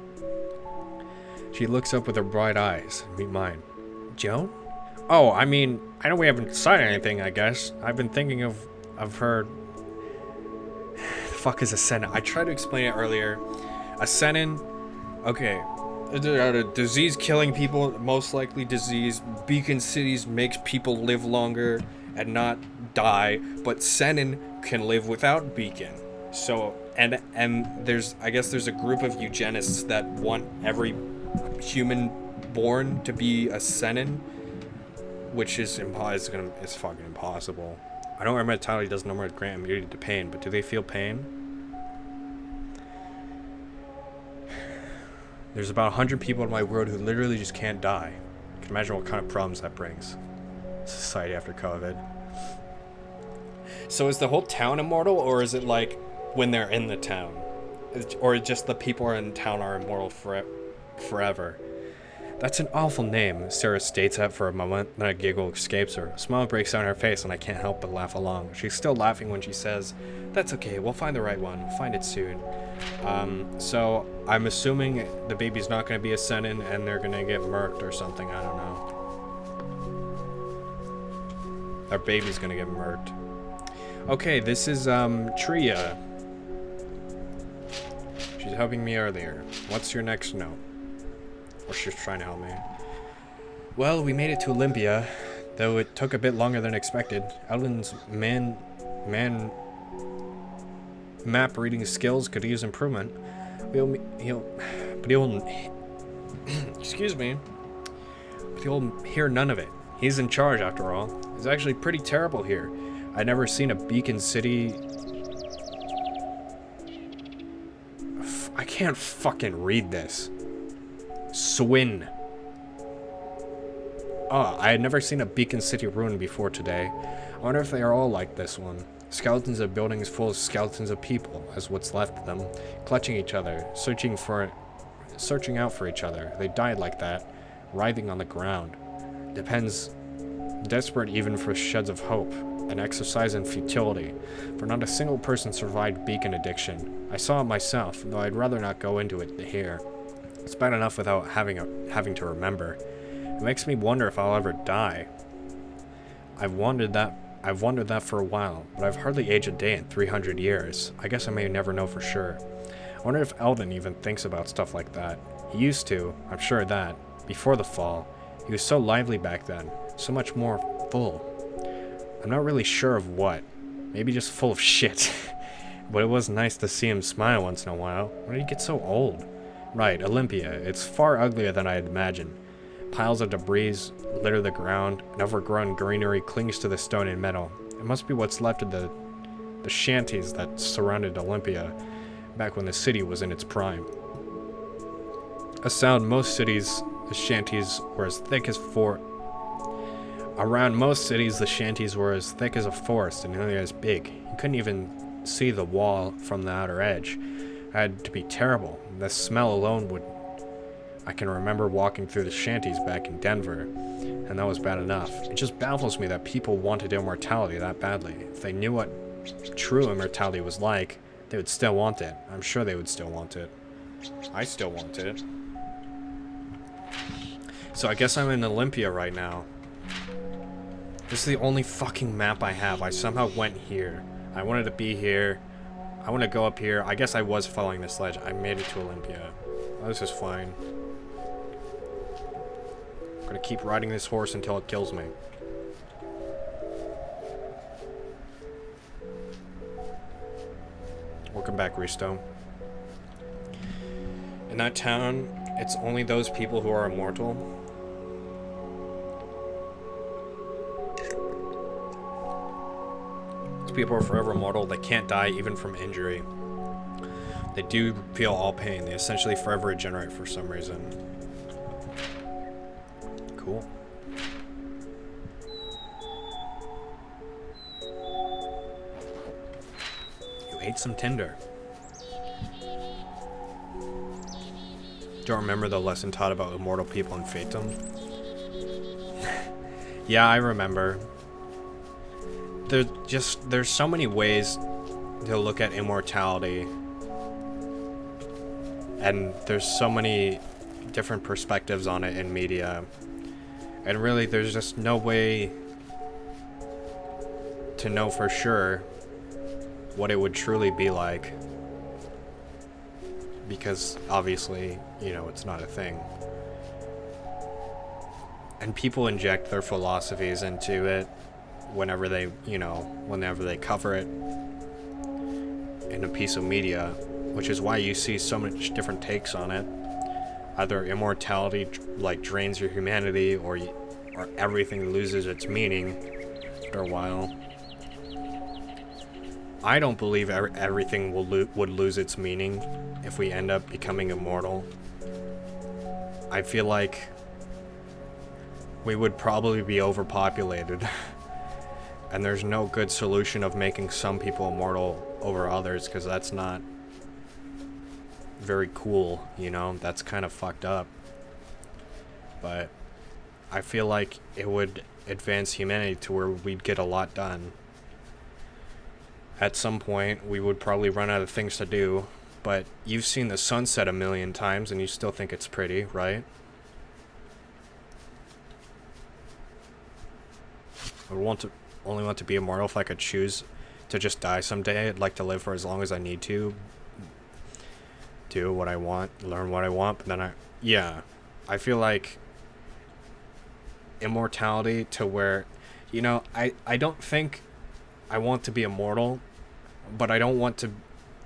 She looks up with her bright eyes and meet mine. Joan? Oh, I mean, I know we haven't decided anything, I guess. I've been thinking of her... The fuck is a Senin? I tried to explain it earlier. A Senin... Okay. A disease killing people, most likely disease. Beacon cities makes people live longer and not die. But Senin can live without Beacon. So, and there's... I guess there's a group of eugenists that want every human born to be a Senin, which is it's fucking impossible. I know immortality doesn't normally grant immunity to pain, but do they feel pain? There's about 100 people in my world who literally just can't die. You can imagine what kind of problems that brings. Society after COVID. So is the whole town immortal, or is it like when they're in the town? Or just the people in town are immortal forever? That's an awful name, Sarah states that for a moment, then a giggle escapes her. A smile breaks on her face and I can't help but laugh along. She's still laughing when she says, "That's okay, we'll find the right one. We'll find it soon." So I'm assuming the baby's not going to be a Senin and they're going to get murked or something, I don't know. Our baby's going to get murked. Okay, this is, Tria. She's helping me earlier. What's your next note? Or she's trying to help me. Well, we made it to Olympia, though it took a bit longer than expected. Eidolon's map reading skills could use improvement. Excuse me. But he'll hear none of it. He's in charge, after all. It's actually pretty terrible here. I'd never seen a beacon city. I can't fucking read this. Swin. I had never seen a beacon city ruin before today. I wonder if they are all like this one. Skeletons of buildings full of skeletons of people, as what's left of them, clutching each other, searching out for each other. They died like that, writhing on the ground. Depends, desperate even for sheds of hope, an exercise in futility, for not a single person survived beacon addiction. I saw it myself, though I'd rather not go into it here. It's bad enough without having to remember. It makes me wonder if I'll ever die. I've wondered that for a while, but I've hardly aged a day in 300 years. I guess I may never know for sure. I wonder if Eldon even thinks about stuff like that. He used to, I'm sure of that. Before the fall, he was so lively back then, so much more full. I'm not really sure of what. Maybe just full of shit. But it was nice to see him smile once in a while. When did he get so old? Right, Olympia. It's far uglier than I had imagined. Piles of debris litter the ground, and overgrown greenery clings to the stone and metal. It must be what's left of the shanties that surrounded Olympia back when the city was in its prime. Around most cities, the shanties were as thick as a forest and nearly as big. You couldn't even see the wall from the outer edge. It had to be terrible. The smell alone would... I can remember walking through the shanties back in Denver, and that was bad enough. It just baffles me that people wanted immortality that badly. If they knew what true immortality was like, they would still want it. I'm sure they would still want it. I still want it. So I guess I'm in Olympia right now. This is the only fucking map I have. I somehow went here. I wanted to be here. I want to go up here. I guess I was following this ledge. I made it to Olympia. Oh, this is fine. I'm gonna keep riding this horse until it kills me. Welcome back, Risto. In that town, it's only those people who are immortal. Those people are forever immortal. They can't die even from injury. They do feel all pain. They essentially forever regenerate for some reason. Cool. You ate some tinder. Don't remember the lesson taught about immortal people in Fatum? Yeah, I remember. There's so many ways to look at immortality. And there's so many different perspectives on it in media. And really, there's just no way to know for sure what it would truly be like. Because, obviously, you know, it's not a thing. And people inject their philosophies into it whenever they, whenever they cover it in a piece of media, which is why you see so much different takes on it. Either immortality like drains your humanity, or everything loses its meaning after a while. I don't believe everything would lose its meaning if we end up becoming immortal. I feel like we would probably be overpopulated. And there's no good solution of making some people immortal over others, because that's not very cool, you know? That's kind of fucked up. But I feel like it would advance humanity to where we'd get a lot done. At some point, we would probably run out of things to do, but you've seen the sunset a million times and you still think it's pretty, right? I would only want to be immortal if I could choose to just die someday. I'd like to live for as long as I need to. Do what I want, learn what I want, but then I feel like immortality to where, I don't think I want to be immortal, but I don't want to,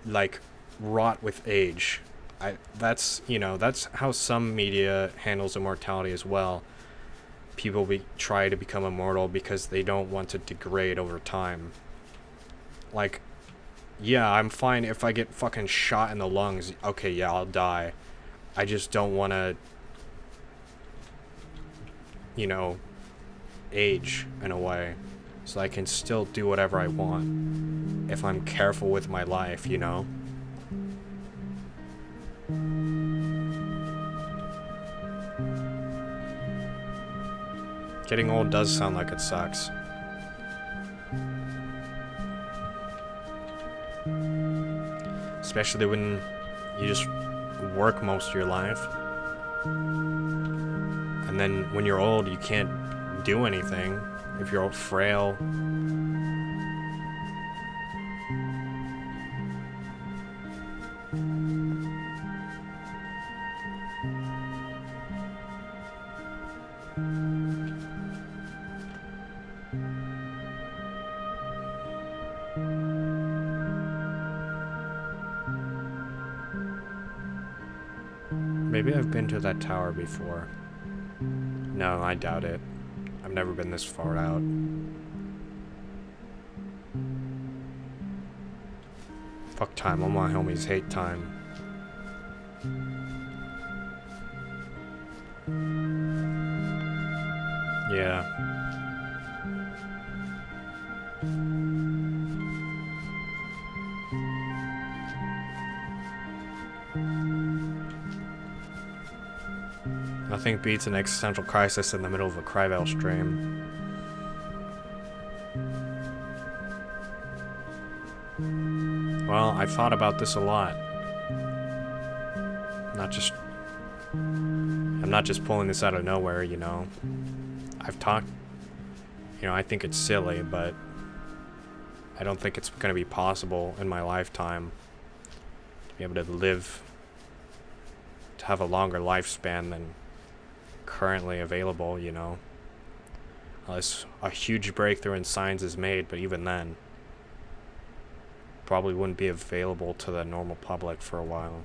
like, rot with age. That's how some media handles immortality as well. People try to become immortal because they don't want to degrade over time. Like, yeah, I'm fine if I get fucking shot in the lungs. Okay, yeah, I'll die. I just don't want to, age in a way. So I can still do whatever I want. If I'm careful with my life, Getting old does sound like it sucks. Especially when you just work most of your life. And then when you're old, you can't do anything. If you're frail. Maybe I've been to that tower before. No, I doubt it. I've never been this far out. Fuck time, all my homies hate time. Yeah. Nothing beats an existential crisis in the middle of a Cryvale stream. Well, I've thought about this a lot. I'm not just pulling this out of nowhere, I've talked, I think it's silly, but I don't think it's going to be possible in my lifetime to be able to have a longer lifespan than currently available, Unless a huge breakthrough in science is made, but even then, probably wouldn't be available to the normal public for a while.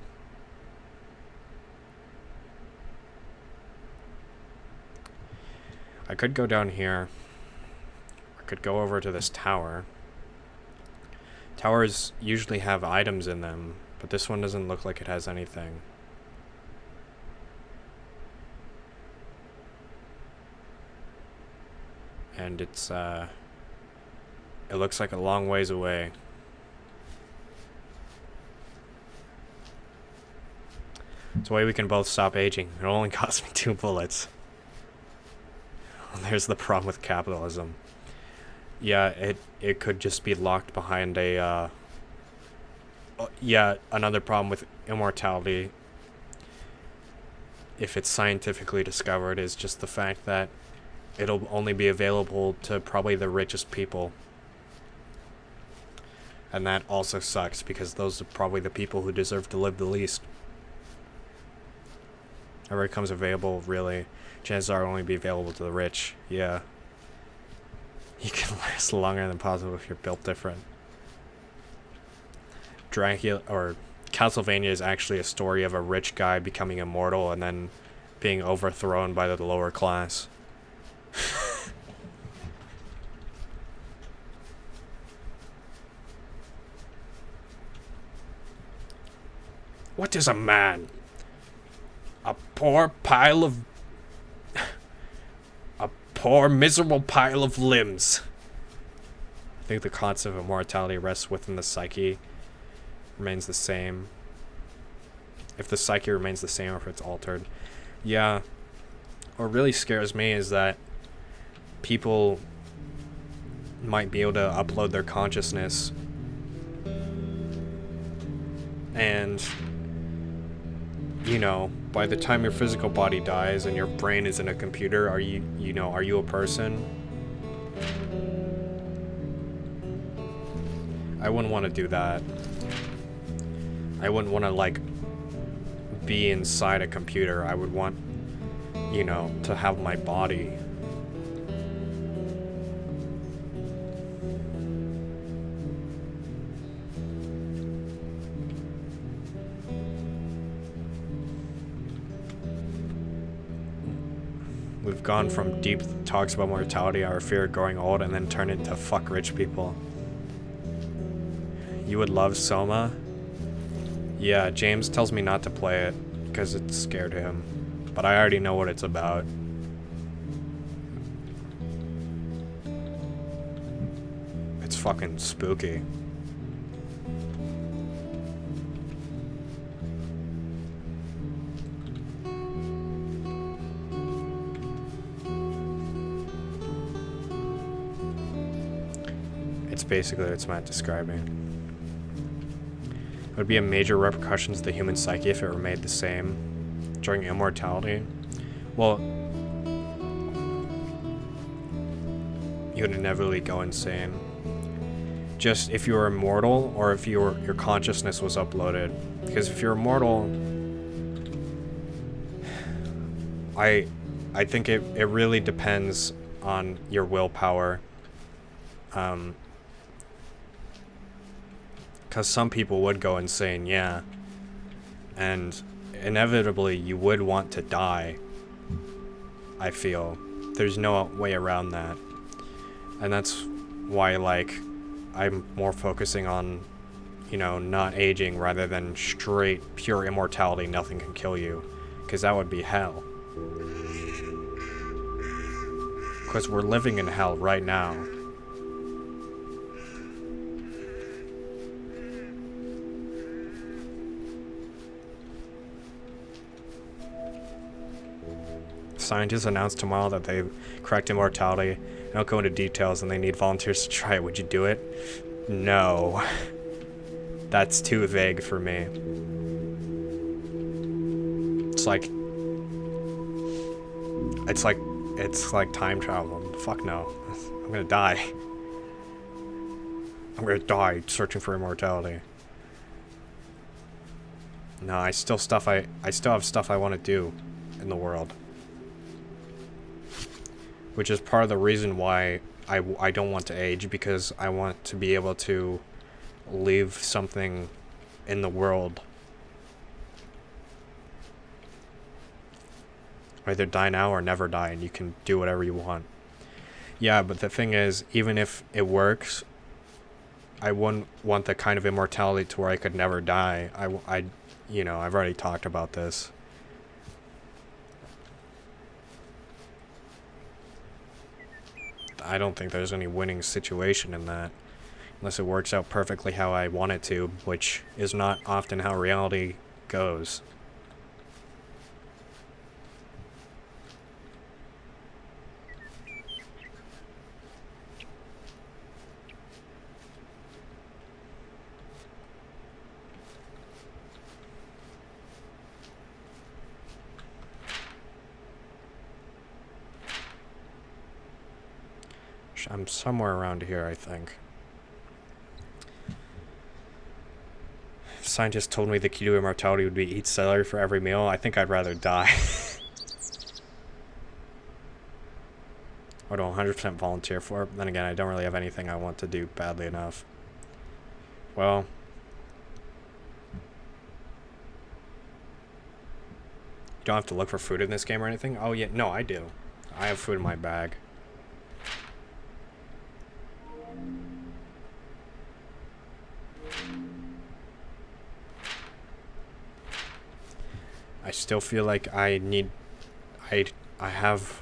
I could go down here. I could go over to this tower. Towers usually have items in them, but this one doesn't look like it has anything. And it looks like a long ways away. It's a way we can both stop aging. It only cost me 2 bullets. There's the problem with capitalism. Yeah, it could just be locked behind a, yeah, another problem with immortality, if it's scientifically discovered, is just the fact that it'll only be available to probably the richest people. And that also sucks, because those are probably the people who deserve to live the least. Whenever it becomes available, really, chances are it'll only be available to the rich. Yeah. You can last longer than possible if you're built different. Dracula, or Castlevania, is actually a story of a rich guy becoming immortal and then being overthrown by the lower class. What is a man? A poor pile of... a poor, miserable pile of limbs. I think the concept of immortality rests within the psyche, remains the same. If the psyche remains the same or if it's altered. Yeah. What really scares me is that people might be able to upload their consciousness, and, you know, by the time your physical body dies and your brain is in a computer, are you a person? I wouldn't want to do that. I wouldn't want to, like, be inside a computer. I would want, you know, to have my body. We've gone from deep talks about mortality, our fear of growing old, and then turned into fuck rich people. You would love Soma? Yeah, James tells me not to play it because it's scared him, but I already know what it's about. It's fucking spooky. It's basically what it's meant describing. It would be a major repercussions to the human psyche if it remained the same during immortality. Well, you would inevitably go insane. Just if you were immortal, or if your consciousness was uploaded. Because if you're immortal, I think it really depends on your willpower. Because some people would go insane, yeah. And inevitably, you would want to die, I feel. There's no way around that. And that's why, like, I'm more focusing on, you know, not aging rather than straight, pure immortality, nothing can kill you. Because that would be hell. Because we're living in hell right now. Scientists announced tomorrow that they've cracked immortality. I don't go into details, and they need volunteers to try it. Would you do it? No. That's too vague for me. It's like time travel. Fuck no. I'm gonna die. I'm gonna die searching for immortality. No, I still have stuff I want to do in the world. Which is part of the reason why I don't want to age, because I want to be able to leave something in the world. Either die now or never die, and you can do whatever you want. Yeah, but the thing is, even if it works, I wouldn't want the kind of immortality to where I could never die. You know, I've already talked about this. I don't think there's any winning situation in that, unless it works out perfectly how I want it to, which is not often how reality goes. I'm somewhere around here, I think. If scientists told me the key to immortality would be eat celery for every meal, I think I'd rather die. I don't 100% volunteer for it. Then again, I don't really have anything I want to do badly enough. Well, you don't have to look for food in this game or anything? Oh yeah, no, I do. I have food in my bag. I still feel like I have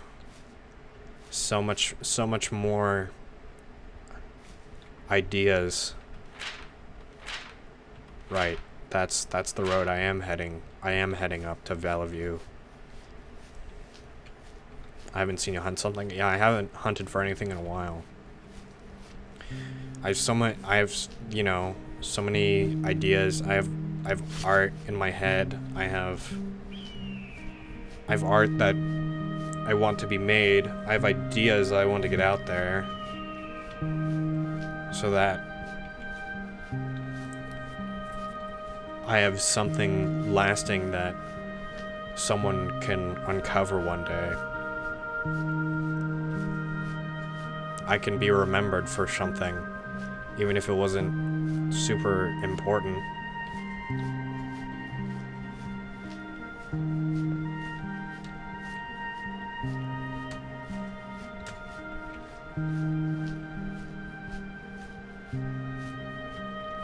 so much more ideas. Right. That's the road I am heading. I am heading up to Valley. I haven't seen you hunt something. Yeah, I haven't hunted for anything in a while. I have you know, so many ideas. I have art in my head. I have art that I want to be made. I have ideas I want to get out there so that I have something lasting that someone can uncover one day. I can be remembered for something, even if it wasn't super important.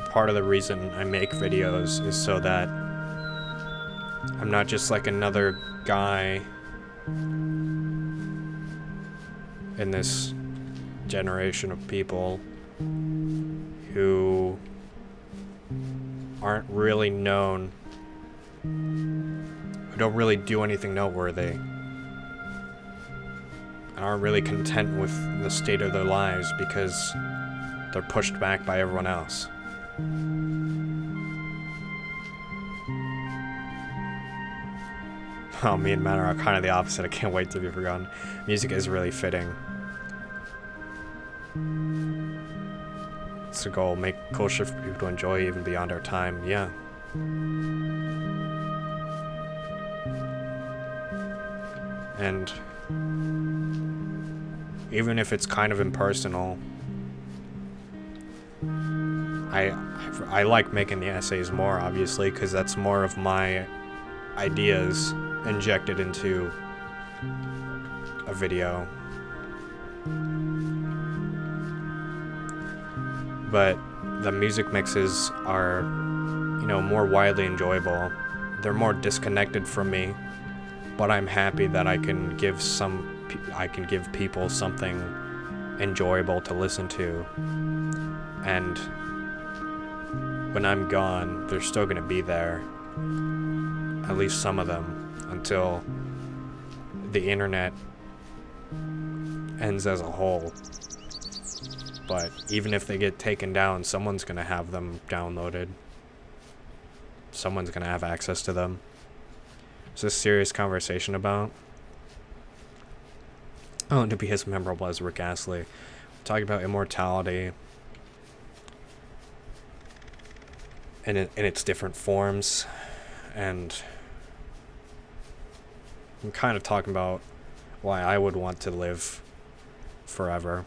Part of the reason I make videos is so that I'm not just like another guy in this generation of people who aren't really known, who don't really do anything noteworthy, and aren't really content with the state of their lives because they're pushed back by everyone else. Oh, me and Matt are kind of the opposite. I can't wait to be forgotten. Music is really fitting. It's a goal. Make cool shit for people to enjoy even beyond our time. Yeah. And even if it's kind of impersonal, I like making the essays more, obviously, because that's more of my ideas injected into a video. But the music mixes are, you know, more widely enjoyable. They're more disconnected from me, but I'm happy that I can give people something enjoyable to listen to. And when I'm gone, they're still gonna be there. At least some of them, until the internet ends as a whole. But even if they get taken down, someone's gonna have them downloaded. Someone's gonna have access to them. Is this a serious conversation about? Oh, to be as memorable as Rick Astley. We're talking about immortality in its different forms, and I'm kind of talking about why I would want to live forever.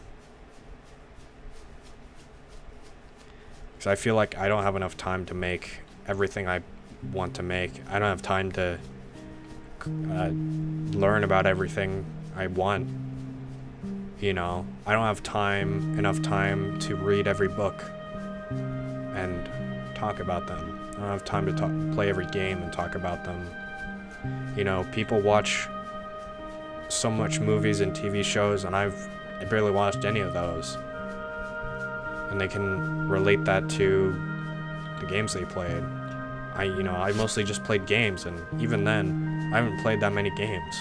Because I feel like I don't have enough time to make everything I want to make. I don't have time to learn about everything I want. You know, I don't have enough time to read every book and talk about them. I don't have time to play every game and talk about them. You know, people watch so much movies and TV shows, and I barely watched any of those. And they can relate that to the games they played. I mostly just played games, and even then, I haven't played that many games.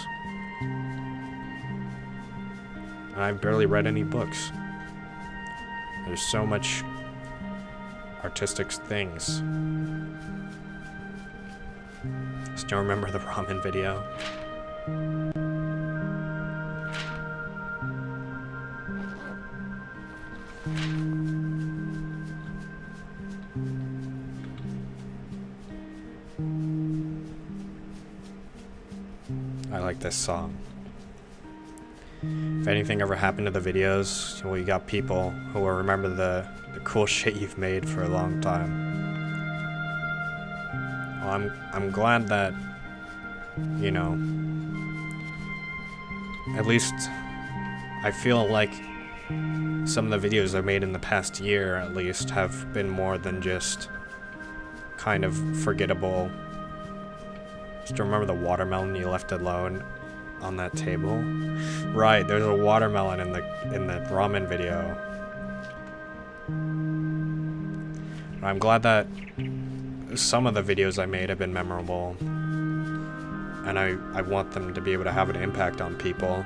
And I've barely read any books. There's so much artistic things. Still remember the ramen video? I like this song. If anything ever happened to the videos, well, you got people who will remember the cool shit you've made for a long time. Well, I'm glad that, you know, at least I feel like some of the videos I made in the past year, at least, have been more than just kind of forgettable. Just remember the watermelon you left alone on that table? Right, there's a watermelon in the ramen video. I'm glad that some of the videos I made have been memorable. And I want them to be able to have an impact on people.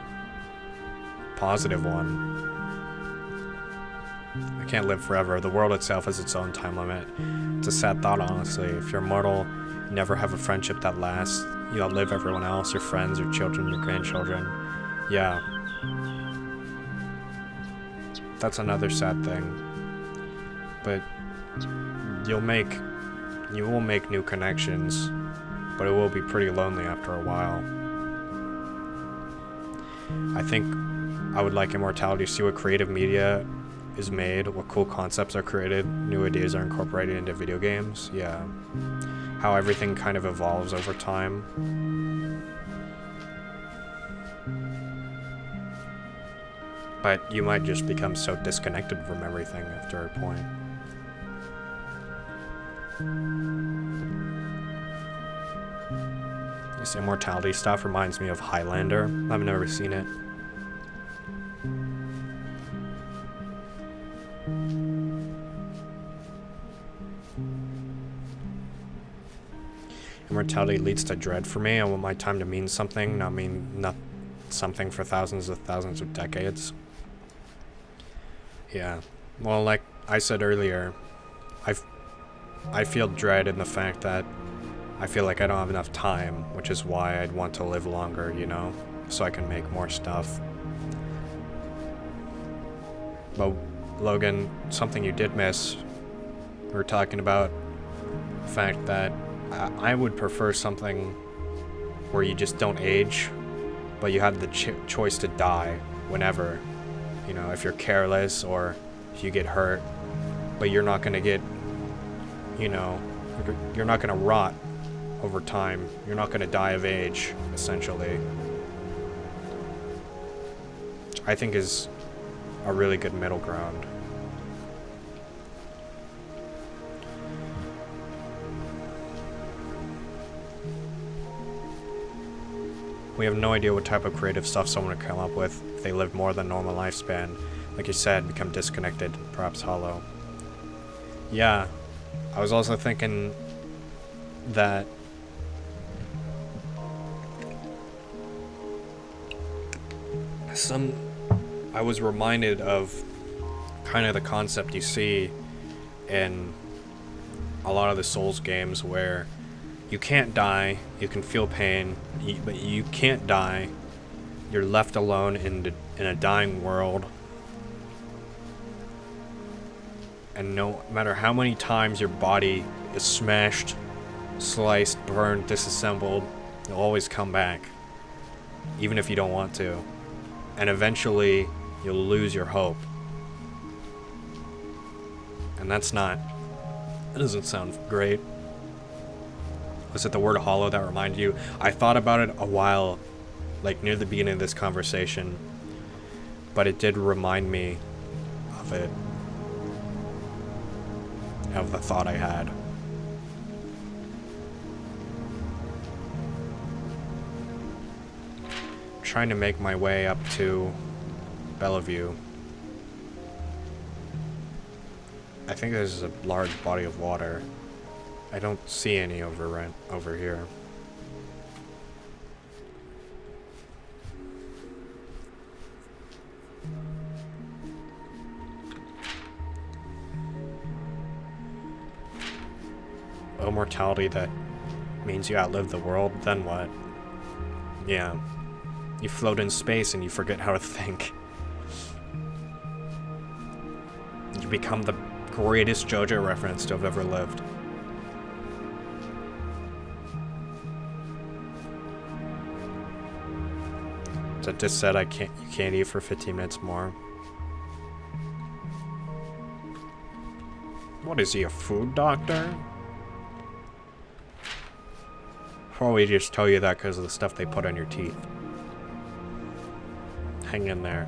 Positive one. I can't live forever. The world itself has its own time limit. It's a sad thought, honestly. If you're mortal, you never have a friendship that lasts. You outlive everyone else, your friends, your children, your grandchildren. Yeah. That's another sad thing. But you will make new connections, but it will be pretty lonely after a while. I think I would like immortality to see what creative media is made, what cool concepts are created, new ideas are incorporated into video games. Yeah. How everything kind of evolves over time. But you might just become so disconnected from everything after a point. This immortality stuff reminds me of Highlander. I've never seen it. Immortality leads to dread for me. I want my time to mean something, not something for thousands of decades. Yeah. Well, like I said earlier, I feel dread in the fact that I feel like I don't have enough time, which is why I'd want to live longer, you know, so I can make more stuff. But Logan, something you did miss, we were talking about the fact that I would prefer something where you just don't age, but you have the choice to die whenever. You know, if you're careless or if you get hurt, but you're not going to get, you know, you're not going to rot over time. You're not going to die of age, essentially. I think is a really good middle ground. We have no idea what type of creative stuff someone would come up with if they lived more than normal lifespan. Like you said, become disconnected, perhaps hollow. Yeah, I was also thinking that I was reminded of kind of the concept you see in a lot of the Souls games where you can't die, you can feel pain, but you can't die. You're left alone in a dying world. And no matter how many times your body is smashed, sliced, burned, disassembled, you'll always come back. Even if you don't want to. And eventually, you'll lose your hope. And that doesn't sound great. Was it the word hollow that reminded you? I thought about it a while, like near the beginning of this conversation, but it did remind me of it, of the thought I had. Trying to make my way up to Bellevue. I think there's a large body of water. I don't see any over here. Immortality that means you outlive the world, then what? Yeah. You float in space and you forget how to think. You become the greatest JoJo reference to have ever lived. Dentist said you can't eat for 15 minutes more. What is he, a food doctor? Probably just tell you that because of the stuff they put on your teeth. Hang in there.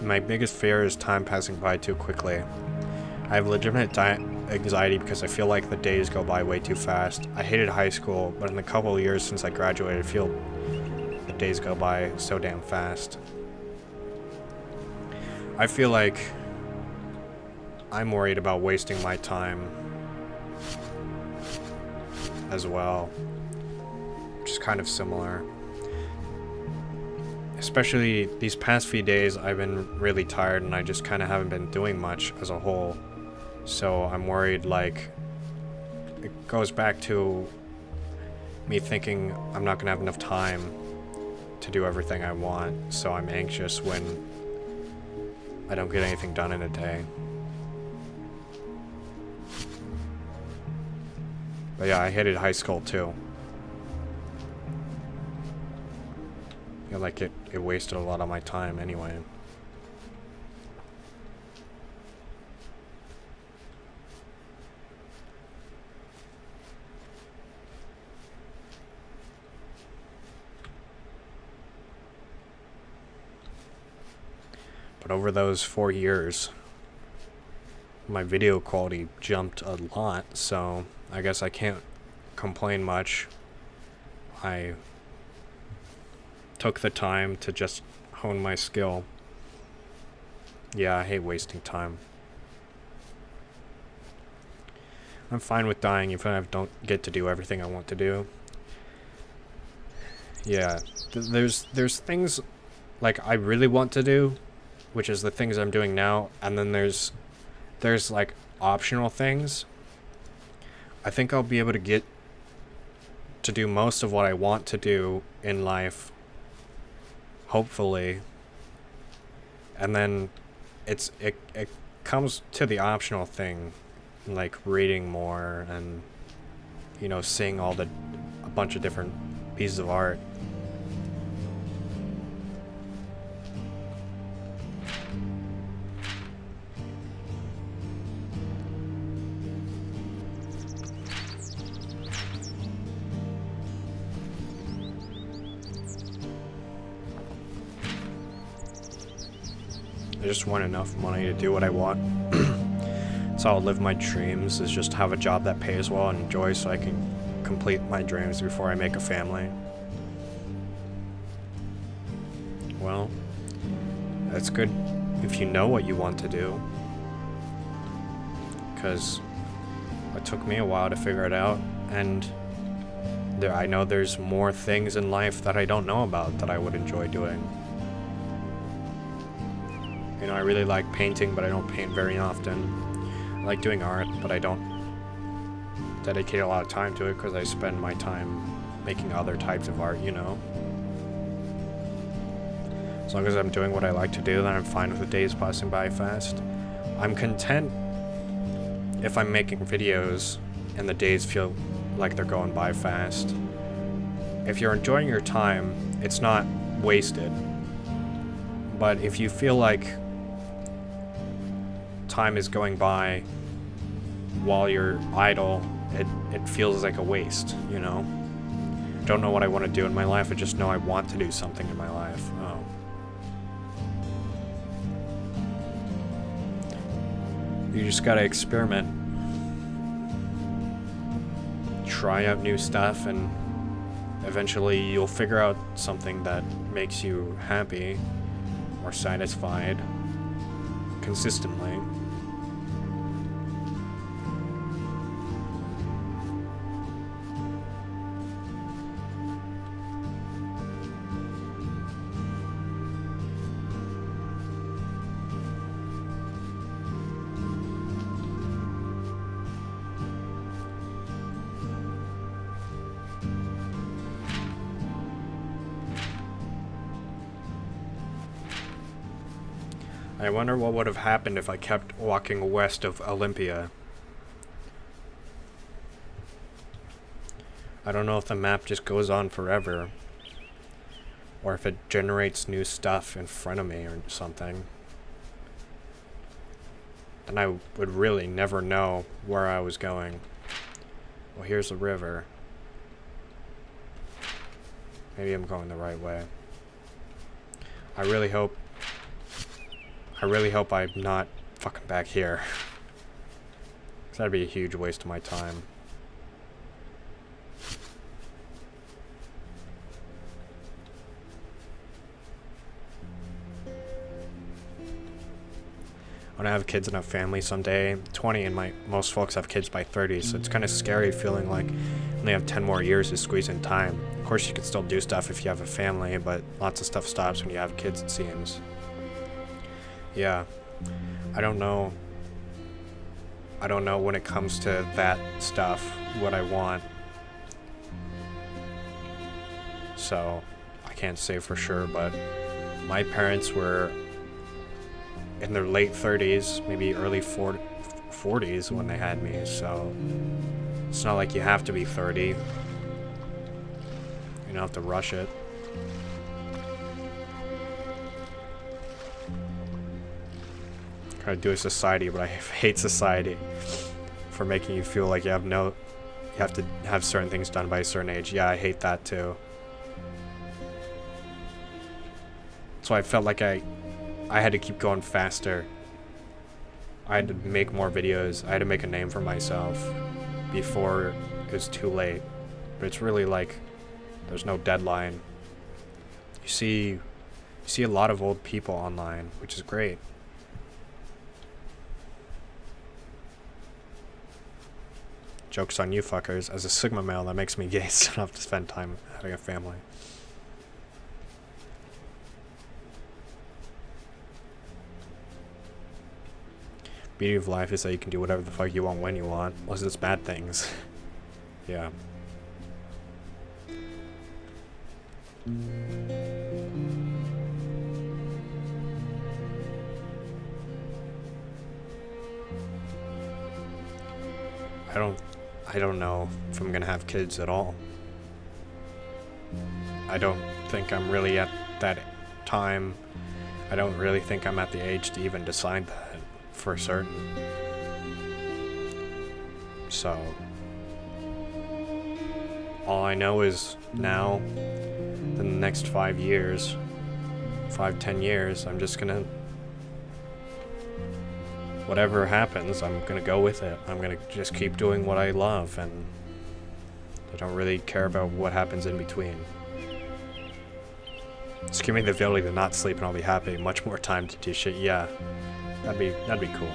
My biggest fear is time passing by too quickly. I have legitimate anxiety because I feel like the days go by way too fast. I hated high school, but in the couple of years since I graduated, I feel the days go by so damn fast. I feel like I'm worried about wasting my time as well, which is kind of similar. Especially these past few days, I've been really tired and I just kind of haven't been doing much as a whole. So I'm worried, like, it goes back to me thinking I'm not going to have enough time to do everything I want. So I'm anxious when I don't get anything done in a day. But yeah, I hated high school too. I feel like it wasted a lot of my time anyway. But over those 4 years, my video quality jumped a lot, so I guess I can't complain much. I took the time to just hone my skill. Yeah, I hate wasting time. I'm fine with dying if I don't get to do everything I want to do. Yeah, there's things like I really want to do, which is the things I'm doing now, and then there's like optional things. I think I'll be able to get to do most of what I want to do in life, hopefully. And then it comes to the optional thing, like reading more and, you know, seeing a bunch of different pieces of art. I just want enough money to do what I want. So I'll live my dreams, is just have a job that pays well and enjoy so I can complete my dreams before I make a family. Well, that's good if you know what you want to do. Because it took me a while to figure it out, and I know there's more things in life that I don't know about that I would enjoy doing. You know, I really like painting, but I don't paint very often. I like doing art, but I don't dedicate a lot of time to it because I spend my time making other types of art, you know? As long as I'm doing what I like to do, then I'm fine with the days passing by fast. I'm content if I'm making videos and the days feel like they're going by fast. If you're enjoying your time, it's not wasted. But if you feel like time is going by while you're idle, it feels like a waste, you know? Don't know what I want to do in my life, I just know I want to do something in my life. Oh. You just gotta experiment. Try out new stuff, and eventually you'll figure out something that makes you happy or satisfied consistently. I wonder what would have happened if I kept walking west of Olympia. I don't know if the map just goes on forever, or if it generates new stuff in front of me or something. Then I would really never know where I was going. Well, here's the river. Maybe I'm going the right way. I really hope I'm not fucking back here. 'Cause that'd be a huge waste of my time. When I have kids and a family someday, 20, and most folks have kids by 30, so it's kind of scary feeling like you only have 10 more years to squeeze in time. Of course, you can still do stuff if you have a family, but lots of stuff stops when you have kids, it seems. Yeah, I don't know when it comes to that stuff what I want, so I can't say for sure, but my parents were in their late 30s, maybe early 40s when they had me, so it's not like you have to be 30. You don't have to rush it. Try to do a society, but I hate society for making you feel like you have to have certain things done by a certain age. Yeah, I hate that too. So I felt like I had to keep going faster. I had to make more videos. I had to make a name for myself before it was too late. But it's really like there's no deadline. You see a lot of old people online, which is great. Joke's on you fuckers. As a Sigma male, that makes me gay, so I don't have to spend time having a family. Beauty of life is that you can do whatever the fuck you want when you want, unless it's bad things. Yeah. I don't know if I'm gonna have kids at all. I don't think I'm really at that time. I don't really think I'm at the age to even decide that for certain. So all I know is now, in the next 5 years, 5-10 years, I'm just gonna, whatever happens, I'm gonna go with it. I'm gonna just keep doing what I love, and I don't really care about what happens in between. Just give me the ability to not sleep and I'll be happy. Much more time to do shit. Yeah, that'd be cool.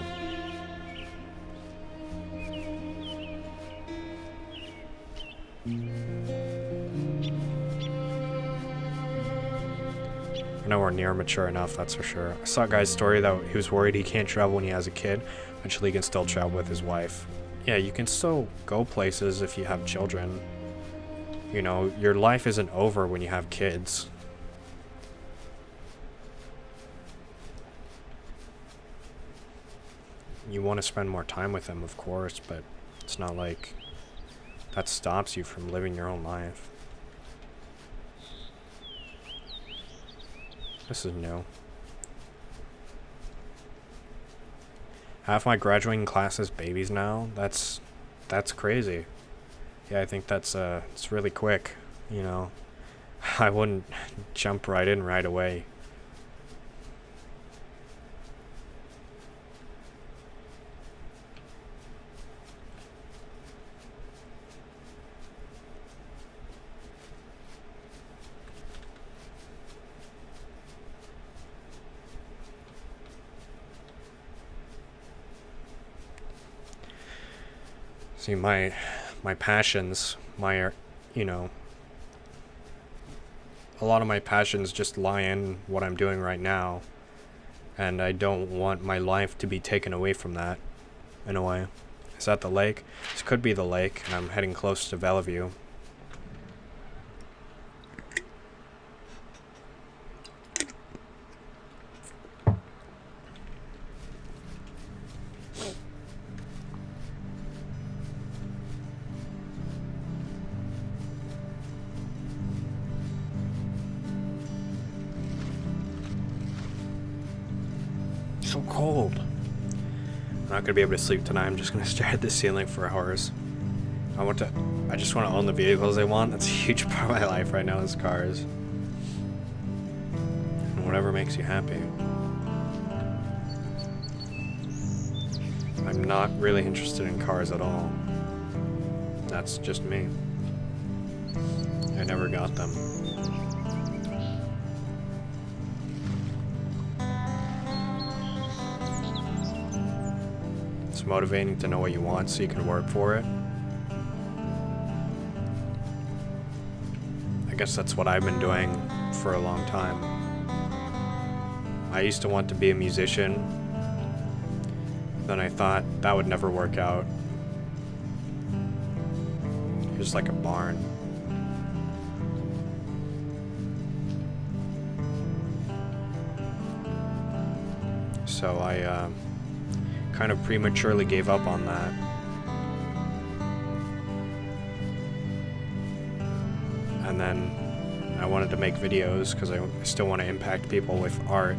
We're nowhere near mature enough, that's for sure. I saw a guy's story that he was worried he can't travel when he has a kid. Eventually he can still travel with his wife. Yeah, you can still go places if you have children. You know, your life isn't over when you have kids. You want to spend more time with them, of course, but it's not like that stops you from living your own life. This is new. Half my graduating class is babies now. That's crazy. Yeah, I think it's really quick, you know. I wouldn't jump right in right away. See, my passions, you know, a lot of my passions just lie in what I'm doing right now, and I don't want my life to be taken away from that, in a way. Is that the lake? This could be the lake, and I'm heading close to Bellevue. cold. I'm not gonna be able to sleep tonight. I'm just gonna stare at the ceiling for hours. I just want to own the vehicles I want. That's a huge part of my life right now is cars. And whatever makes you happy. I'm not really interested in cars at all. That's just me. I never got them. It's motivating to know what you want so you can work for it. I guess that's what I've been doing for a long time. I used to want to be a musician. Then I thought that would never work out. It was like a barn. So I kind of prematurely gave up on that. And then I wanted to make videos because I still want to impact people with art.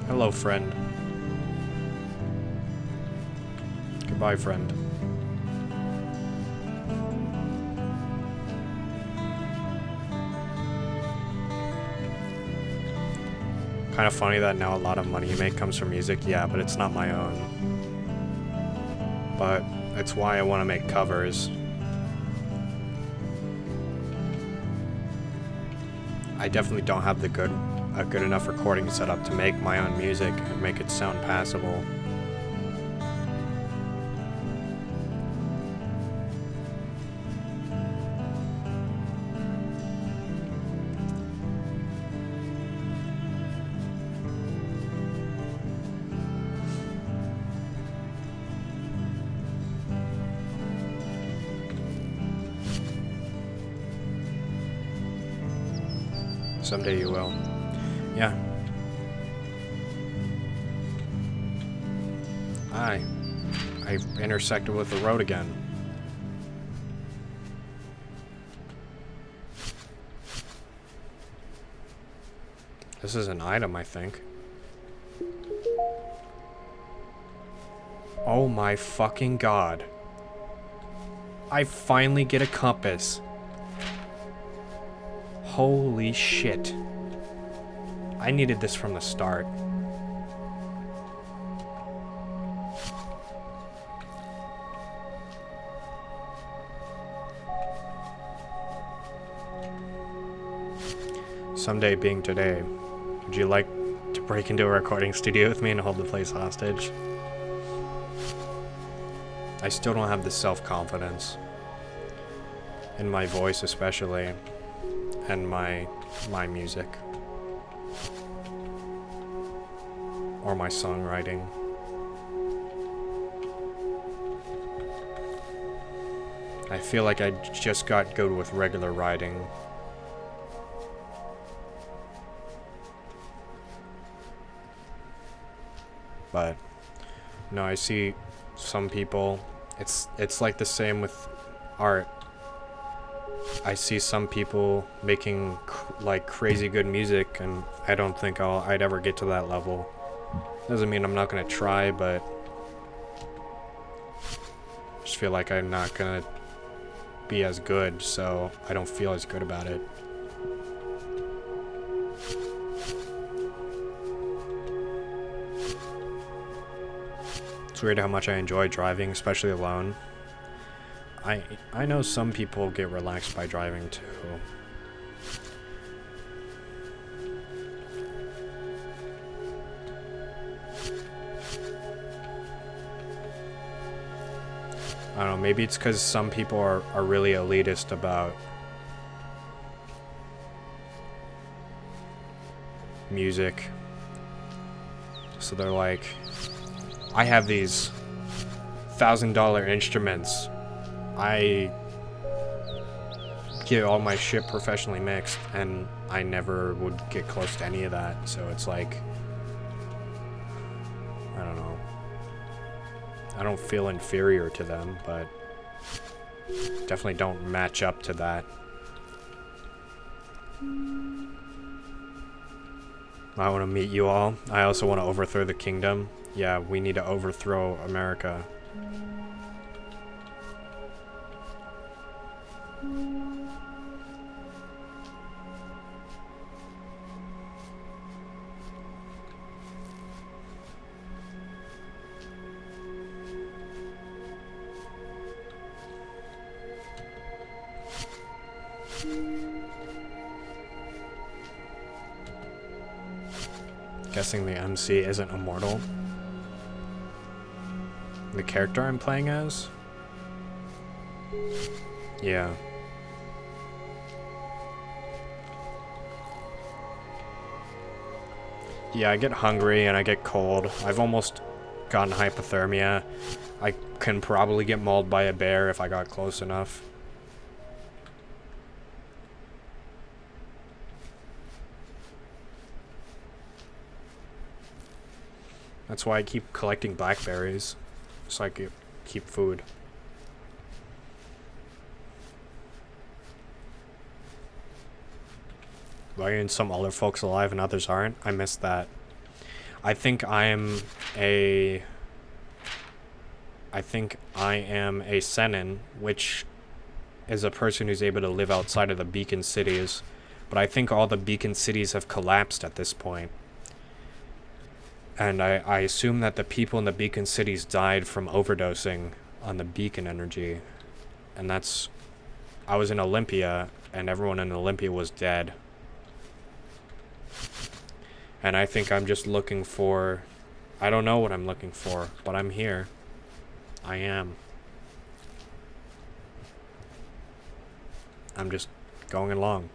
Hello, friend. Goodbye, friend. Kind of funny that now a lot of money you make comes from music. Yeah, but it's not my own. But it's why I want to make covers. I definitely don't have a good enough recording setup to make my own music and make it sound passable. Someday you will. Yeah. I intersected with the road again. This is an item, I think. Oh my fucking god. I finally get a compass. Holy shit. I needed this from the start. Someday being today, would you like to break into a recording studio with me and hold the place hostage? I still don't have the self-confidence. In my voice especially. And my music. Or my songwriting. I feel like I just got good with regular writing. But no, I see some people, it's like the same with art. I see some people making like crazy good music, and I don't think I'd ever get to that level. Doesn't mean I'm not gonna try, but I just feel like I'm not gonna be as good, so I don't feel as good about it. It's weird how much I enjoy driving, especially alone. I know some people get relaxed by driving too. I don't know, maybe it's because some people are really elitist about music. So they're like, I have these $1,000 instruments. I get all my shit professionally mixed, and I never would get close to any of that. So it's like, I don't know. I don't feel inferior to them, but definitely don't match up to that. I want to meet you all. I also want to overthrow the kingdom. Yeah, we need to overthrow America. Guessing the MC isn't immortal. The character I'm playing as? Yeah. Yeah, I get hungry and I get cold. I've almost gotten hypothermia. I can probably get mauled by a bear if I got close enough. That's why I keep collecting blackberries, so I can keep food. Why are some other folks alive and others aren't? I missed that. I think I am a Senin, which is a person who's able to live outside of the beacon cities. But I think all the beacon cities have collapsed at this point. And I assume that the people in the beacon cities died from overdosing on the beacon energy. And that's... I was in Olympia, and everyone in Olympia was dead. And I think I'm just looking for... I don't know what I'm looking for, but I'm here. I am. I'm just going along.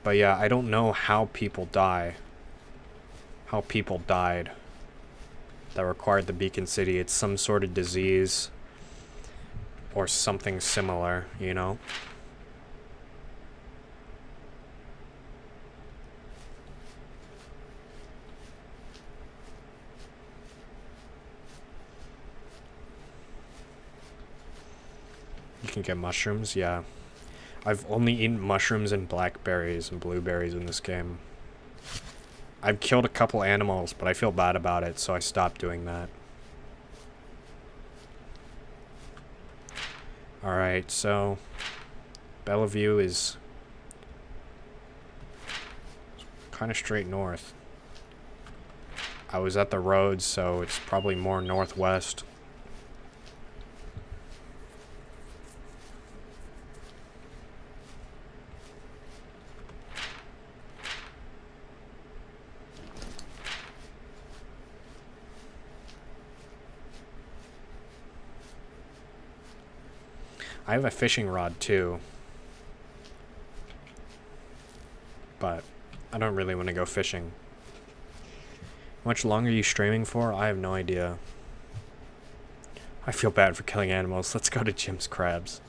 But yeah, I don't know how people die. How people died that required the beacon city. It's some sort of disease or something similar, you know? You can get mushrooms, yeah. I've only eaten mushrooms and blackberries and blueberries in this game. I've killed a couple animals, but I feel bad about it, so I stopped doing that. Alright, so... Bellevue is... kind of straight north. I was at the road, so it's probably more northwest. I have a fishing rod too, but I don't really want to go fishing. How much longer are you streaming for? I have no idea. I feel bad for killing animals. Let's go to Jim's Crabs.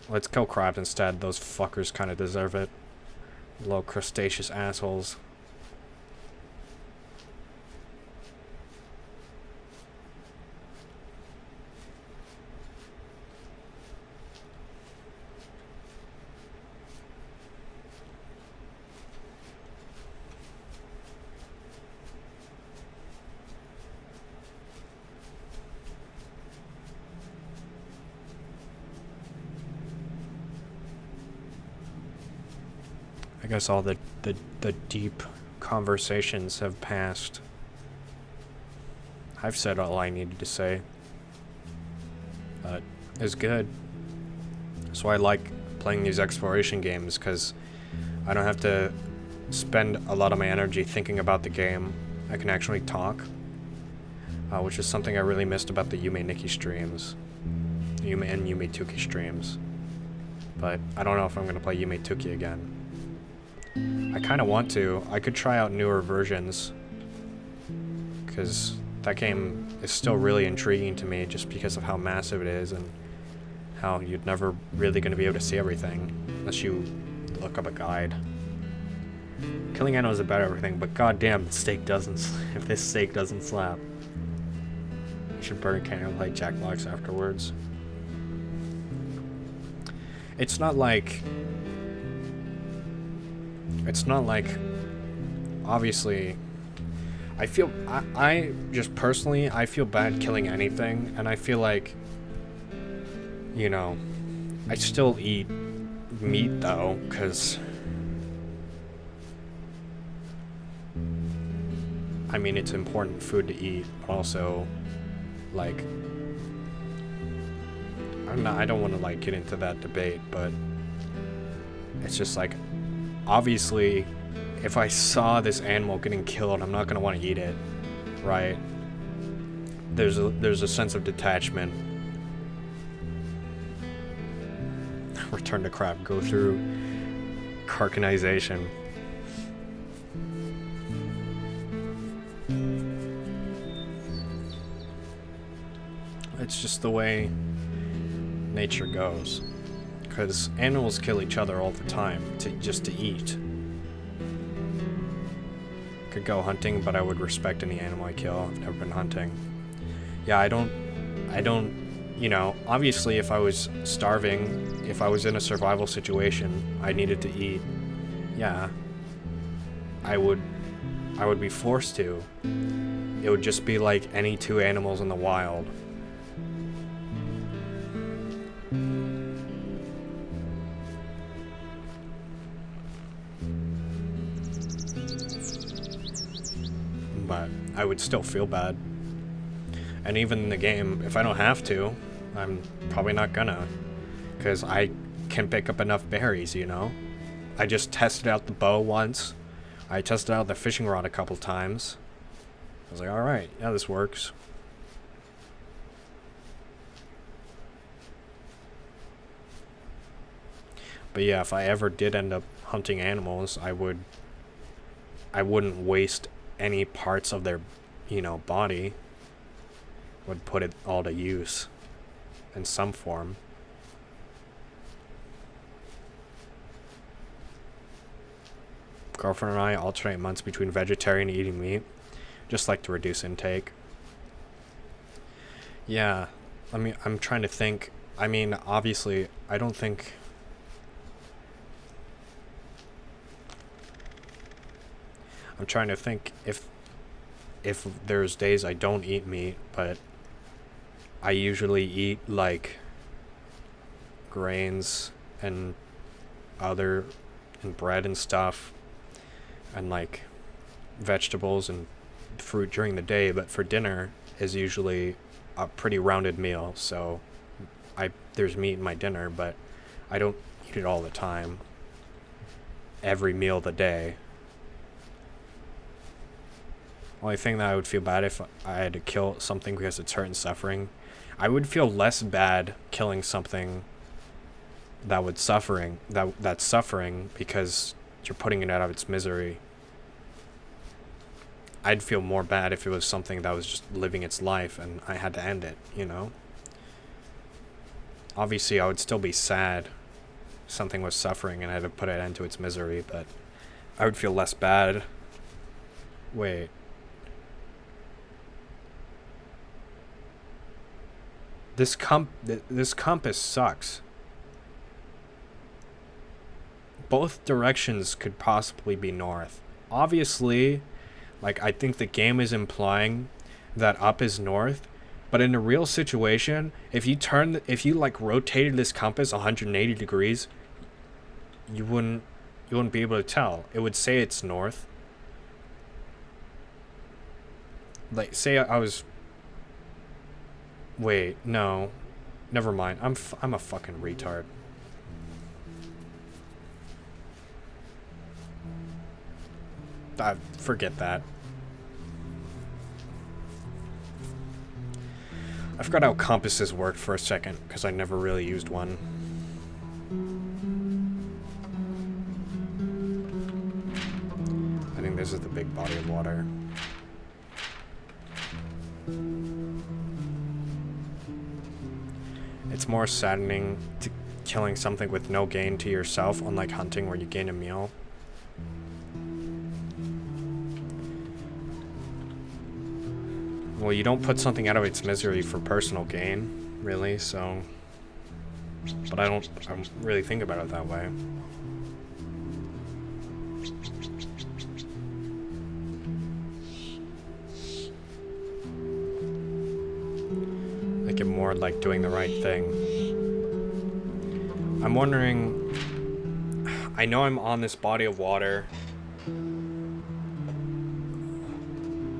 Let's kill crabs instead. Those fuckers kind of deserve it. Little crustaceous assholes. I guess all the deep conversations have passed. I've said all I needed to say. But it's good. So I like playing these exploration games because I don't have to spend a lot of my energy thinking about the game. I can actually talk, which is something I really missed about the Yume Nikki streams. Yume and Yume Tuki streams. But I don't know if I'm going to play Yume Tuki again. I kind of want to. I could try out newer versions, because that game is still really intriguing to me just because of how massive it is and how you're never really going to be able to see everything unless you look up a guide. Killing animals is about everything, but goddamn, the steak doesn't. If this steak doesn't slap, I should burn candlelight jack blocks afterwards. It's not like... It's not like... Obviously... I just personally, I feel bad killing anything, and I feel like, you know, I still eat meat though, because, I mean, it's important food to eat, but also, like, I don't want to, like, get into that debate, but it's just like, obviously, if I saw this animal getting killed, I'm not gonna want to eat it, right? There's a sense of detachment. Return to crap. Go through carcanization. It's just the way nature goes. Because animals kill each other all the time just to eat. Could go hunting, but I would respect any animal I kill. I've never been hunting. Yeah, I don't, you know, obviously if I was starving, if I was in a survival situation, I needed to eat, yeah, I would be forced to. It would just be like any two animals in the wild. But I would still feel bad. And even in the game, if I don't have to, I'm probably not gonna. Because I can pick up enough berries, you know? I just tested out the bow once. I tested out the fishing rod a couple times. I was like, alright, yeah, this works. But yeah, if I ever did end up hunting animals, I wouldn't waste any parts of their, you know, body. Would put it all to use in some form. Girlfriend and I alternate months between vegetarian and eating meat, just like to reduce intake. Yeah, I mean, I'm trying to think. I mean, obviously, I don't think... I'm trying to think if there's days I don't eat meat, but I usually eat, like, grains and bread and stuff, and, like, vegetables and fruit during the day, but for dinner is usually a pretty rounded meal, so there's meat in my dinner, but I don't eat it all the time. Every meal of the day. Only thing that I would feel bad if I had to kill something because it's hurt and suffering. I would feel less bad killing something that's suffering because you're putting it out of its misery. I'd feel more bad if it was something that was just living its life and I had to end it, you know? Obviously, I would still be sad if something was suffering and I had to put it into its misery, but I would feel less bad. Wait. This compass sucks. Both directions could possibly be north. Obviously, like, I think the game is implying that up is north, but in a real situation, if you like rotated this compass 180 degrees, you wouldn't be able to tell. It would say it's north. Like, say I was... Wait, no. Never mind. I'm a fucking retard. Forget that. I forgot how compasses worked for a second, because I never really used one. I think this is the big body of water. It's more saddening to killing something with no gain to yourself, unlike hunting where you gain a meal. Well, you don't put something out of its misery for personal gain, really, so... But I don't really think about it that way. Make it more like doing the right thing. I'm wondering, I know I'm on this body of water,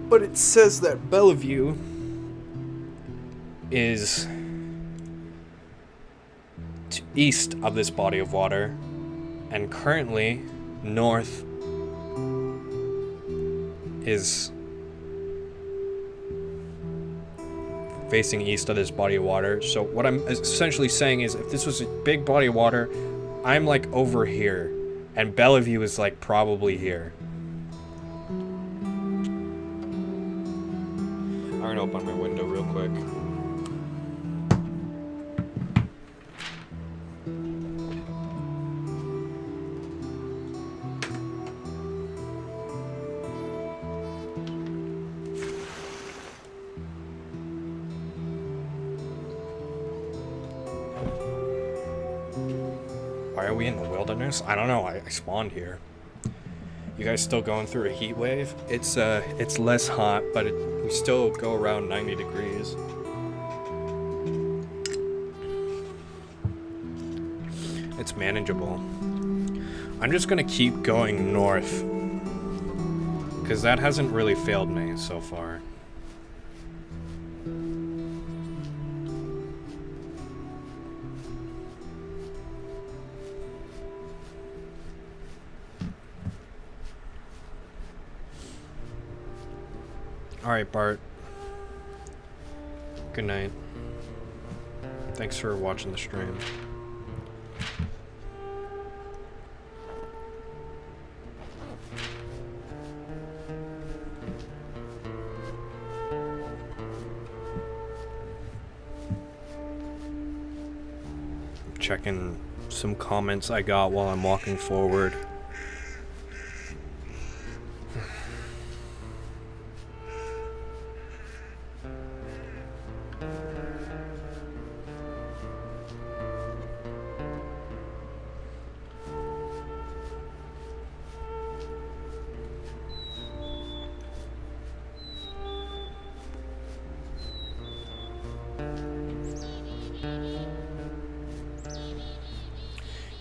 but it says that Bellevue is east of this body of water, and currently north is facing east of this body of water. So what I'm essentially saying is, if this was a big body of water, I'm like over here, and Bellevue is like probably here. I'm gonna open my window real quick. Why are we in the wilderness? I don't know. I spawned here. You guys still going through a heat wave? It's less hot, but we still go around 90 degrees. It's manageable. I'm just gonna keep going north, because that hasn't really failed me so far. Alright, Bart. Good night. Thanks for watching the stream. Checking some comments I got while I'm walking forward.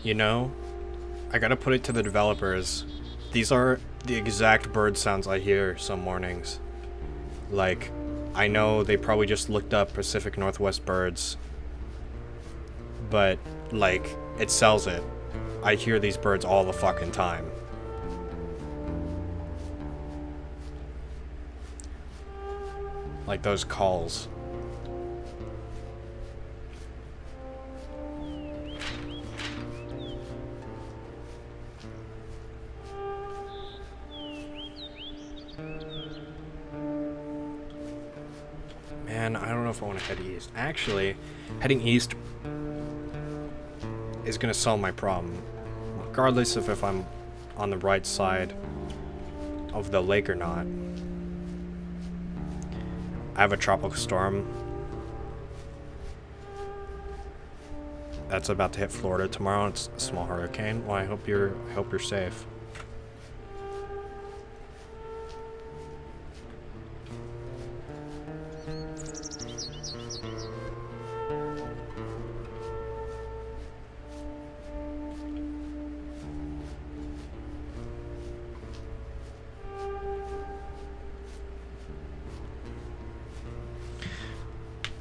You know, I gotta put it to the developers. These are the exact bird sounds I hear some mornings. Like, I know they probably just looked up Pacific Northwest birds, but, like, it sells it. I hear these birds all the fucking time. Like those calls. Man, I don't know if I want to head east. Actually, heading east is going to solve my problem. Regardless of if I'm on the right side of the lake or not. I have a tropical storm that's about to hit Florida tomorrow. It's a small hurricane. Well, I hope you're safe.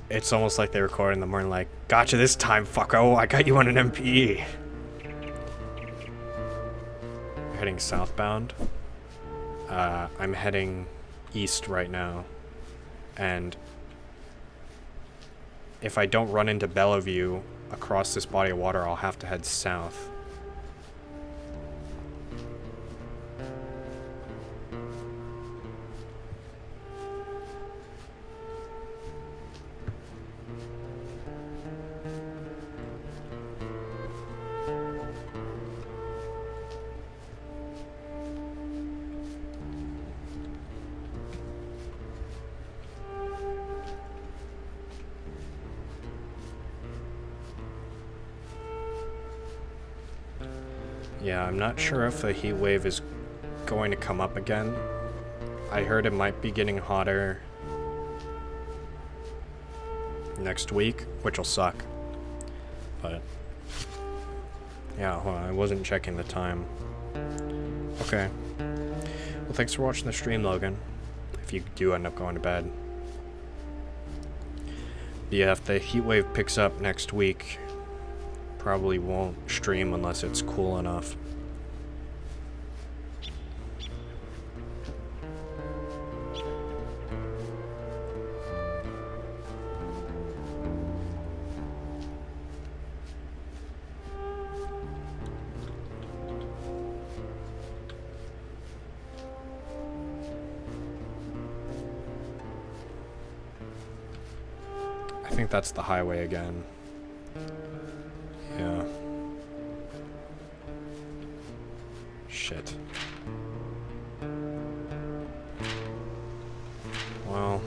It's almost like they record in the morning like, gotcha this time, fucko, I got you on an MPE. Heading southbound. I'm heading east right now. And if I don't run into Bellevue across this body of water, I'll have to head south. Yeah, I'm not sure if the heat wave is going to come up again. I heard it might be getting hotter next week, which will suck. But yeah, hold on, I wasn't checking the time. Okay. Well, thanks for watching the stream, Logan. If you do end up going to bed. But yeah, if the heat wave picks up next week, probably won't stream unless it's cool enough. I think that's the highway again. Yeah. Shit. Well.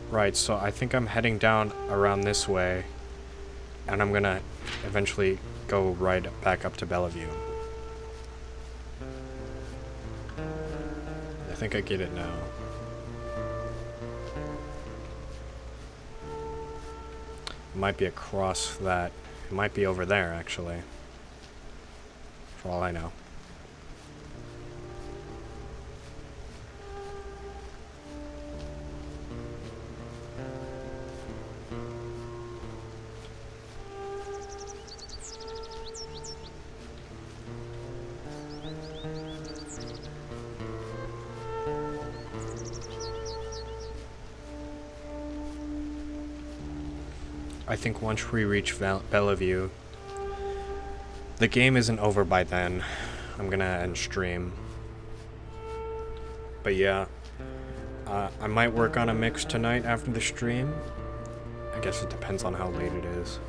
Right, so I think I'm heading down around this way, and I'm gonna eventually go right back up to Bellevue. I think I get it now. It might be across that. It might be over there, actually. For all I know. I think once we reach Bellevue, the game isn't over by then. I'm gonna end stream. But yeah, I might work on a mix tonight after the stream. I guess it depends on how late it is.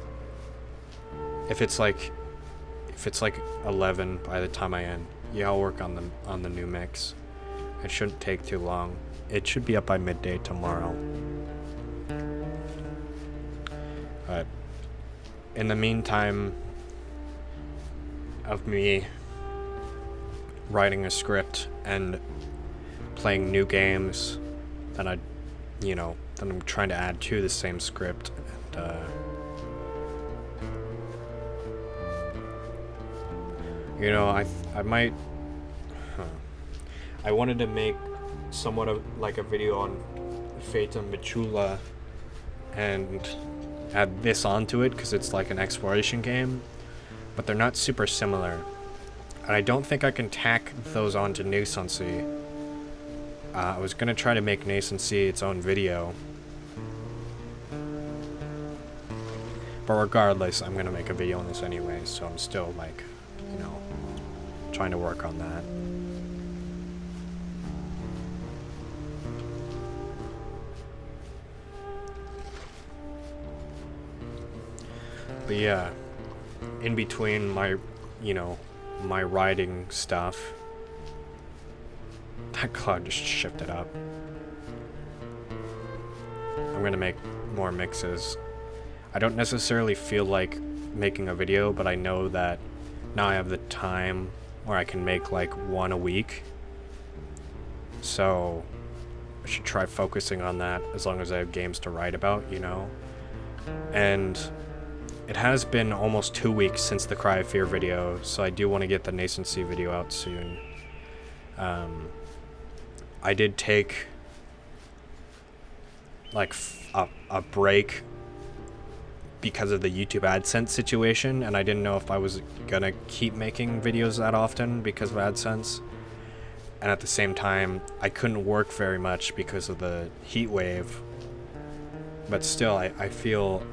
If it's like 11 by the time I end, yeah, I'll work on the new mix. It shouldn't take too long. It should be up by midday tomorrow. But in the meantime of me writing a script and playing new games that that I'm trying to add to the same script, and I might. I wanted to make somewhat of like a video on Fate and Michula and add this onto it because it's like an exploration game, but they're not super similar, and I don't think I can tack those onto Nascency. I was gonna try to make Nascency its own video, but regardless, I'm gonna make a video on this anyway, so I'm still like, trying to work on that. But yeah, in between my writing stuff, that cloud just shifted up. I'm gonna make more mixes. I don't necessarily feel like making a video, but I know that now I have the time where I can make like one a week. So I should try focusing on that as long as I have games to write about, And it has been almost 2 weeks since the Cry of Fear video, so I do want to get the Nascency video out soon. I did take like a break because of the YouTube AdSense situation, and I didn't know if I was gonna keep making videos that often because of AdSense. And at the same time, I couldn't work very much because of the heat wave. But still, I feel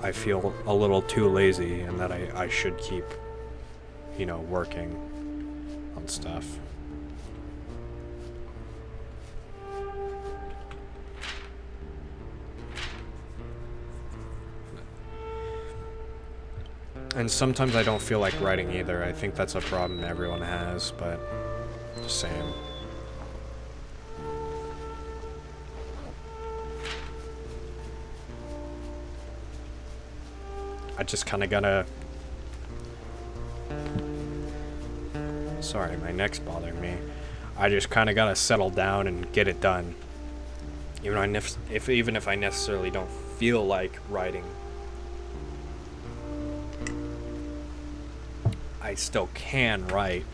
a little too lazy, and that I should keep you know, working on stuff. And sometimes I don't feel like writing either. I think that's a problem everyone has, but the same. I just kind of gotta... Sorry, my neck's bothering me. I just kind of gotta settle down and get it done. Even if I necessarily don't feel like writing, I still can write,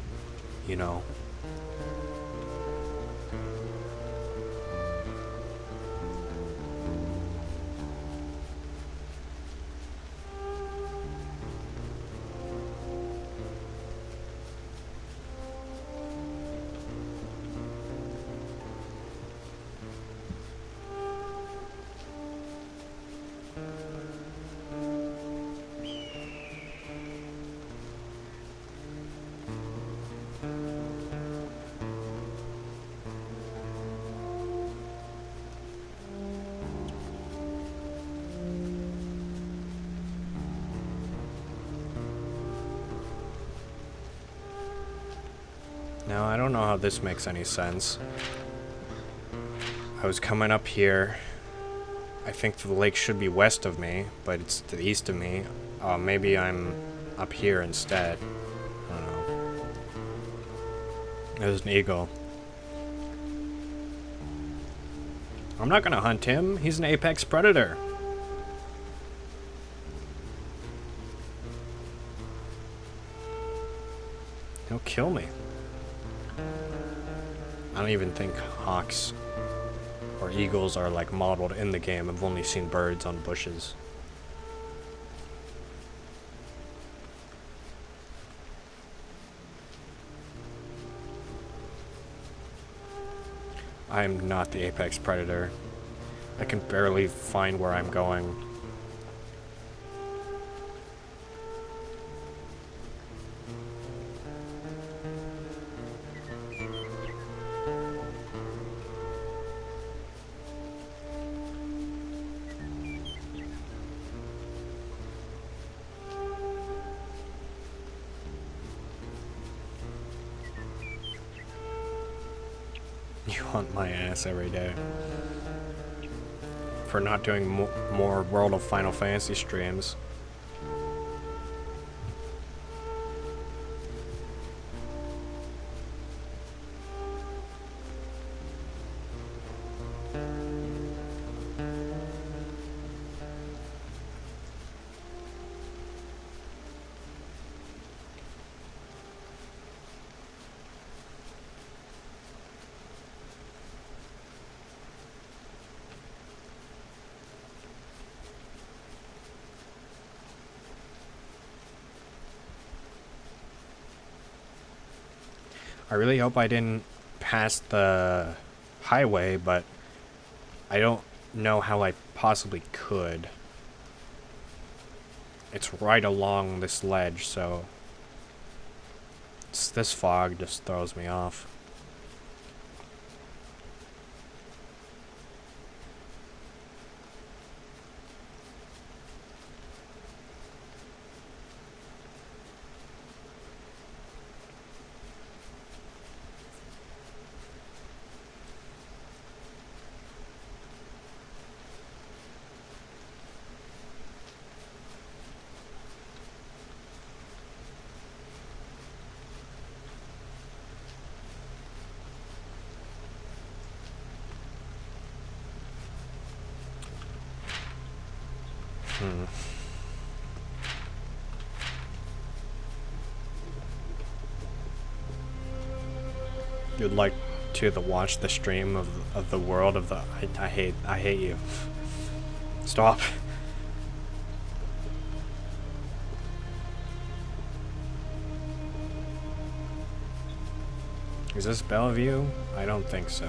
you know. Now, I don't know how this makes any sense. I was coming up here. I think the lake should be west of me, but it's to the east of me. Maybe I'm up here instead. I don't know. There's an eagle. I'm not gonna hunt him. He's an apex predator. He'll kill me. I don't even think hawks or eagles are like modeled in the game. I've only seen birds on bushes. I am not the apex predator. I can barely find where I'm going. You hunt my ass every day. For not doing more World of Final Fantasy streams. I really hope I didn't pass the highway, but I don't know how I possibly could. It's right along this ledge, so this fog just throws me off. You'd like to watch the stream of the world of the I hate you. Stop. Is this Bellevue? I don't think so.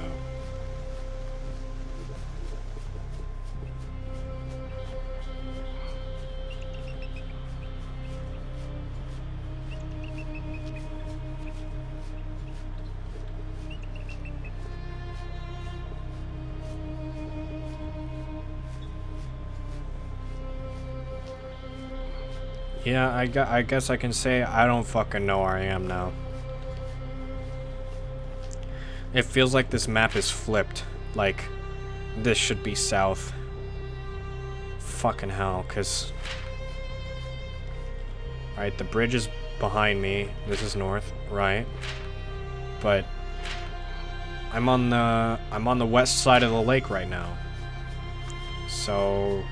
Yeah, I guess I can say I don't fucking know where I am now. It feels like this map is flipped. Like, this should be south. Fucking hell, because... Alright, the bridge is behind me. This is north, right? But... I'm on the west side of the lake right now. So...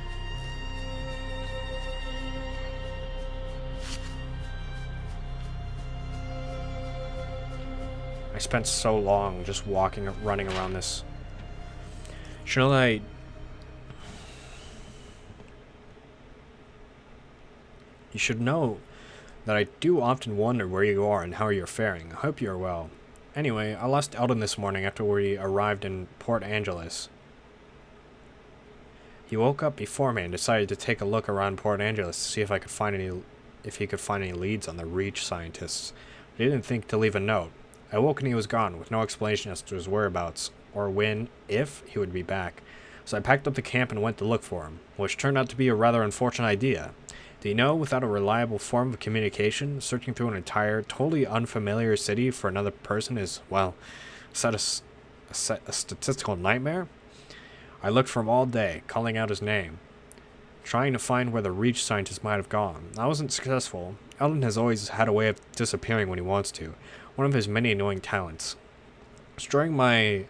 I spent so long just running around this. You know that you should know that I do often wonder where you are and how you're faring. I hope you're well. Anyway, I lost Eldon this morning after we arrived in Port Angeles. He woke up before me and decided to take a look around Port Angeles to see if he could find any leads on the Reach scientists. But he didn't think to leave a note. I woke and he was gone, with no explanation as to his whereabouts, or when, if, he would be back. So I packed up the camp and went to look for him, which turned out to be a rather unfortunate idea. Do you know, without a reliable form of communication, searching through an entire, totally unfamiliar city for another person is, well, a statistical nightmare? I looked for him all day, calling out his name, trying to find where the Reach scientist might have gone. I wasn't successful. Eldon has always had a way of disappearing when he wants to. One of his many annoying talents. During my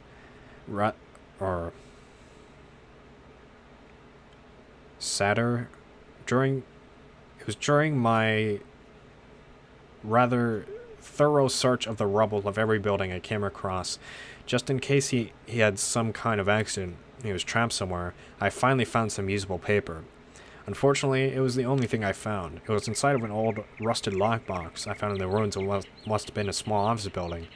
during my rather thorough search of the rubble of every building I came across, just in case he had some kind of accident, he was trapped somewhere, I finally found some usable paper. Unfortunately, it was the only thing I found. It was inside of an old, rusted lockbox I found in the ruins of what must have been a small office building.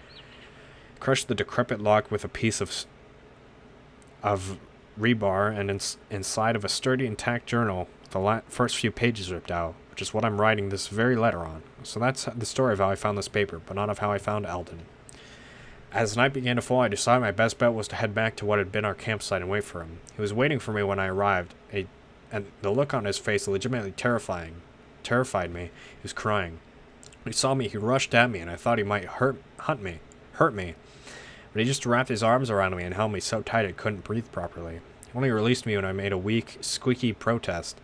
Crushed the decrepit lock with a piece of rebar, and inside of a sturdy, intact journal, the first few pages ripped out, which is what I'm writing this very letter on. So that's the story of how I found this paper, but not of how I found Eldon. As night began to fall, I decided my best bet was to head back to what had been our campsite and wait for him. He was waiting for me when I arrived, and the look on his face legitimately terrified me. He was crying. When he saw me, he rushed at me, and I thought he might hurt me. But he just wrapped his arms around me and held me so tight I couldn't breathe properly. He only released me when I made a weak, squeaky protest.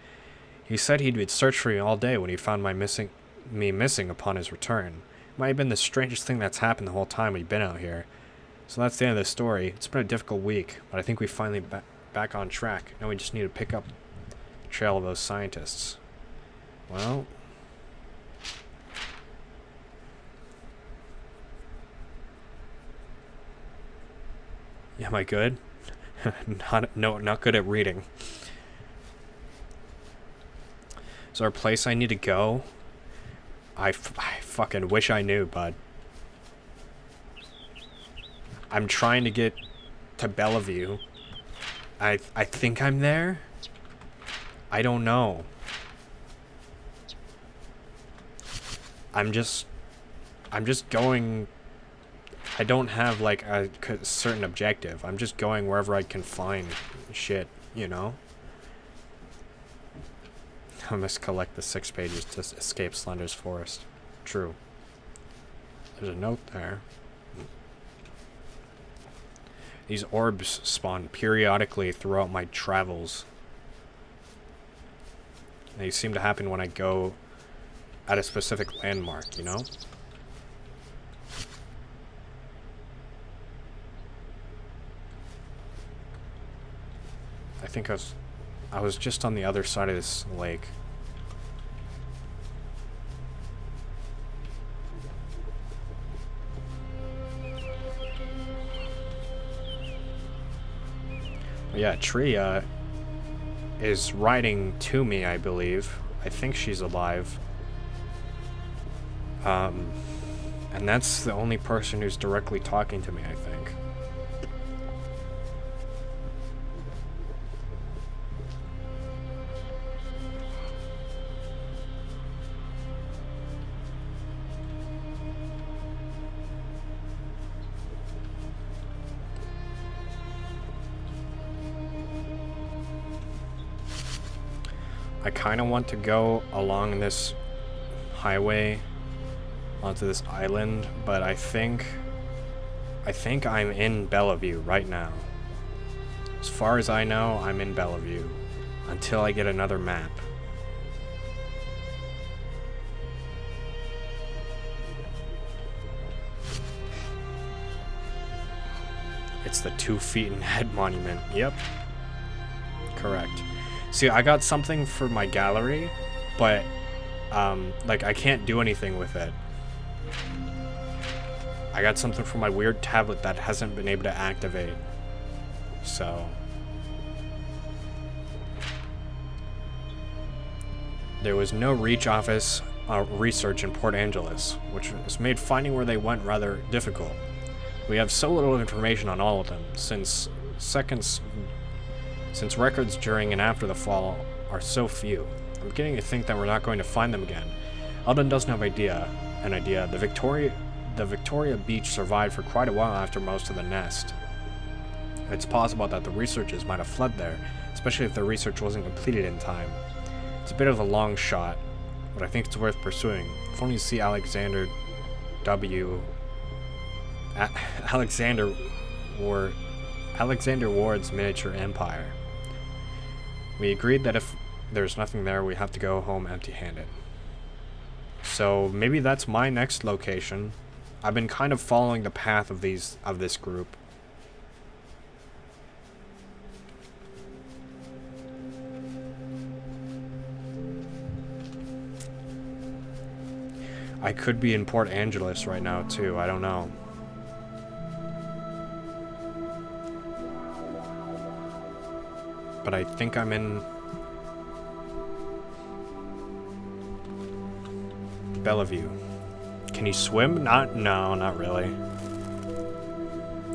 He said he'd searched for me all day when he found me missing upon his return. It might have been the strangest thing that's happened the whole time we've been out here. So that's the end of the story. It's been a difficult week, but I think we're finally back on track. Now we just need to pick up trail of those scientists. Well, am I good? Not good at reading. Is there a place I need to go? I fucking wish I knew, but I'm trying to get to Bellevue. I think I'm there. I don't know. I'm just going. I don't have like a certain objective. I'm just going wherever I can find shit, you know? I must collect the 6 pages to escape Slender's forest. True. There's a note there. These orbs spawn periodically throughout my travels. They seem to happen when I go at a specific landmark, you know? I think I was just on the other side of this lake. But yeah, Tria is writing to me, I believe. I think she's alive. And that's the only person who's directly talking to me, I think. I kind of want to go along this highway onto this island, but I think I'm in Bellevue right now. As far as I know, I'm in Bellevue until I get another map. It's the 2 feet in head monument. Yep. Correct. See, I got something for my gallery, but like I can't do anything with it. I got something for my weird tablet that hasn't been able to activate. So there was no reach office research in Port Angeles, which has made finding where they went rather difficult. We have so little information on all of them, since records during and after the fall are so few. I'm beginning to think that we're not going to find them again. Eldon doesn't have an idea. The Victoria Beach survived for quite a while after most of the nest. It's possible that the researchers might have fled there, especially if their research wasn't completed in time. It's a bit of a long shot, but I think it's worth pursuing. If only to see Alexander Ward's miniature empire. We agreed that if there's nothing there, we have to go home empty-handed. So maybe that's my next location. I've been kind of following the path of this group. I could be in Port Angeles right now too, I don't know. But I think I'm in Bellevue. Can you swim? No, not really.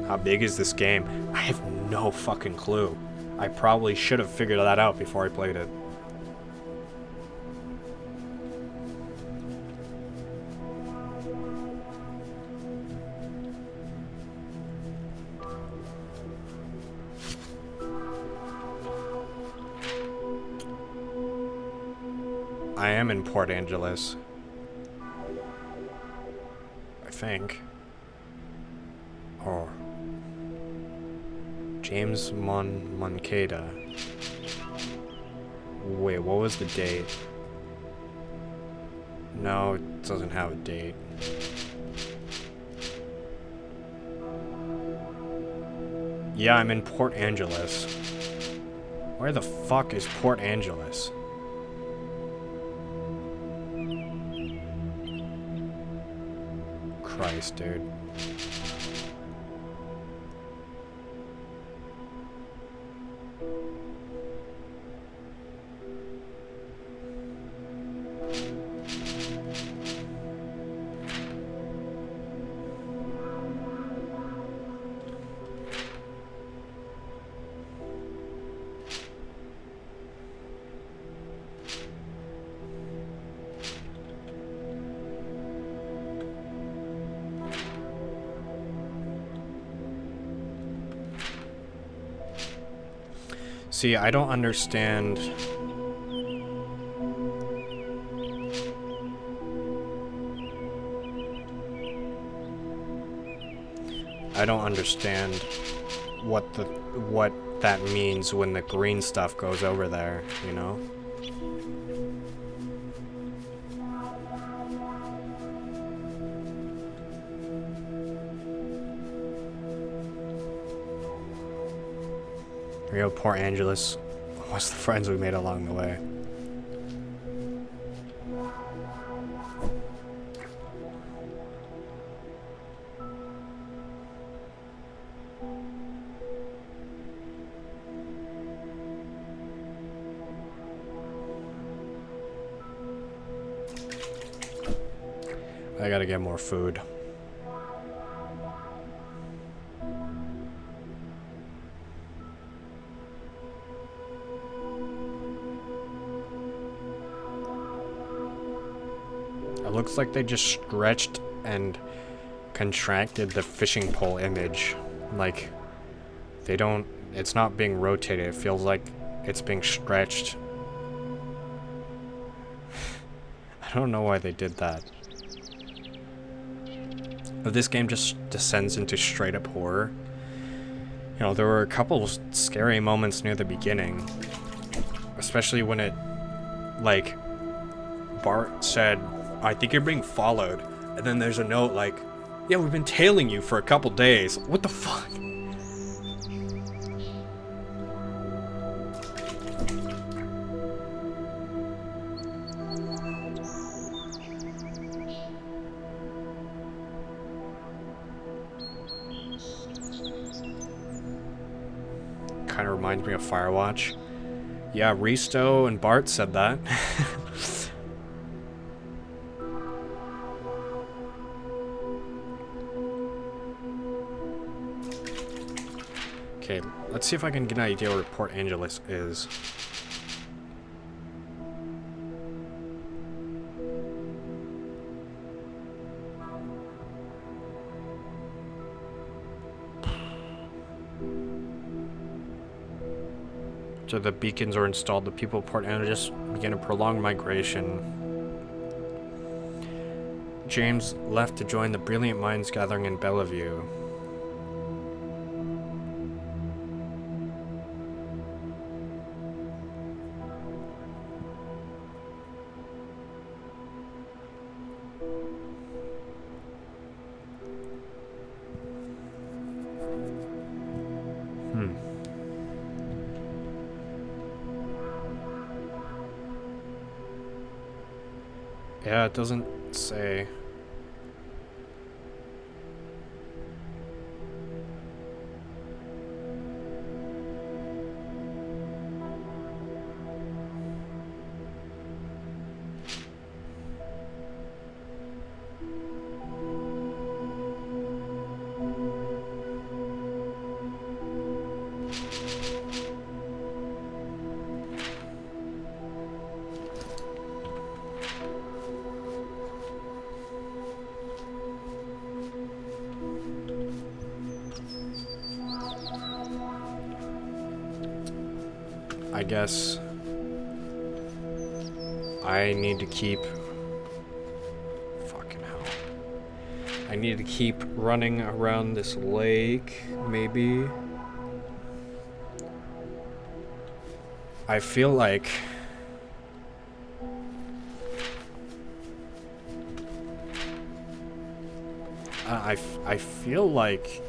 How big is this game? I have no fucking clue. I probably should have figured that out before I played it. I am in Port Angeles. I think. Or James Moncada. Wait, what was the date? No, it doesn't have a date. Yeah, I'm in Port Angeles. Where the fuck is Port Angeles? Christ, dude. See, I don't understand. I don't understand what that means when the green stuff goes over there, you know? Here we go, Port Angeles. What's the friends we made along the way? I gotta get more food. It looks like they just stretched and contracted the fishing pole image. Like, they don't, it's not being rotated. It feels like it's being stretched. I I don't know why they did that. But this game just descends into straight up horror. You know, there were a couple scary moments near the beginning. Especially when it, like, Bart said, I think you're being followed. And then there's a note like, yeah, we've been tailing you for a couple days. What the fuck? Kind of reminds me of Firewatch. Yeah, Risto and Bart said that. Okay, let's see if I can get an idea where Port Angeles is. So the beacons are installed, the people of Port Angeles begin a prolonged migration. James left to join the brilliant minds gathering in Bellevue. Yeah, it doesn't say. I guess I need to keep... Fucking hell. I need to keep running around this lake, maybe. I feel like... I feel like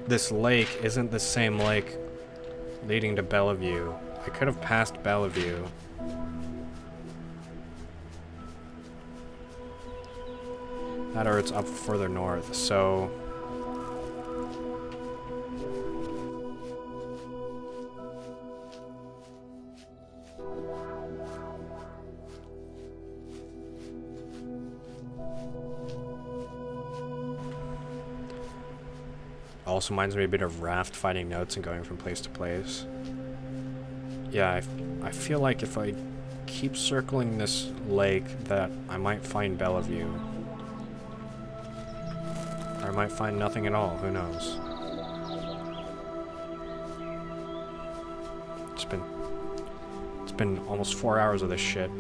this lake isn't the same lake leading to Bellevue. I could have passed Bellevue. That or it's up further north, so... Also reminds me a bit of Raft finding notes and going from place to place. Yeah, I feel like if I keep circling this lake that I might find Bellevue. Or I might find nothing at all, who knows. It's been almost 4 hours of this shit.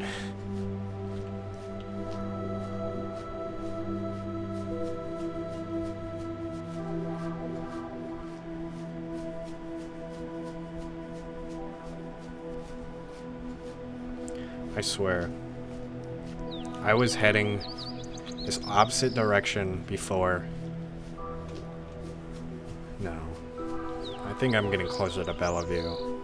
I swear. I was heading this opposite direction before. No. I think I'm getting closer to Bellevue.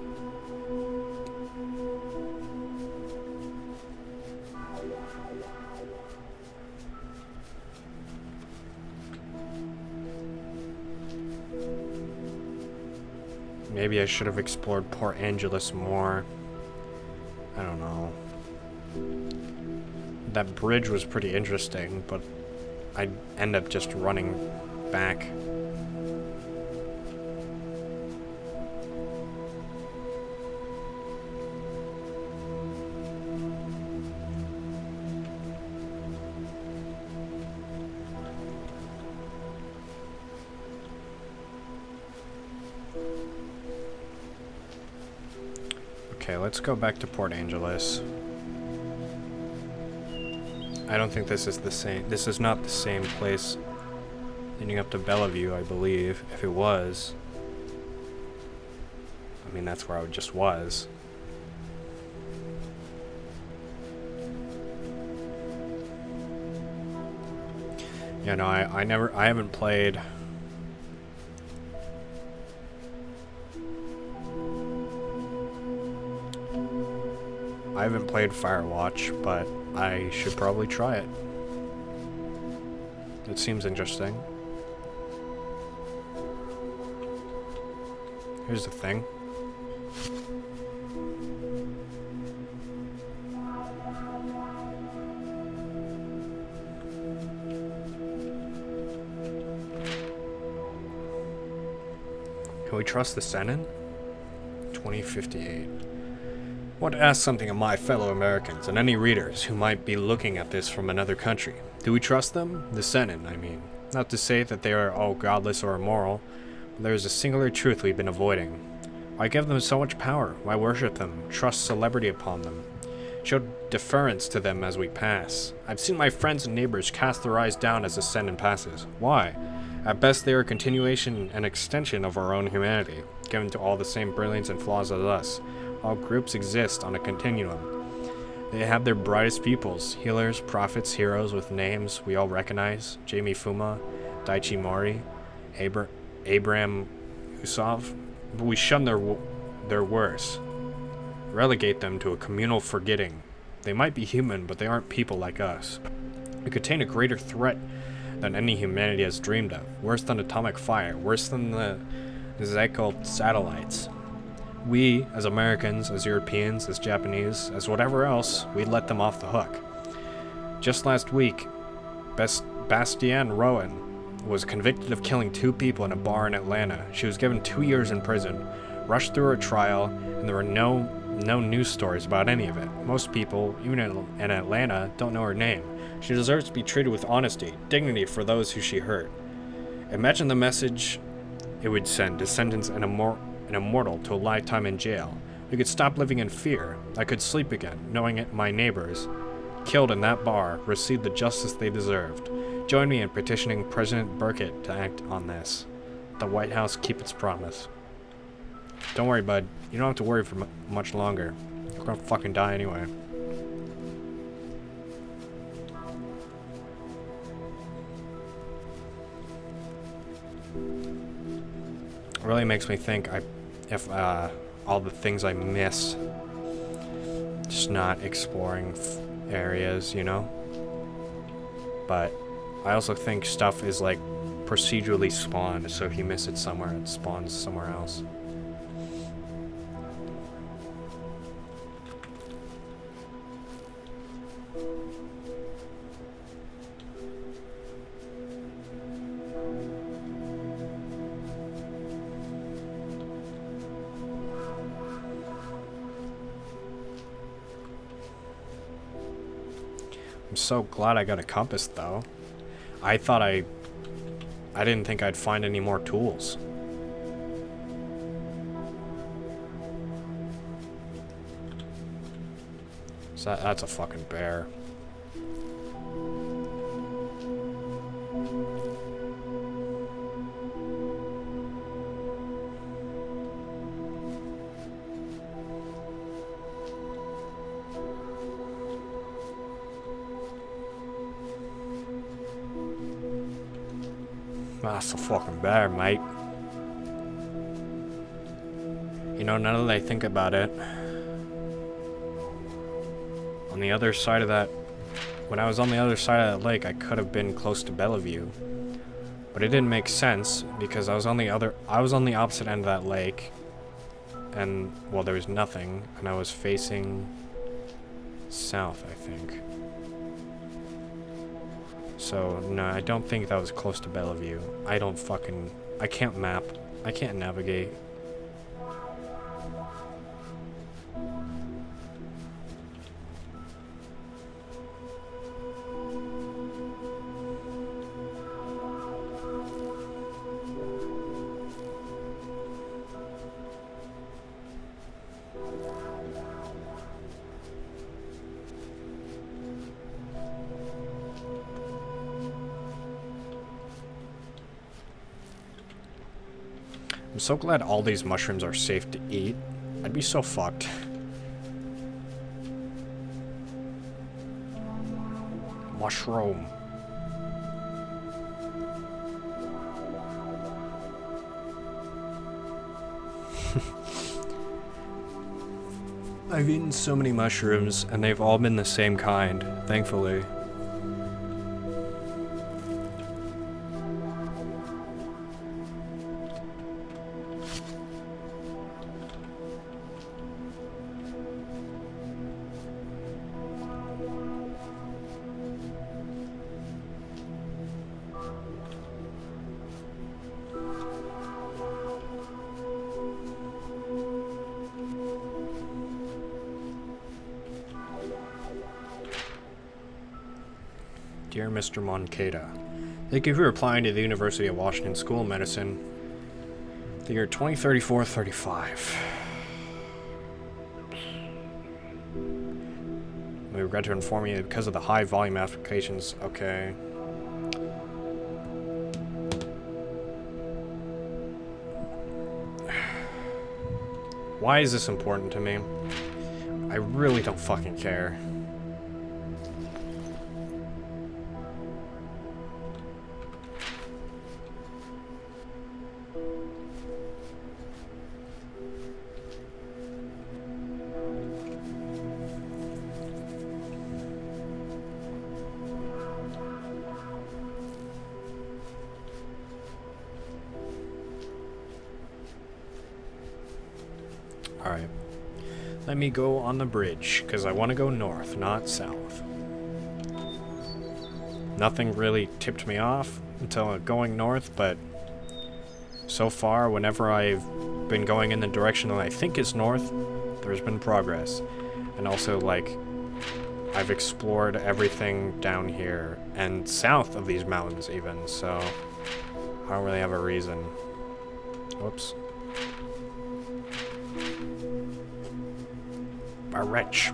Maybe I should have explored Port Angeles more. I don't know. That bridge was pretty interesting, but I'd end up just running back. Okay, let's go back to Port Angeles. I don't think this is the same. This is not the same place leading up to Bellevue, I believe. If it was, I mean, that's where I just was. Yeah, no, I haven't played. I haven't played Firewatch, but I should probably try it. It seems interesting. Here's the thing. Can we trust the Senate? 2058. I want to ask something of my fellow Americans and any readers who might be looking at this from another country. Do we trust them? The Senate, I mean. Not to say that they are all godless or immoral, but there is a singular truth we've been avoiding. Why give them so much power? Why worship them? Trust celebrity upon them? Show deference to them as we pass. I've seen my friends and neighbors cast their eyes down as the Senate passes. Why? At best, they are a continuation and extension of our own humanity, given to all the same brilliance and flaws as us. All groups exist on a continuum. They have their brightest pupils, healers, prophets, heroes with names we all recognize, Jamie Fuma, Daichi Mori, Abraham Usov, but we shun their worst, relegate them to a communal forgetting. They might be human, but they aren't people like us. We contain a greater threat than any humanity has dreamed of, worse than atomic fire, worse than the Zykel satellites. We, as Americans, as Europeans, as Japanese, as whatever else, we let them off the hook. Just last week, Bastian Rowan was convicted of killing 2 people in a bar in Atlanta. She was given 2 years in prison, rushed through her trial, and there were no news stories about any of it. Most people, even in Atlanta, don't know her name. She deserves to be treated with honesty, dignity for those who she hurt. Imagine the message it would send to sentence an immortal to a lifetime in jail. We could stop living in fear. I could sleep again, knowing my neighbors, killed in that bar, received the justice they deserved. Join me in petitioning President Burkett to act on this. The White House keep its promise. Don't worry, bud. You don't have to worry for much longer. You're gonna fucking die anyway. It really makes me think if all the things I miss, just not exploring areas, you know? But I also think stuff is like procedurally spawned, so if you miss it somewhere, it spawns somewhere else. I'm so glad I got a compass, though. I didn't think I'd find any more tools. So that's a fucking bear. That's a fucking bear, mate. You know, now that I think about it, on the other side of that, when I was on the other side of that lake, I could have been close to Bellevue. But it didn't make sense because I was on the opposite end of that lake, and well, there was nothing, and I was facing south, I think. So, no, I don't think that was close to Bellevue. I can't map. I can't navigate. I'm so glad all these mushrooms are safe to eat. I'd be so fucked. Mushroom. I've eaten so many mushrooms, and they've all been the same kind, thankfully. Dear Mr. Moncada, thank you for applying to the University of Washington School of Medicine, the year 2034-35. We regret to inform you because of the high volume applications. Okay. Why is this important to me? I really don't fucking care. Alright. Let me go on the bridge, because I want to go north, not south. Nothing really tipped me off until going north, but so far, whenever I've been going in the direction that I think is north, there's been progress. And also, like, I've explored everything down here, and south of these mountains even, so I don't really have a reason. Whoops. A wretch.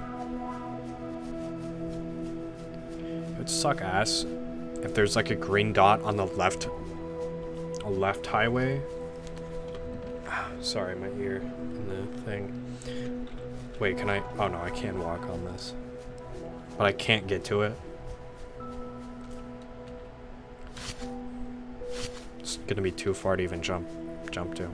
It would suck ass if there's like a green dot on the left highway. Sorry, my ear in the thing. Wait, can I? Oh no, I can walk on this, but I can't get to it. It's gonna be too far to even jump to.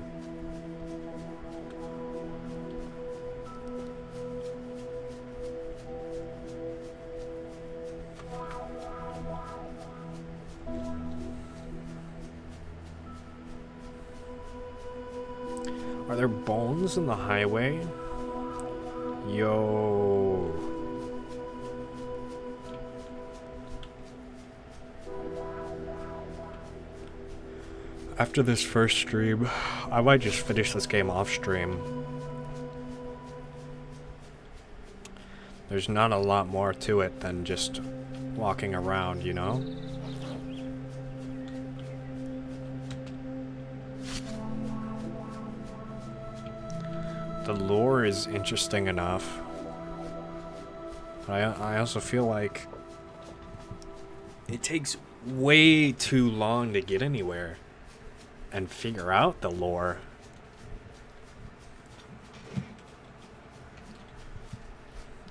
Are there bones in the highway? Yo. After this first stream, I might just finish this game off stream. There's not a lot more to it than just walking around, you know? The lore is interesting enough, but I also feel like it takes way too long to get anywhere and figure out the lore.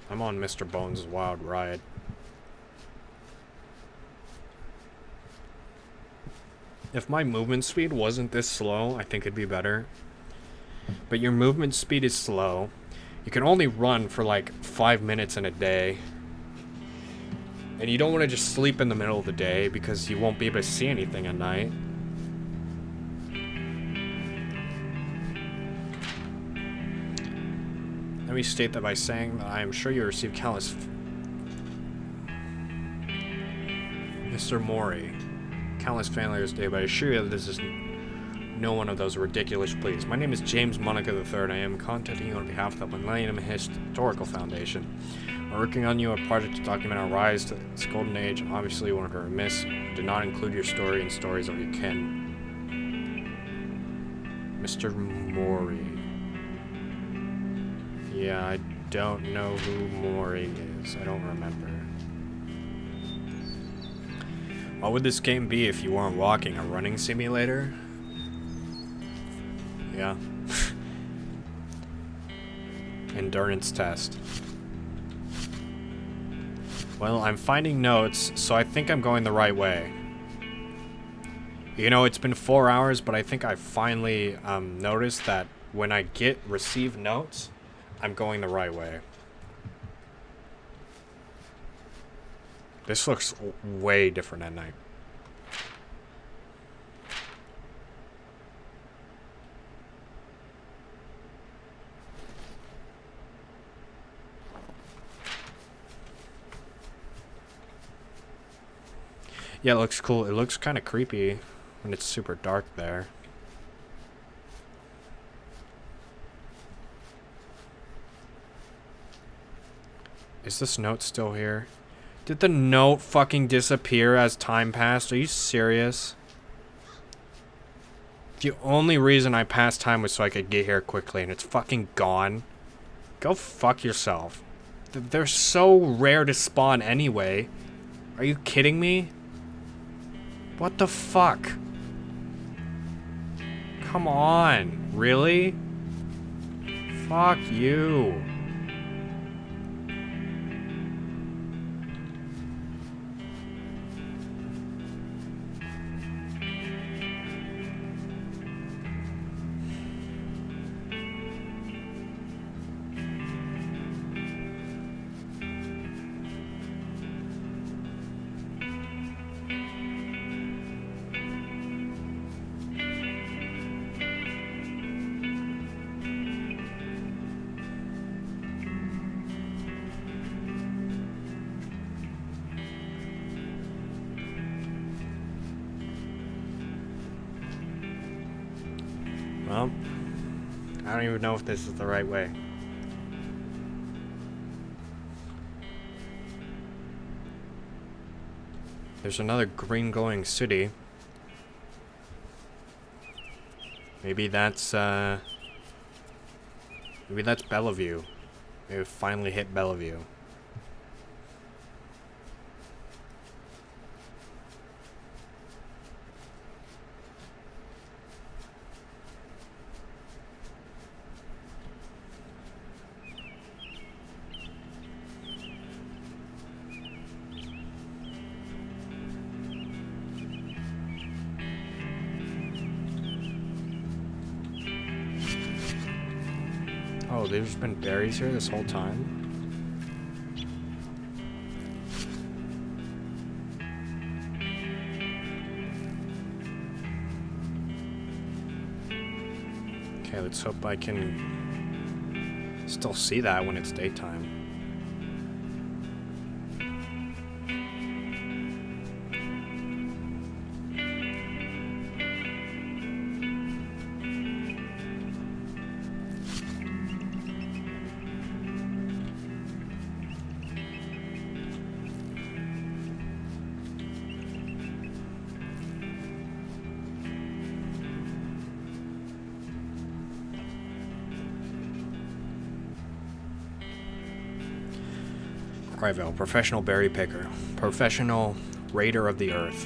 I'm on Mr. Bones' wild ride. If my movement speed wasn't this slow, I think it'd be better. But your movement speed is slow. You can only run for like 5 minutes in a day. And you don't want to just sleep in the middle of the day because you won't be able to see anything at night. Let me state that by saying that I am sure you received countless... Mr. Mori. Countless failures today, but I assure you that this is no one of those ridiculous pleas. My name is James Monica III. I am contacting you on behalf of the Millennium Historical Foundation. We're working on you a project to document our rise to this golden age. Obviously, one of our remiss did not include your story and stories of your kin. Mr. Mori. Yeah, I don't know who Mori is. I don't remember. What would this game be if you weren't walking? A running simulator? Yeah. Endurance test. Well, I'm finding notes, so I think I'm going the right way. You know, it's been 4 hours, but I think I finally noticed that when I receive notes, I'm going the right way. This looks way different at night. Yeah, it looks cool. It looks kind of creepy when it's super dark there. Is this note still here? Did the note fucking disappear as time passed? Are you serious? The only reason I passed time was so I could get here quickly, and it's fucking gone. Go fuck yourself. They're so rare to spawn anyway. Are you kidding me? What the fuck? Come on. Really? Fuck you. Well, I don't even know if this is the right way. There's another green glowing city. Maybe that's Bellevue. Maybe we finally hit Bellevue. Oh, there's been berries here this whole time? Okay, let's hope I can still see that when it's daytime. Cryville, professional berry picker, professional raider of the earth.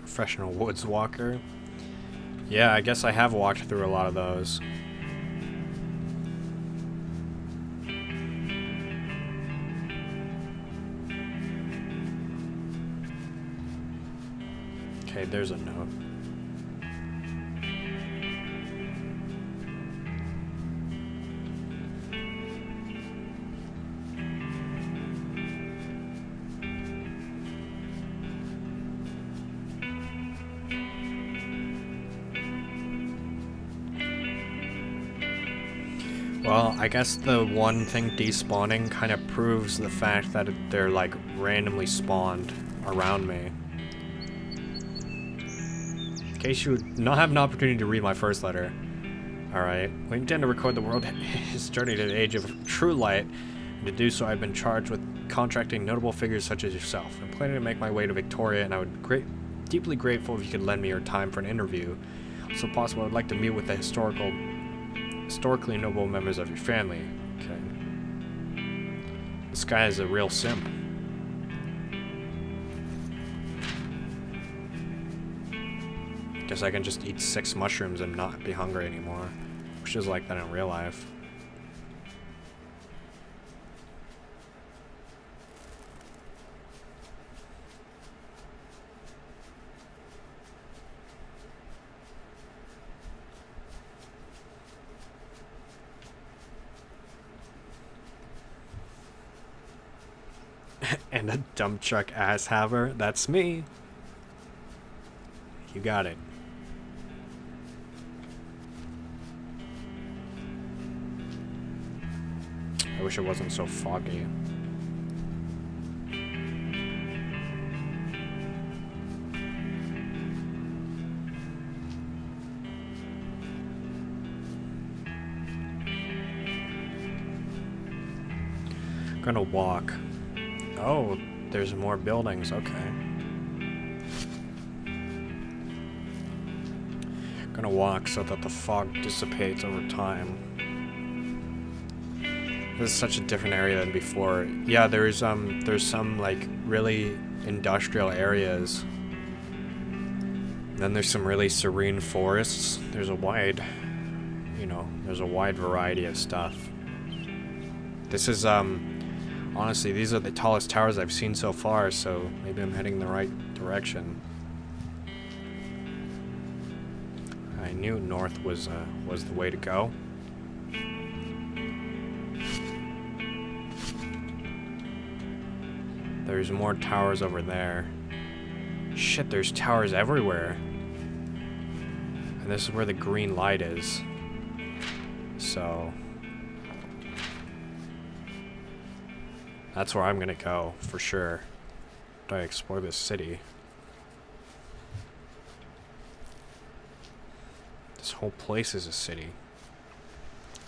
Professional woods walker. Yeah, I guess I have walked through a lot of those. Okay, there's a note. Well, I guess the one thing despawning kind of proves the fact that they're like randomly spawned. around me. In case you would not have an opportunity to read my first letter. Alright. We intend to record the world his journey to the age of true light. And to do so, I've been charged with contracting notable figures such as yourself. I'm planning to make my way to Victoria, and I would deeply grateful if you could lend me your time for an interview. Also possible, I would like to meet with the historically noble members of your family. Okay. This guy is a real simp. Guess I can just eat 6 mushrooms and not be hungry anymore. Which is like that in real life. And a dump truck ass haver. That's me. You got it. I wish it wasn't so foggy. I'm gonna walk. Oh, there's more buildings. Okay. Gonna walk so that the fog dissipates over time. This is such a different area than before. Yeah, there's some like really industrial areas. Then there's some really serene forests. There's a wide variety of stuff. This is honestly, these are the tallest towers I've seen so far, so maybe I'm heading in the right direction. I knew north was the way to go. There's more towers over there. Shit, there's towers everywhere. And this is where the green light is. So that's where I'm gonna go, for sure. Do I explore this city? This whole place is a city.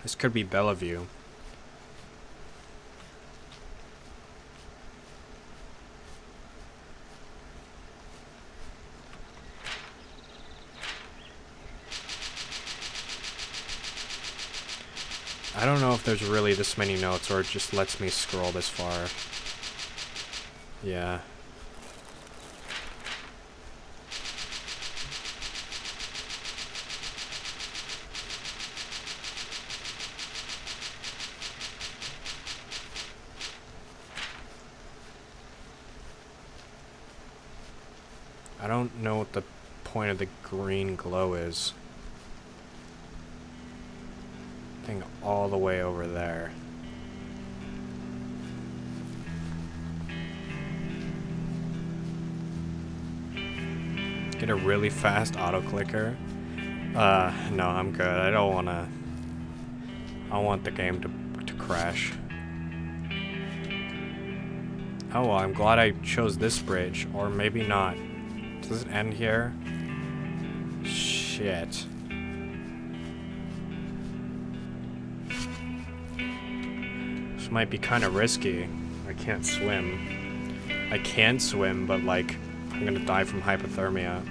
This could be Bellevue. I don't know if there's really this many notes or it just lets me scroll this far. Yeah. I don't know what the point of the green glow is. Thing all the way over there. Get a really fast auto clicker. No, I'm good. I don't wanna. I want the game to crash. Oh well, I'm glad I chose this bridge, or maybe not. Does it end here? Shit. This might be kind of risky. I can't swim. I can swim, but like, I'm gonna die from hypothermia.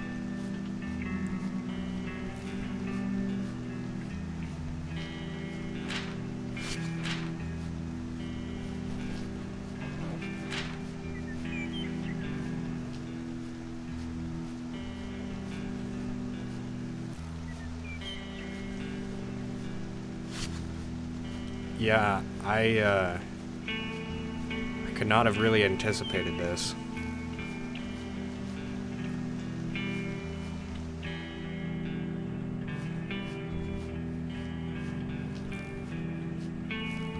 Yeah, I could not have really anticipated this.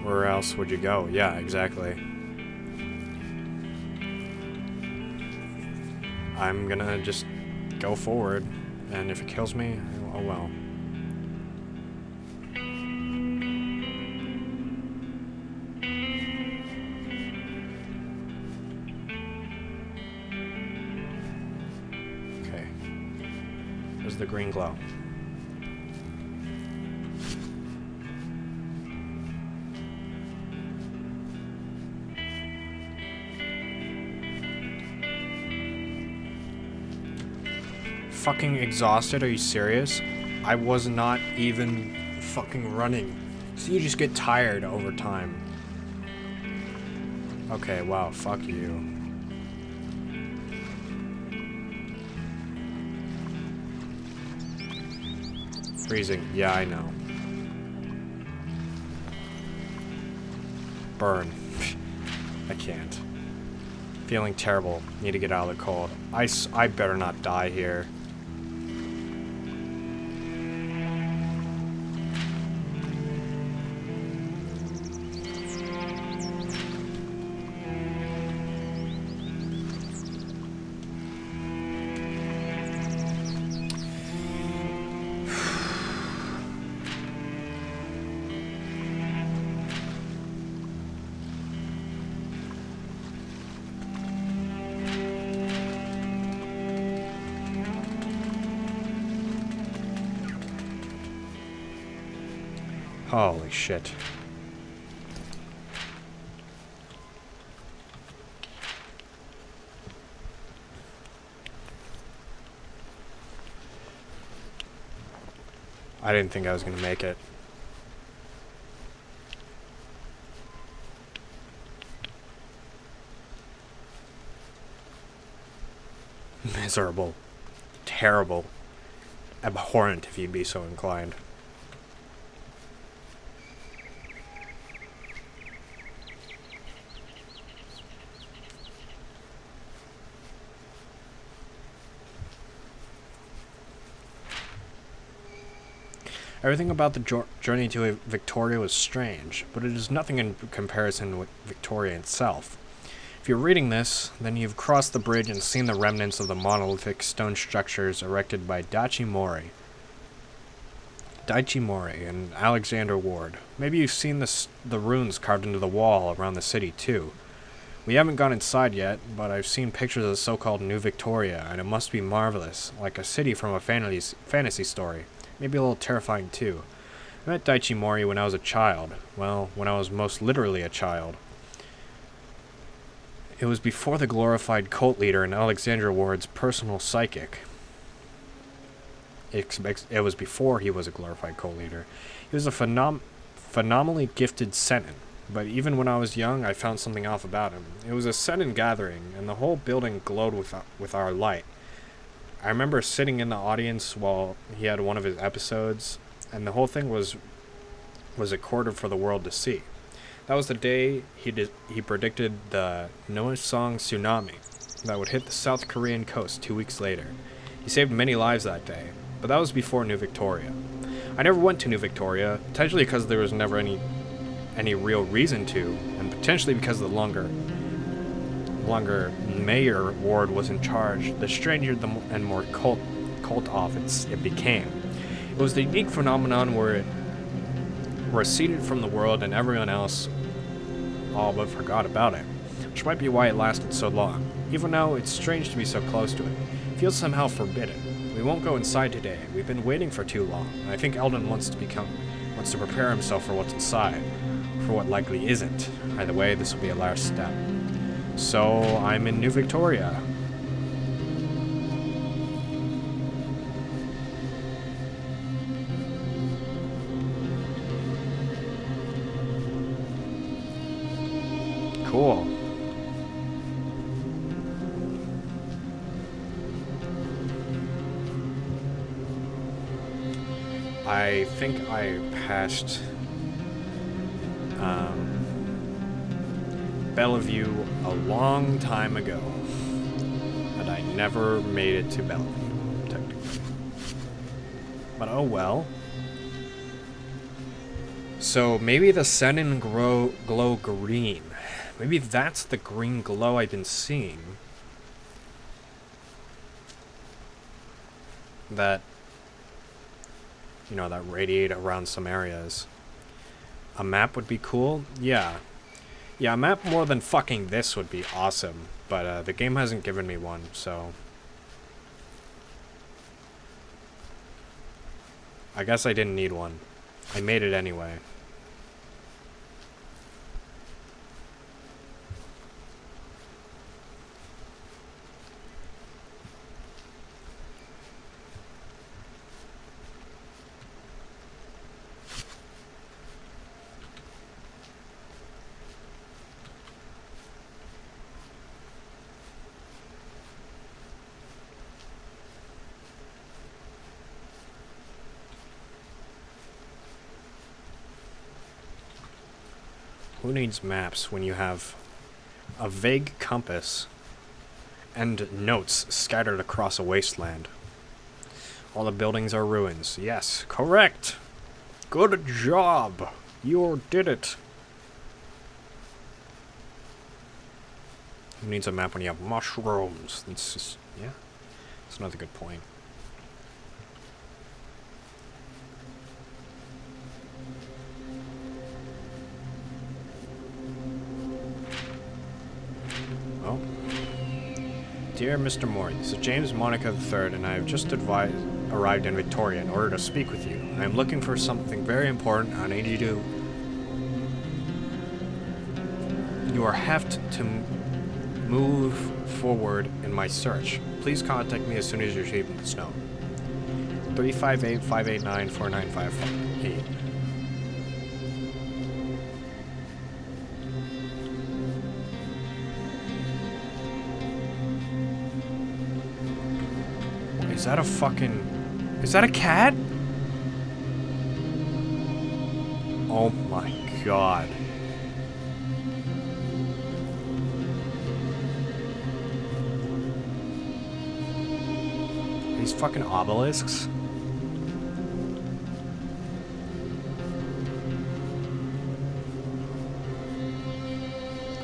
Where else would you go? Yeah, exactly. I'm gonna just go forward, and if it kills me, oh well. the green glow. Fucking exhausted, are you serious? I was not even fucking running. So you just get tired over time. Okay, wow, fuck you. Freezing, yeah, I know. Burn. I can't. Feeling terrible. Need to get out of the cold. I better not die here. Holy shit. I didn't think I was gonna make it. Miserable. Terrible. Abhorrent, if you'd be so inclined. Everything about the journey to Victoria was strange, but it is nothing in comparison with Victoria itself. If you're reading this, then you've crossed the bridge and seen the remnants of the monolithic stone structures erected by Daichi Mori and Alexander Ward. Maybe you've seen the runes carved into the wall around the city too. We haven't gone inside yet, but I've seen pictures of the so-called New Victoria, and it must be marvelous, like a city from a fantasy story. Maybe a little terrifying too. I met Daichi Mori when I was a child. Well, when I was most literally a child. It was before the glorified cult leader and Alexander Ward's personal psychic. It was before he was a glorified cult leader. He was a phenomenally gifted Senin, but even when I was young, I found something off about him. It was a Senin gathering, and the whole building glowed with our light. I remember sitting in the audience while he had one of his episodes, and the whole thing was recorded for the world to see. That was the day he predicted the Noesong tsunami that would hit the South Korean coast 2 weeks later. He saved many lives that day, but that was before New Victoria. I never went to New Victoria, potentially because there was never any real reason to, and potentially because the longer Mayor Ward was in charge, the stranger and more cult off it became. It was the unique phenomenon where it receded from the world and everyone else all but forgot about it, which might be why it lasted so long. Even now, it's strange to be so close to it. It feels somehow forbidden. We won't go inside today. We've been waiting for too long, and I think Eldon wants to prepare himself for what's inside, for what likely isn't. Either way, this will be a last step. So, I'm in New Victoria. Cool. I think I passed Bellevue a long time ago, and I never made it to Bellevue, technically. But oh well. So maybe the Senin glow green. Maybe that's the green glow I've been seeing. That, that radiate around some areas. A map would be cool? Yeah. Yeah, a map more than fucking this would be awesome. But the game hasn't given me one, so... I guess I didn't need one. I made it anyway. Who needs maps when you have a vague compass and notes scattered across a wasteland? All the buildings are ruins. Yes, correct. Good job. You did it. Who needs a map when you have mushrooms? That's just, yeah. That's another good point. Oh. Dear Mr. Moore, this is James Monica III, and I have just arrived in Victoria in order to speak with you. I am looking for something very important. I need you to... You are have to move forward in my search. Please contact me as soon as you receive this note. 358-589-4958. Is that a fucking... Is that a cat? Oh my god. These fucking obelisks?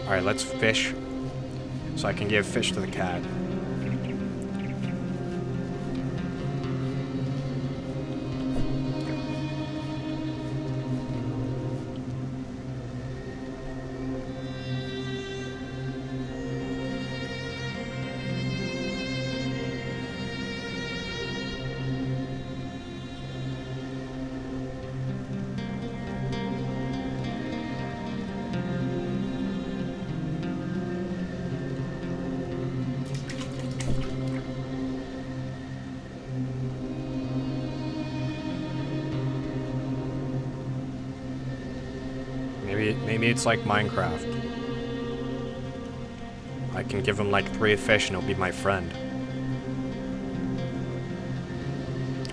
Alright, let's fish. So I can give fish to the cat. Maybe it's like Minecraft. I can give him like 3 fish and he'll be my friend.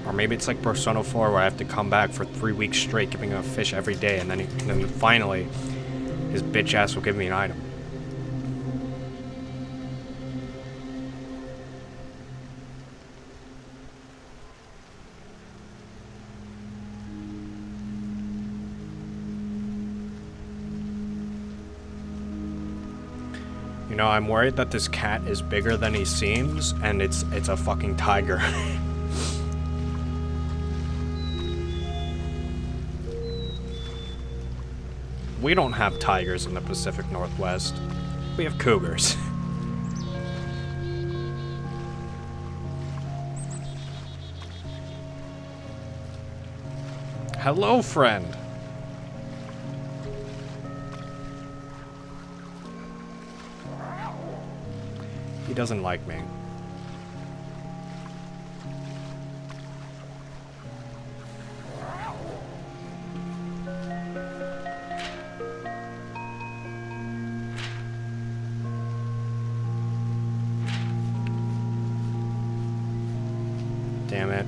Or maybe it's like Persona 4 where I have to come back for 3 weeks straight giving him a fish every day, and then finally his bitch ass will give me an item. You know, I'm worried that this cat is bigger than he seems, and it's a fucking tiger. We don't have tigers in the Pacific Northwest. We have cougars. Hello, friend. He doesn't like me. Damn it.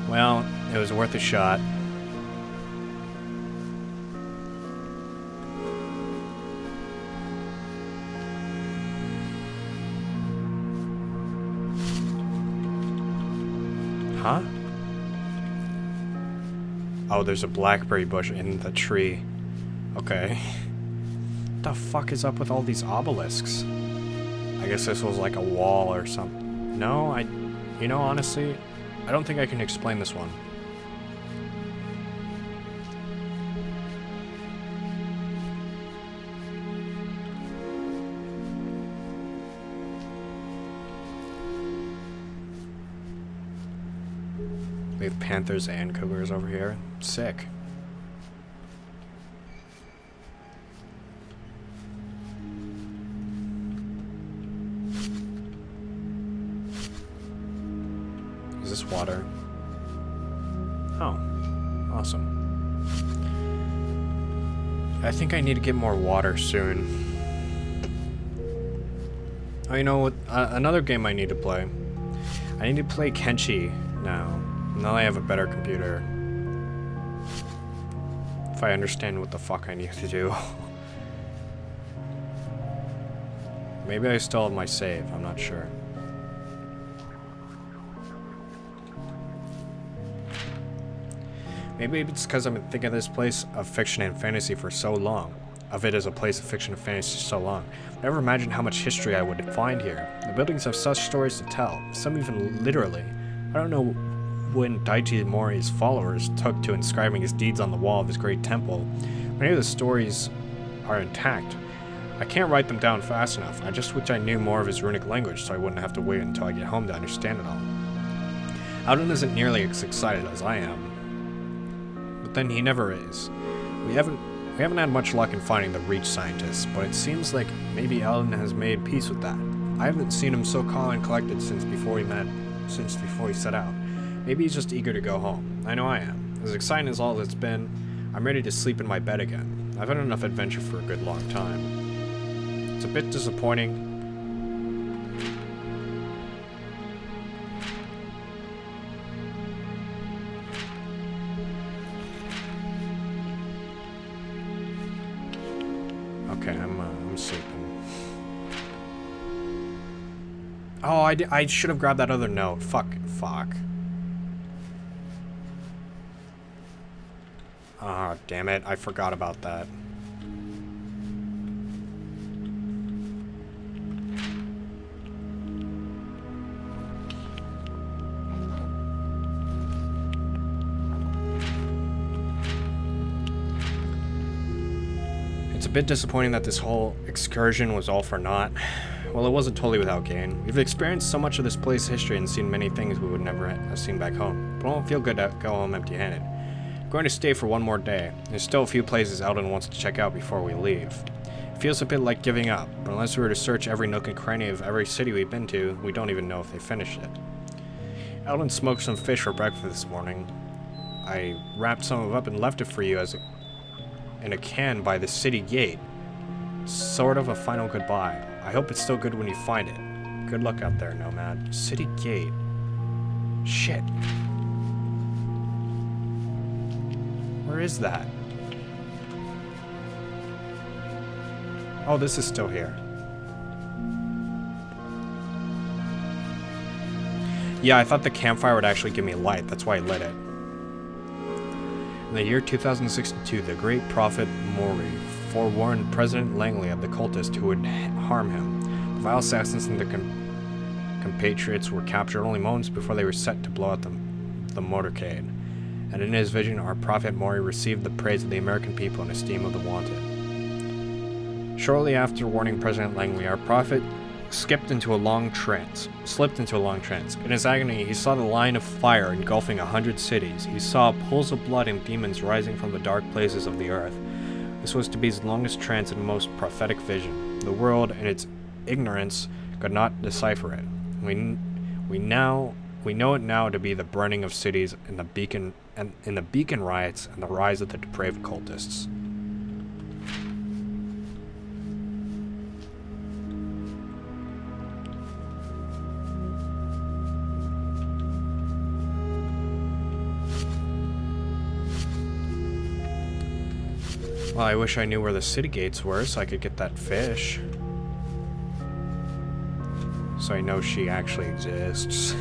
Well, it was worth a shot. Huh? Oh, there's a blackberry bush in the tree. Okay. What the fuck is up with all these obelisks? I guess this was like a wall or something. No, you know, honestly, I don't think I can explain this one. panthers and cougars over here. Sick. Is this water? Oh, awesome. I think I need to get more water soon. Oh, you know what? Another game I need to play. I need to play Kenshi now. Now that I have a better computer. If I understand what the fuck I need to do. Maybe I still have my save. I'm not sure. Maybe it's because I've been thinking of this place of fiction and fantasy for so long. Of it as a place of fiction and fantasy so long. I never imagined how much history I would find here. The buildings have such stories to tell, some even literally. I don't know when Daichi Mori's followers took to inscribing his deeds on the wall of his great temple. Many of the stories are intact. I can't write them down fast enough. I just wish I knew more of his runic language so I wouldn't have to wait until I get home to understand it all. Eidolon isn't nearly as excited as I am. But then he never is. We haven't had much luck in finding the Reach scientists, but it seems like maybe Eidolon has made peace with that. I haven't seen him so calm and collected since before he set out. Maybe he's just eager to go home. I know I am. As exciting as all it's been, I'm ready to sleep in my bed again. I've had enough adventure for a good long time. It's a bit disappointing. Okay, I'm sleeping. Oh, I should have grabbed that other note. Fuck. Ah, damn it. I forgot about that. It's a bit disappointing that this whole excursion was all for naught. Well, it wasn't totally without gain. We've experienced so much of this place's history and seen many things we would never have seen back home. But it won't feel good to go home empty-handed. I'm going to stay for one more day. There's still a few places Eidolon wants to check out before we leave. It feels a bit like giving up, but unless we were to search every nook and cranny of every city we've been to, we don't even know if they finished it. Eidolon smoked some fish for breakfast this morning. I wrapped some of it up and left it for you in a can by the city gate. Sort of a final goodbye. I hope it's still good when you find it. Good luck out there, Nomad. City gate. Shit. Where is that? Oh, this is still here. Yeah, I thought the campfire would actually give me light. That's why I lit it. In the year 2062, the great prophet Mori forewarned President Langley of the cultists who would harm him. The vile assassins and their compatriots were captured only moments before they were set to blow out the motorcade. And in his vision, our prophet Mori received the praise of the American people and esteem of the wanted. Shortly after warning President Langley, our prophet slipped into a long trance. In his agony, he saw the line of fire engulfing 100 cities. He saw pools of blood and demons rising from the dark places of the earth. This was to be his longest trance and most prophetic vision. The world, in its ignorance, could not decipher it. We know it now to be the burning of cities and the beacon riots and the rise of the depraved cultists. Well, I wish I knew where the city gates were so I could get that fish. So I know she actually exists.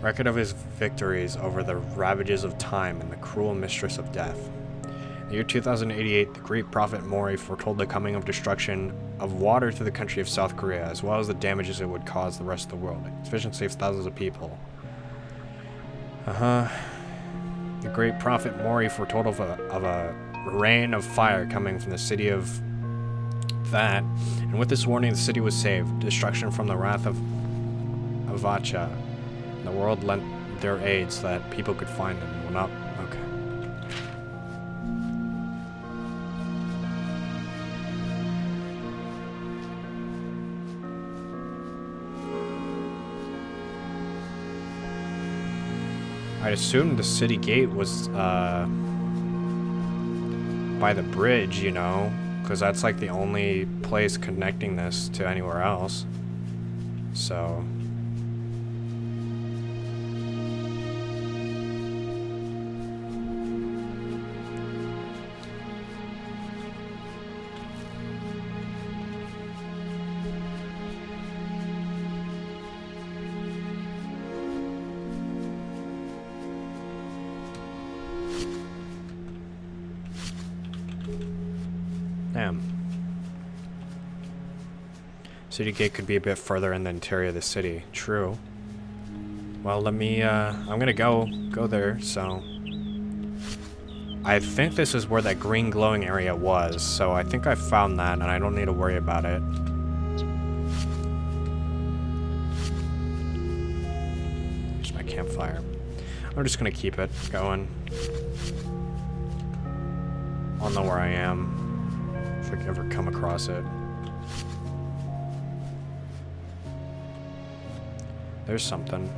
Record of his victories over the ravages of time and the cruel mistress of death. In the year 2088, the great prophet Mori foretold the coming of destruction of water to the country of South Korea, as well as the damages it would cause the rest of the world. His vision saves thousands of people. The great prophet Mori foretold of a rain of fire coming from the city of that, and with this warning the city was saved. Destruction from the wrath of Vacha. The world lent their aid so that people could find them. Well, not... Okay. I assumed the city gate was, by the bridge, you know? Because that's, like, the only place connecting this to anywhere else. So... Damn. City gate could be a bit further in the interior of the city. True. Well, let me, I'm gonna go there, so... I think this is where that green glowing area was, so I think I found that, and I don't need to worry about it. Here's my campfire. I'm just gonna keep it going. I'll know where I am if I ever come across it. There's something.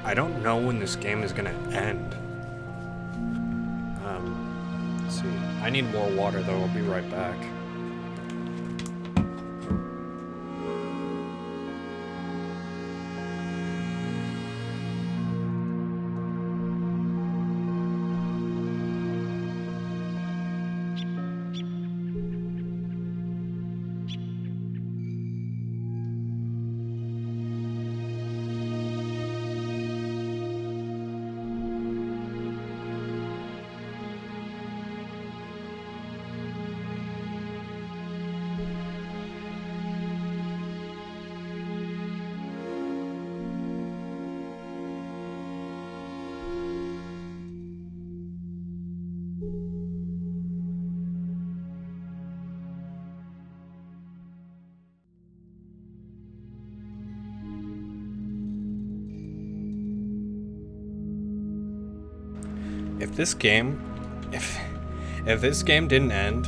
I don't know when this game is gonna end. Let's see. I need more water though, I'll be right back. If this game, if this game didn't end,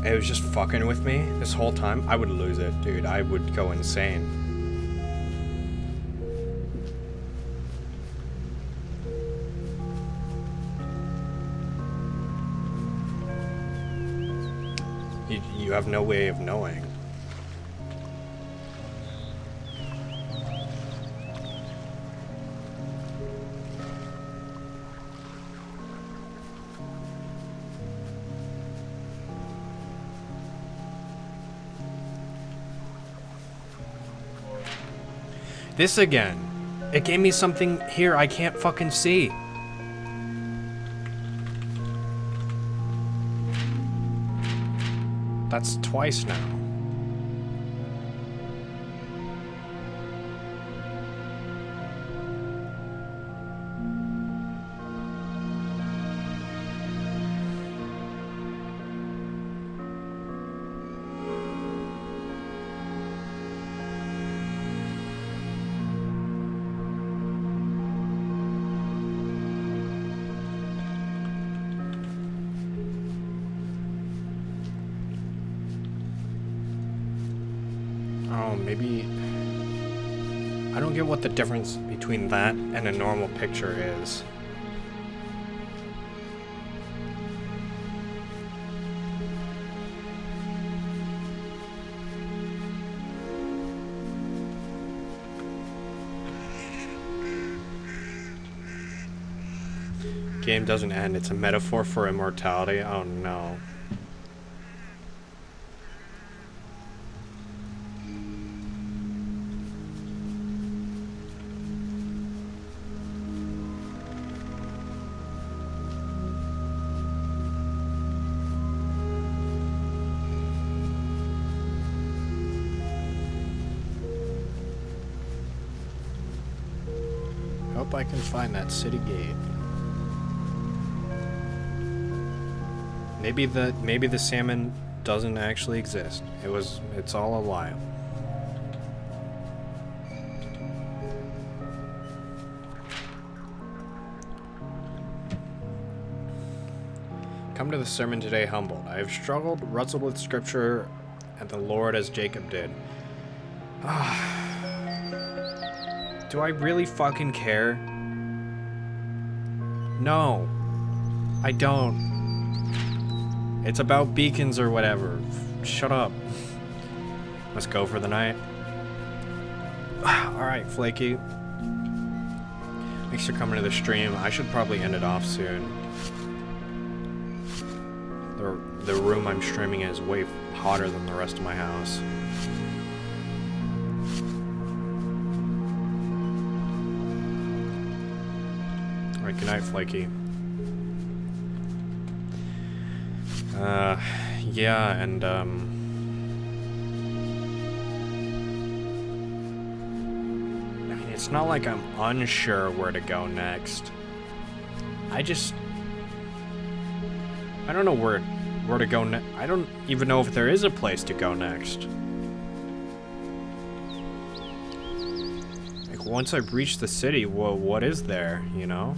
it was just fucking with me this whole time, I would lose it, dude. I would go insane. You have no way of knowing. This again. It gave me something here I can't fucking see. That's twice now. Oh, maybe... I don't get what the difference between that and a normal picture is. Game doesn't end, it's a metaphor for immortality. Oh no. Hope I can find that city gate. Maybe the salmon doesn't actually exist. It's all a lie. Come to the sermon today humbled. I have struggled, wrestled with scripture and the Lord as Jacob did. Do I really fucking care? No. I don't. It's about beacons or whatever. Shut up. Let's go for the night. Alright, Flaky. Thanks for coming to the stream. I should probably end it off soon. The room I'm streaming in is way hotter than the rest of my house. Alright, good night, Flaky. Yeah, and, I mean, it's not like I'm unsure where to go next. I don't know where to go next. I don't even know if there is a place to go next. Like, once I reach the city, well, what is there, you know?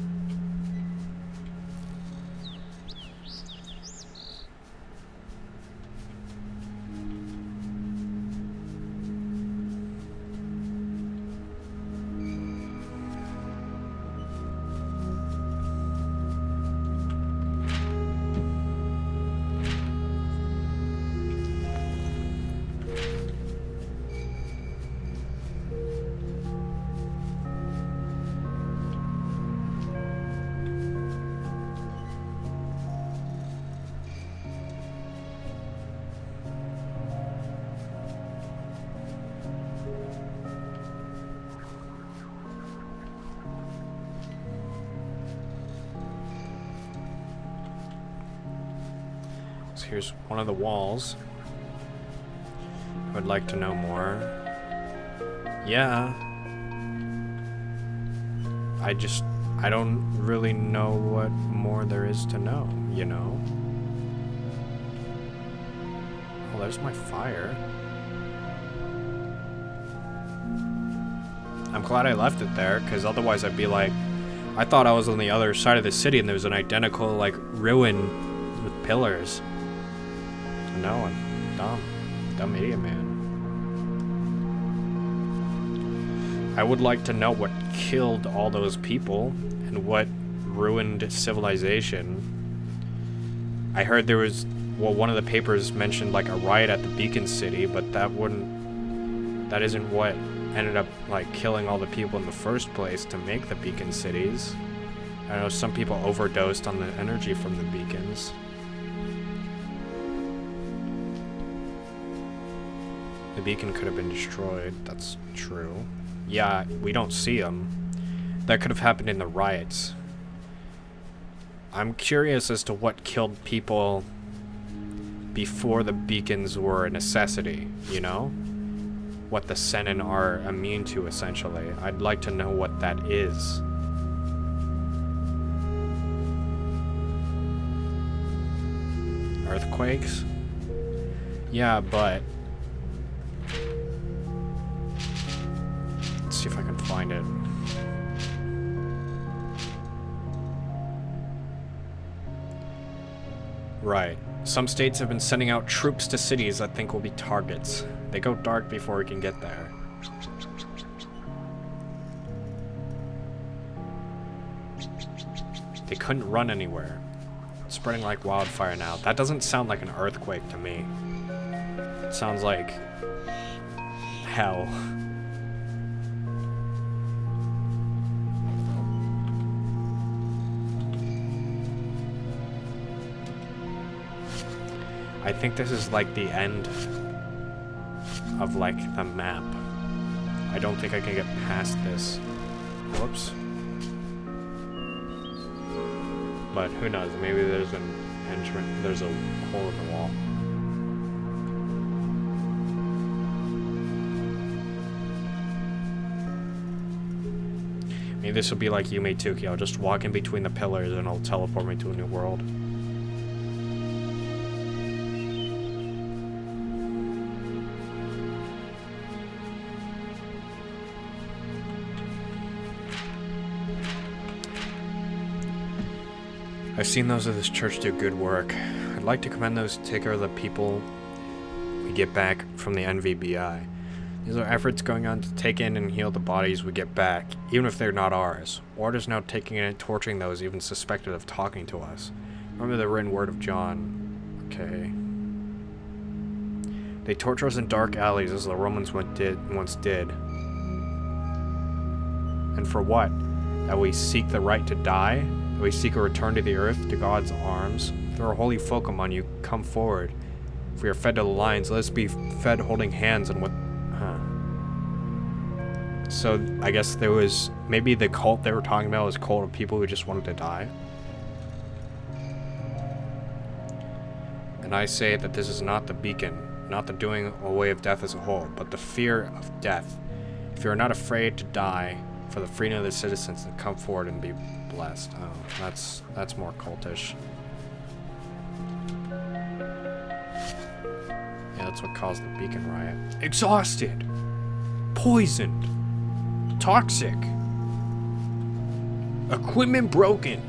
Here's one of the walls. I would like to know more. Yeah. I don't really know what more there is to know, you know? Oh, there's my fire. I'm glad I left it there, because otherwise I'd be like, I thought I was on the other side of the city and there was an identical, like, ruin with pillars. No, I'm dumb. Dumb idiot, man. I would like to know what killed all those people and what ruined civilization. I heard there was, well, one of the papers mentioned like a riot at the Beacon City, but that isn't what ended up like killing all the people in the first place to make the Beacon Cities. I know some people overdosed on the energy from the beacons. The beacon could have been destroyed, that's true. Yeah, we don't see them. That could have happened in the riots. I'm curious as to what killed people before the beacons were a necessity, you know? What the Senin are immune to, essentially. I'd like to know what that is. Earthquakes? Yeah, but... Let's see if I can find it. Right. Some states have been sending out troops to cities that think will be targets. They go dark before we can get there. They couldn't run anywhere. It's spreading like wildfire now. That doesn't sound like an earthquake to me. It sounds like hell. I think this is like the end of like the map. I don't think I can get past this. Whoops. But who knows? Maybe there's an entrance. There's a hole in the wall. Maybe this will be like Yume Tuki. I'll just walk in between the pillars and it'll teleport me to a new world. I've seen those of this church do good work. I'd like to commend those to take care of the people we get back from the NVBI. These are efforts going on to take in and heal the bodies we get back, even if they're not ours. Orders now taking in and torturing those even suspected of talking to us. Remember the written word of John. Okay. They torture us in dark alleys as the Romans once did. And for what? That we seek the right to die? That we seek a return to the earth, to God's arms? There are holy folk among you. Come forward. If we are fed to the lions, let us be fed holding hands and with... So, I guess there was... Maybe the cult they were talking about was a cult of people who just wanted to die. And I say that this is not the beacon, not the doing away of death as a whole, but the fear of death. If you are not afraid to die for the freedom of the citizens, to come forward and be blessed. Oh, that's more cultish. Yeah, that's what caused the beacon riot. Exhausted! Poisoned! Toxic! Equipment broken!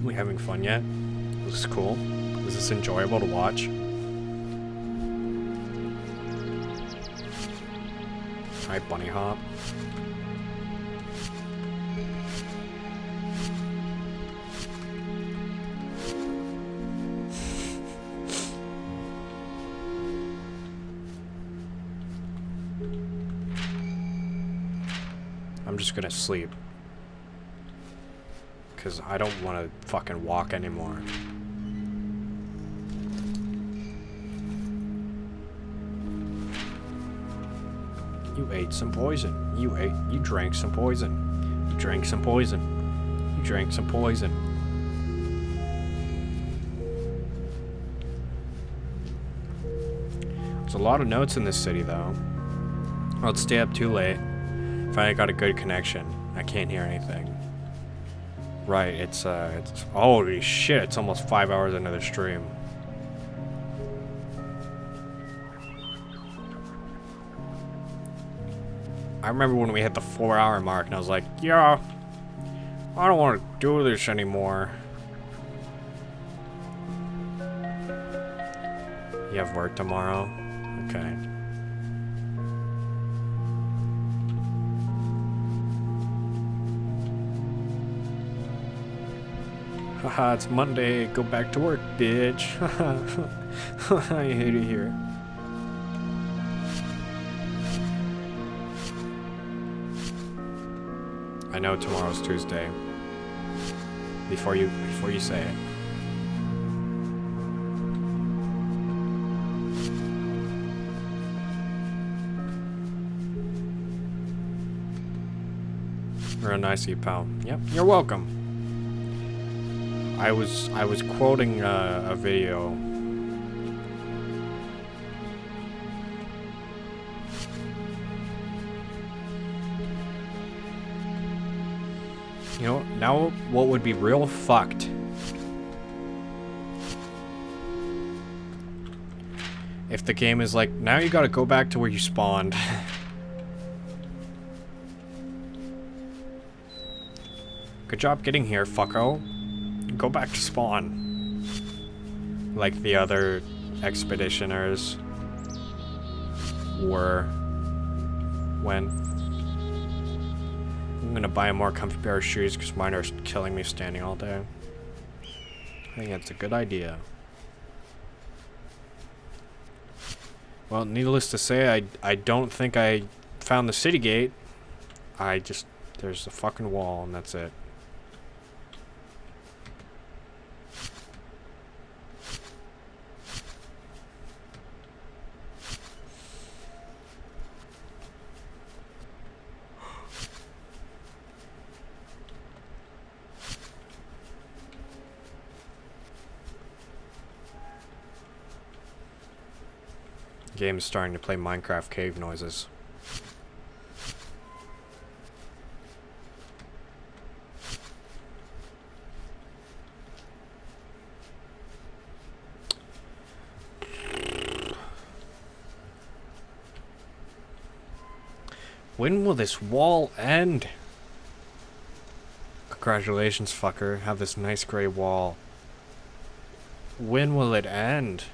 We having fun yet? Is this cool? Is this enjoyable to watch? Alright, bunny hop. I'm just gonna sleep. Because I don't want to fucking walk anymore. You ate some poison. You drank some poison. You drank some poison. You drank some poison. There's a lot of notes in this city, though. I'll stay up too late. If I got a good connection, I can't hear anything. Right, it's holy shit, it's almost 5 hours into the stream. I remember when we hit the 4-hour mark and I was like, yeah, I don't want to do this anymore. You have work tomorrow? Okay. Haha, it's Monday. Go back to work, bitch. I hate it here. I know tomorrow's Tuesday. Before you say it. Real nice of you, pal. Yep, you're welcome. I was quoting a video. You know, now what would be real fucked if the game is like, now you gotta go back to where you spawned. Good job getting here, fucko. Go back to spawn. Like the other expeditioners were when. I'm gonna buy a more comfy pair of shoes because mine are killing me standing all day. I think that's a good idea. Well, needless to say, I don't think I found the city gate. There's a fucking wall and that's it. Game's starting to play Minecraft cave noises. When will this wall end? Congratulations, fucker. Have this nice gray wall. When will it end?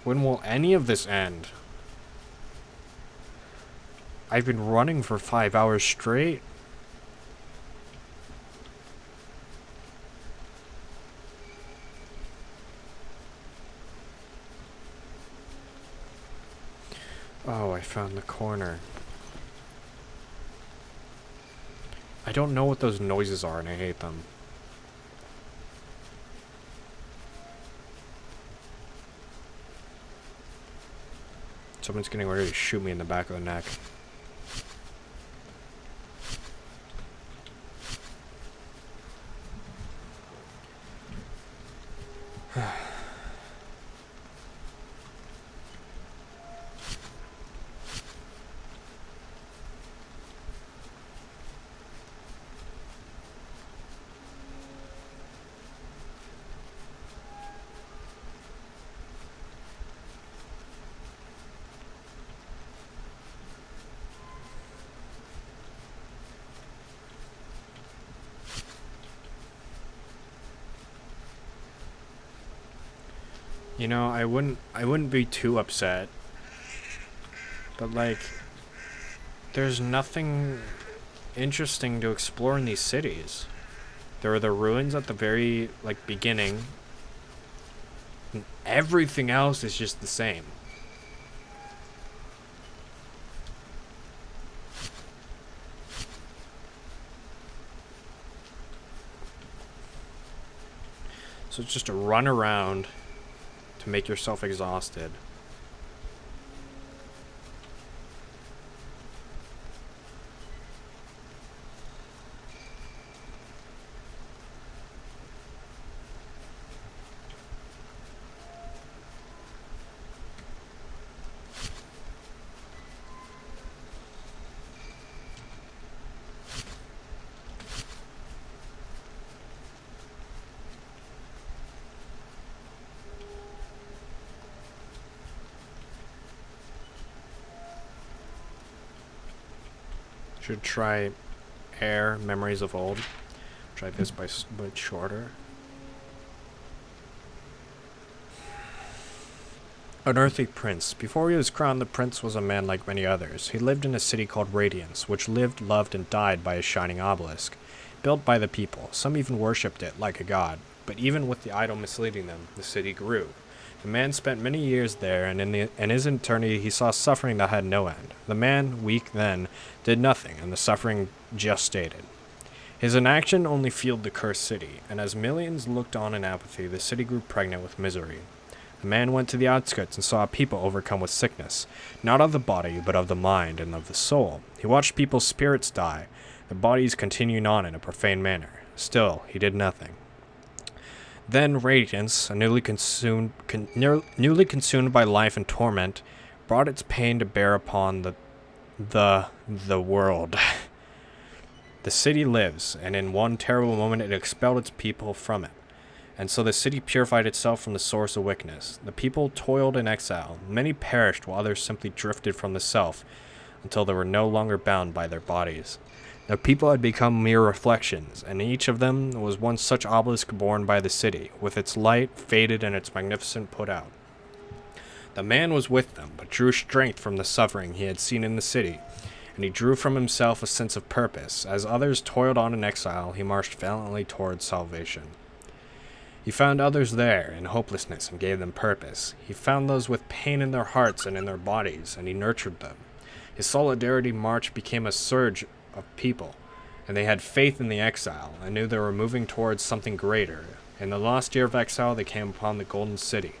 When will any of this end? I've been running for 5 hours straight. Oh, I found the corner. I don't know what those noises are, and I hate them. Someone's getting ready to shoot me in the back of the neck. You know, I wouldn't be too upset. But like, there's nothing interesting to explore in these cities. There are the ruins at the very like beginning. And everything else is just the same. So it's just a run around to make yourself exhausted. Should try Air Memories of Old. Try this but shorter. Unearthly Prince. Before he was crowned, the prince was a man like many others. He lived in a city called Radiance, which lived, loved, and died by a shining obelisk, built by the people. Some even worshipped it like a god. But even with the idol misleading them, the city grew. The man spent many years there, and in his eternity he saw suffering that had no end. The man, weak then, did nothing, and the suffering gestated. His inaction only fueled the cursed city, and as millions looked on in apathy, the city grew pregnant with misery. The man went to the outskirts and saw a people overcome with sickness, not of the body, but of the mind and of the soul. He watched people's spirits die, their bodies continuing on in a profane manner. Still, he did nothing. Then Radiance, newly consumed by life and torment, brought its pain to bear upon the world. The city lives, and in one terrible moment it expelled its people from it. And so the city purified itself from the source of wickedness. The people toiled in exile. Many perished, while others simply drifted from the self, until they were no longer bound by their bodies. The people had become mere reflections, and each of them was one such obelisk borne by the city, with its light faded and its magnificence put out. The man was with them, but drew strength from the suffering he had seen in the city, and he drew from himself a sense of purpose. As others toiled on in exile, he marched valiantly towards salvation. He found others there in hopelessness and gave them purpose. He found those with pain in their hearts and in their bodies, and he nurtured them. His solidarity march became a surge of people, and they had faith in the exile and knew they were moving towards something greater. In the last year of exile, they came upon the Golden City,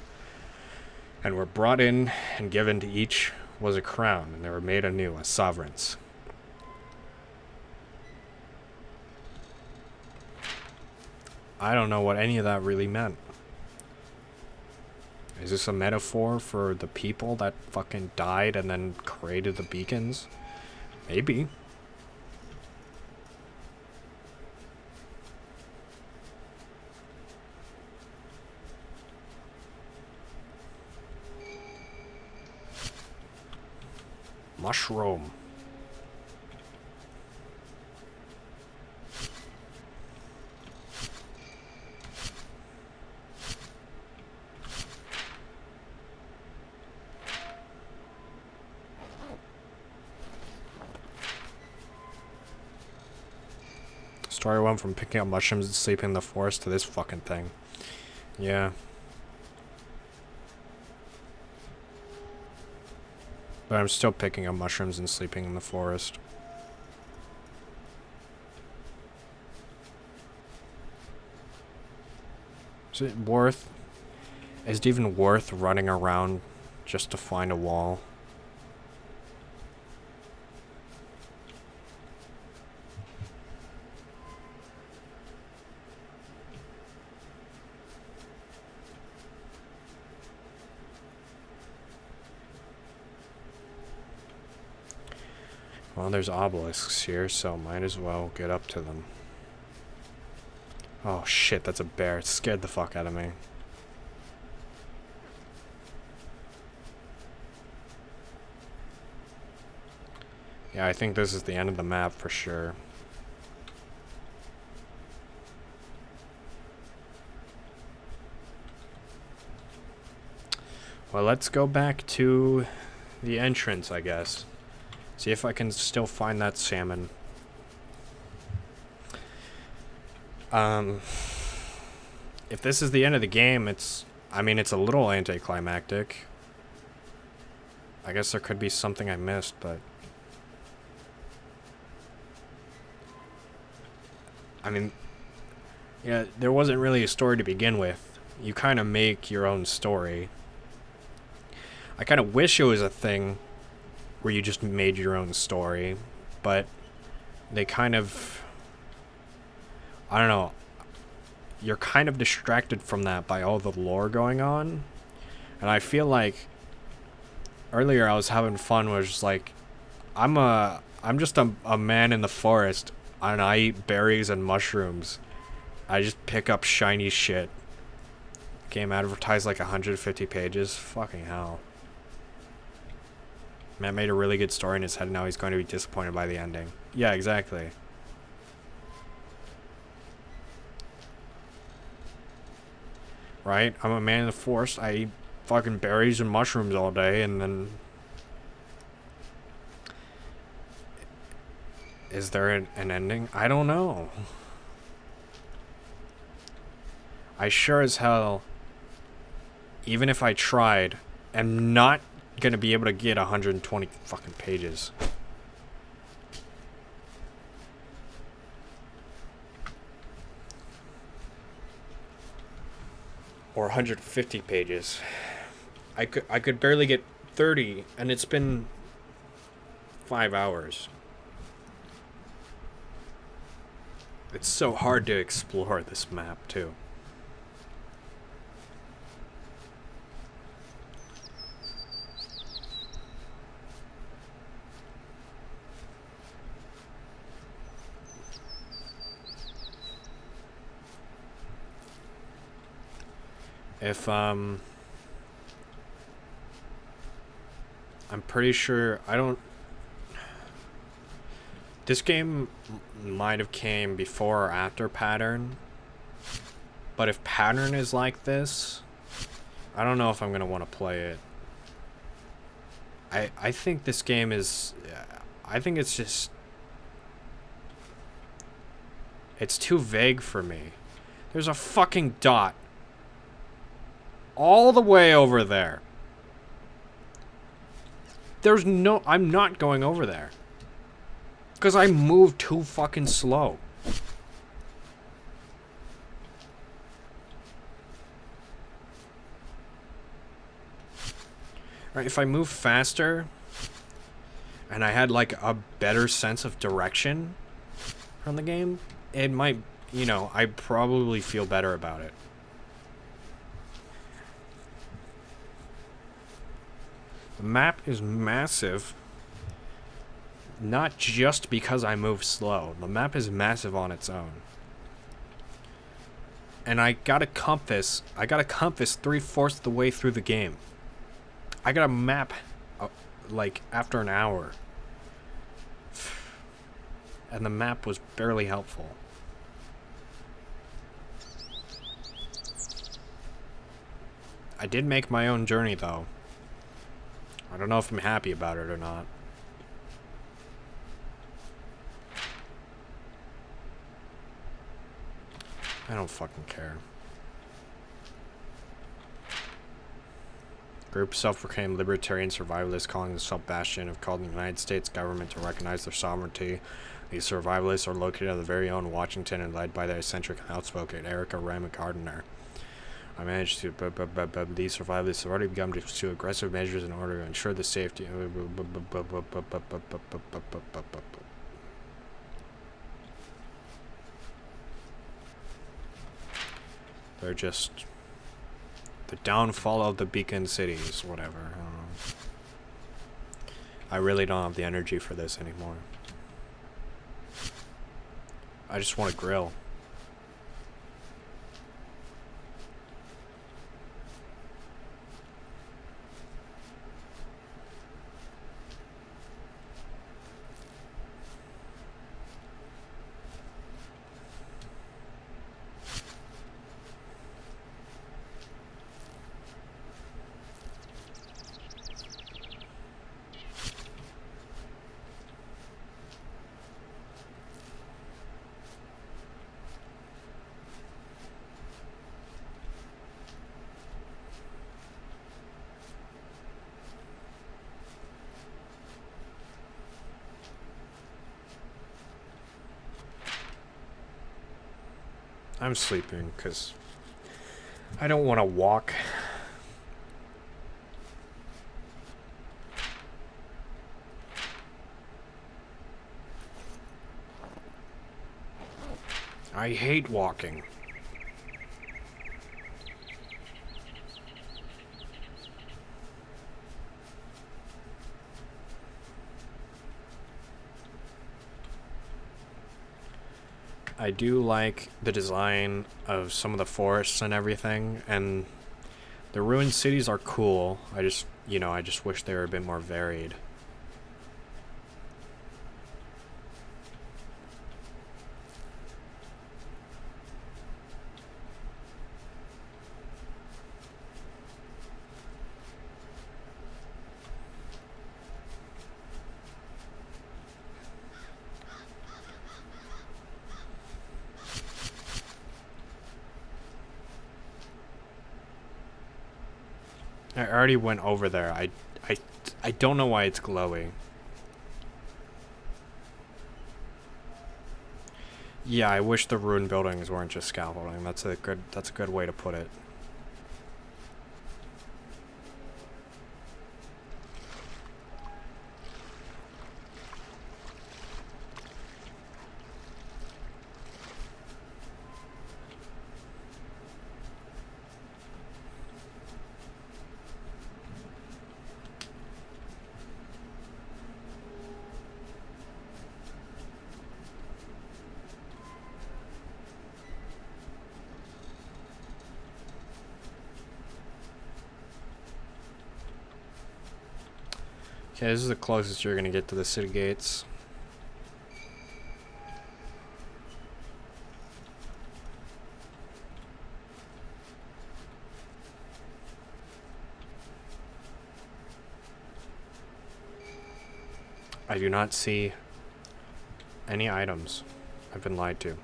and were brought in, and given to each was a crown, and they were made anew as sovereigns. I don't know what any of that really meant. Is this a metaphor for the people that fucking died and then created the beacons? Maybe. Mushroom. Story went from picking up mushrooms and sleeping in the forest to this fucking thing. Yeah. But I'm still picking up mushrooms and sleeping in the forest. Is it worth... Is it even worth running around just to find a wall? Well, there's obelisks here, so might as well get up to them. Oh shit, that's a bear. It scared the fuck out of me. Yeah, I think this is the end of the map for sure. Well, let's go back to the entrance, I guess. See if I can still find that salmon. If this is the end of the game, I mean, it's a little anticlimactic. I guess there could be something I missed, but... I mean, yeah, there wasn't really a story to begin with. You kind of make your own story. I kind of wish it was a thing where you just made your own story, but they kind of... I don't know. You're kind of distracted from that by all the lore going on. And I feel like earlier I was having fun, was just like, I'm just a man in the forest and I eat berries and mushrooms. I just pick up shiny shit. Game advertised like 150 pages. Fucking hell. Matt made a really good story in his head, and now he's going to be disappointed by the ending. Yeah, exactly. Right? I'm a man in the forest. I eat fucking berries and mushrooms all day, and then... Is there an ending? I don't know. I sure as hell, even if I tried, am not gonna be able to get 120 fucking pages. Or 150 pages. I could barely get 30, and it's been 5 hours. It's so hard to explore this map too. If, I'm pretty sure, this game might have came before or after Pattern, but if Pattern is like this, I don't know if I'm going to want to play it. I think this game is, I think it's just, it's too vague for me. There's a fucking dot all the way over there. There's no... I'm not going over there. Because I move too fucking slow. Right, if I move faster... and I had, like, a better sense of direction from the game, it might... You know, I'd probably feel better about it. The map is massive. Not just because I move slow. The map is massive on its own. And I got a compass 3/4 of the way through the game. I got a map, like, after an hour. And the map was barely helpful. I did make my own journey, though. I don't know if I'm happy about it or not. I don't fucking care. Group self-proclaimed libertarian survivalists calling themselves Bastion have called the United States government to recognize their sovereignty. These survivalists are located at the very own Washington and led by the eccentric and outspoken Erica Raymond Gardner. I managed to, these survivalists have already begun to pursue aggressive measures in order to ensure the safety. They're just the downfall of the beacon cities, whatever. I don't know. I really don't have the energy for this anymore. I just want to grill. I'm sleeping because I don't want to walk. I hate walking. I do like the design of some of the forests and everything, and the ruined cities are cool. I just wish they were a bit more varied. I already went over there. I don't know why it's glowing. Yeah, I wish the ruined buildings weren't just scaffolding. That's a good way to put it. Okay, this is the closest you're gonna get to the city gates. I do not see any items. I've been lied to.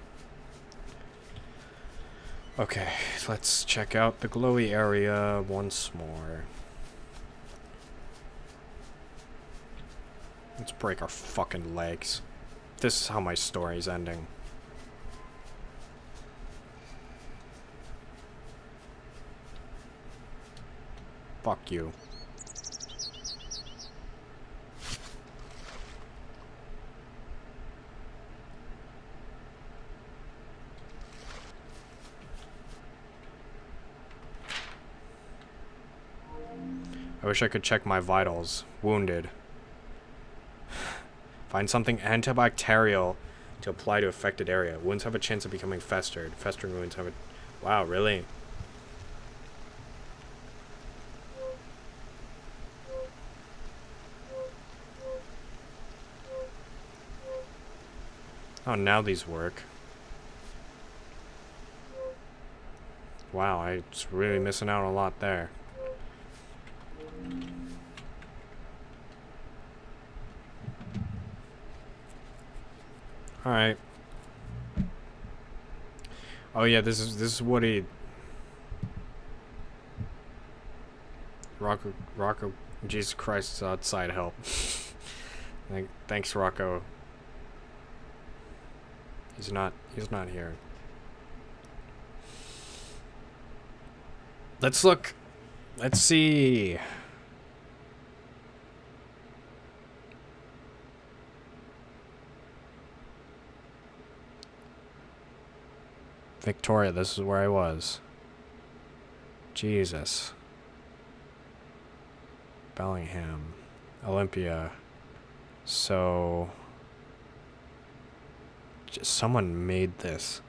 Okay, let's check out the glowy area once more. Let's break our fucking legs. This is how my story's ending. Fuck you. I wish I could check my vitals. Wounded. Find something antibacterial to apply to affected area. Wounds have a chance of becoming festered. Festering wounds have a... Wow, really? Oh, now these work. Wow, I was really missing out on a lot there. Alright. Oh yeah, this is what he... Rocco, Jesus Christ is outside, help. Thanks, Rocco. He's not here. Let's look. Let's see. Victoria, this is where I was. Jesus. Bellingham. Olympia. So... just someone made this.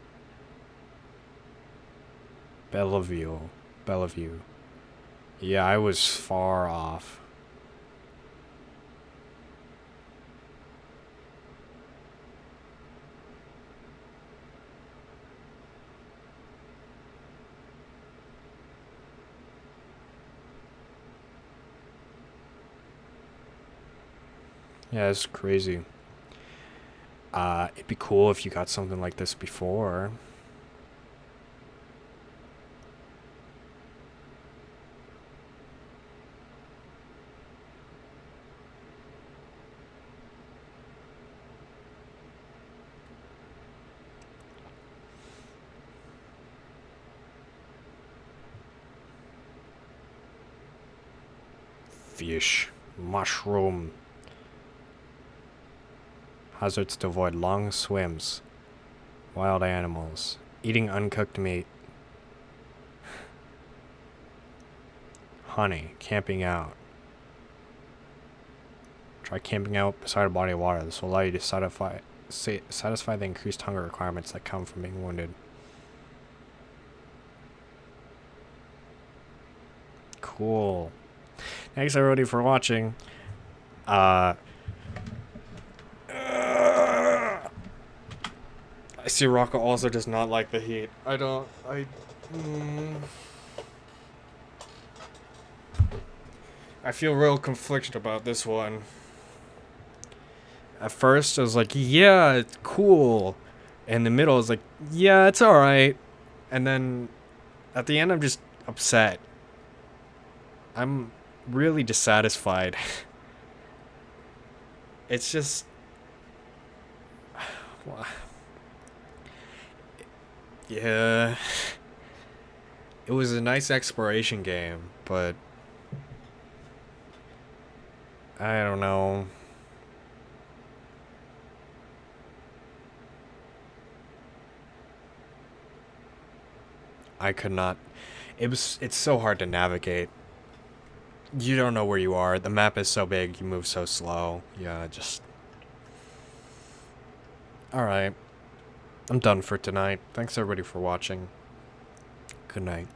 Bellevue. Yeah, I was far off. Yeah, it's crazy. It'd be cool if you got something like this before. Fish. Mushroom. Hazards to avoid long swims. Wild animals. Eating uncooked meat. Honey. Camping out. Try camping out beside a body of water. This will allow you to satisfy the increased hunger requirements that come from being wounded. Cool. Thanks everybody for watching. I see Rocco also does not like the heat. I feel real conflicted about this one. At first I was like, yeah, it's cool. In the middle I was like, yeah, it's alright. And then at the end I'm just upset. I'm really dissatisfied. It's just... yeah. It was a nice exploration game, but... I don't know. I could not... It's so hard to navigate. You don't know where you are. The map is so big, you move so slow. Yeah, just... Alright. I'm done for tonight. Thanks everybody for watching. Good night.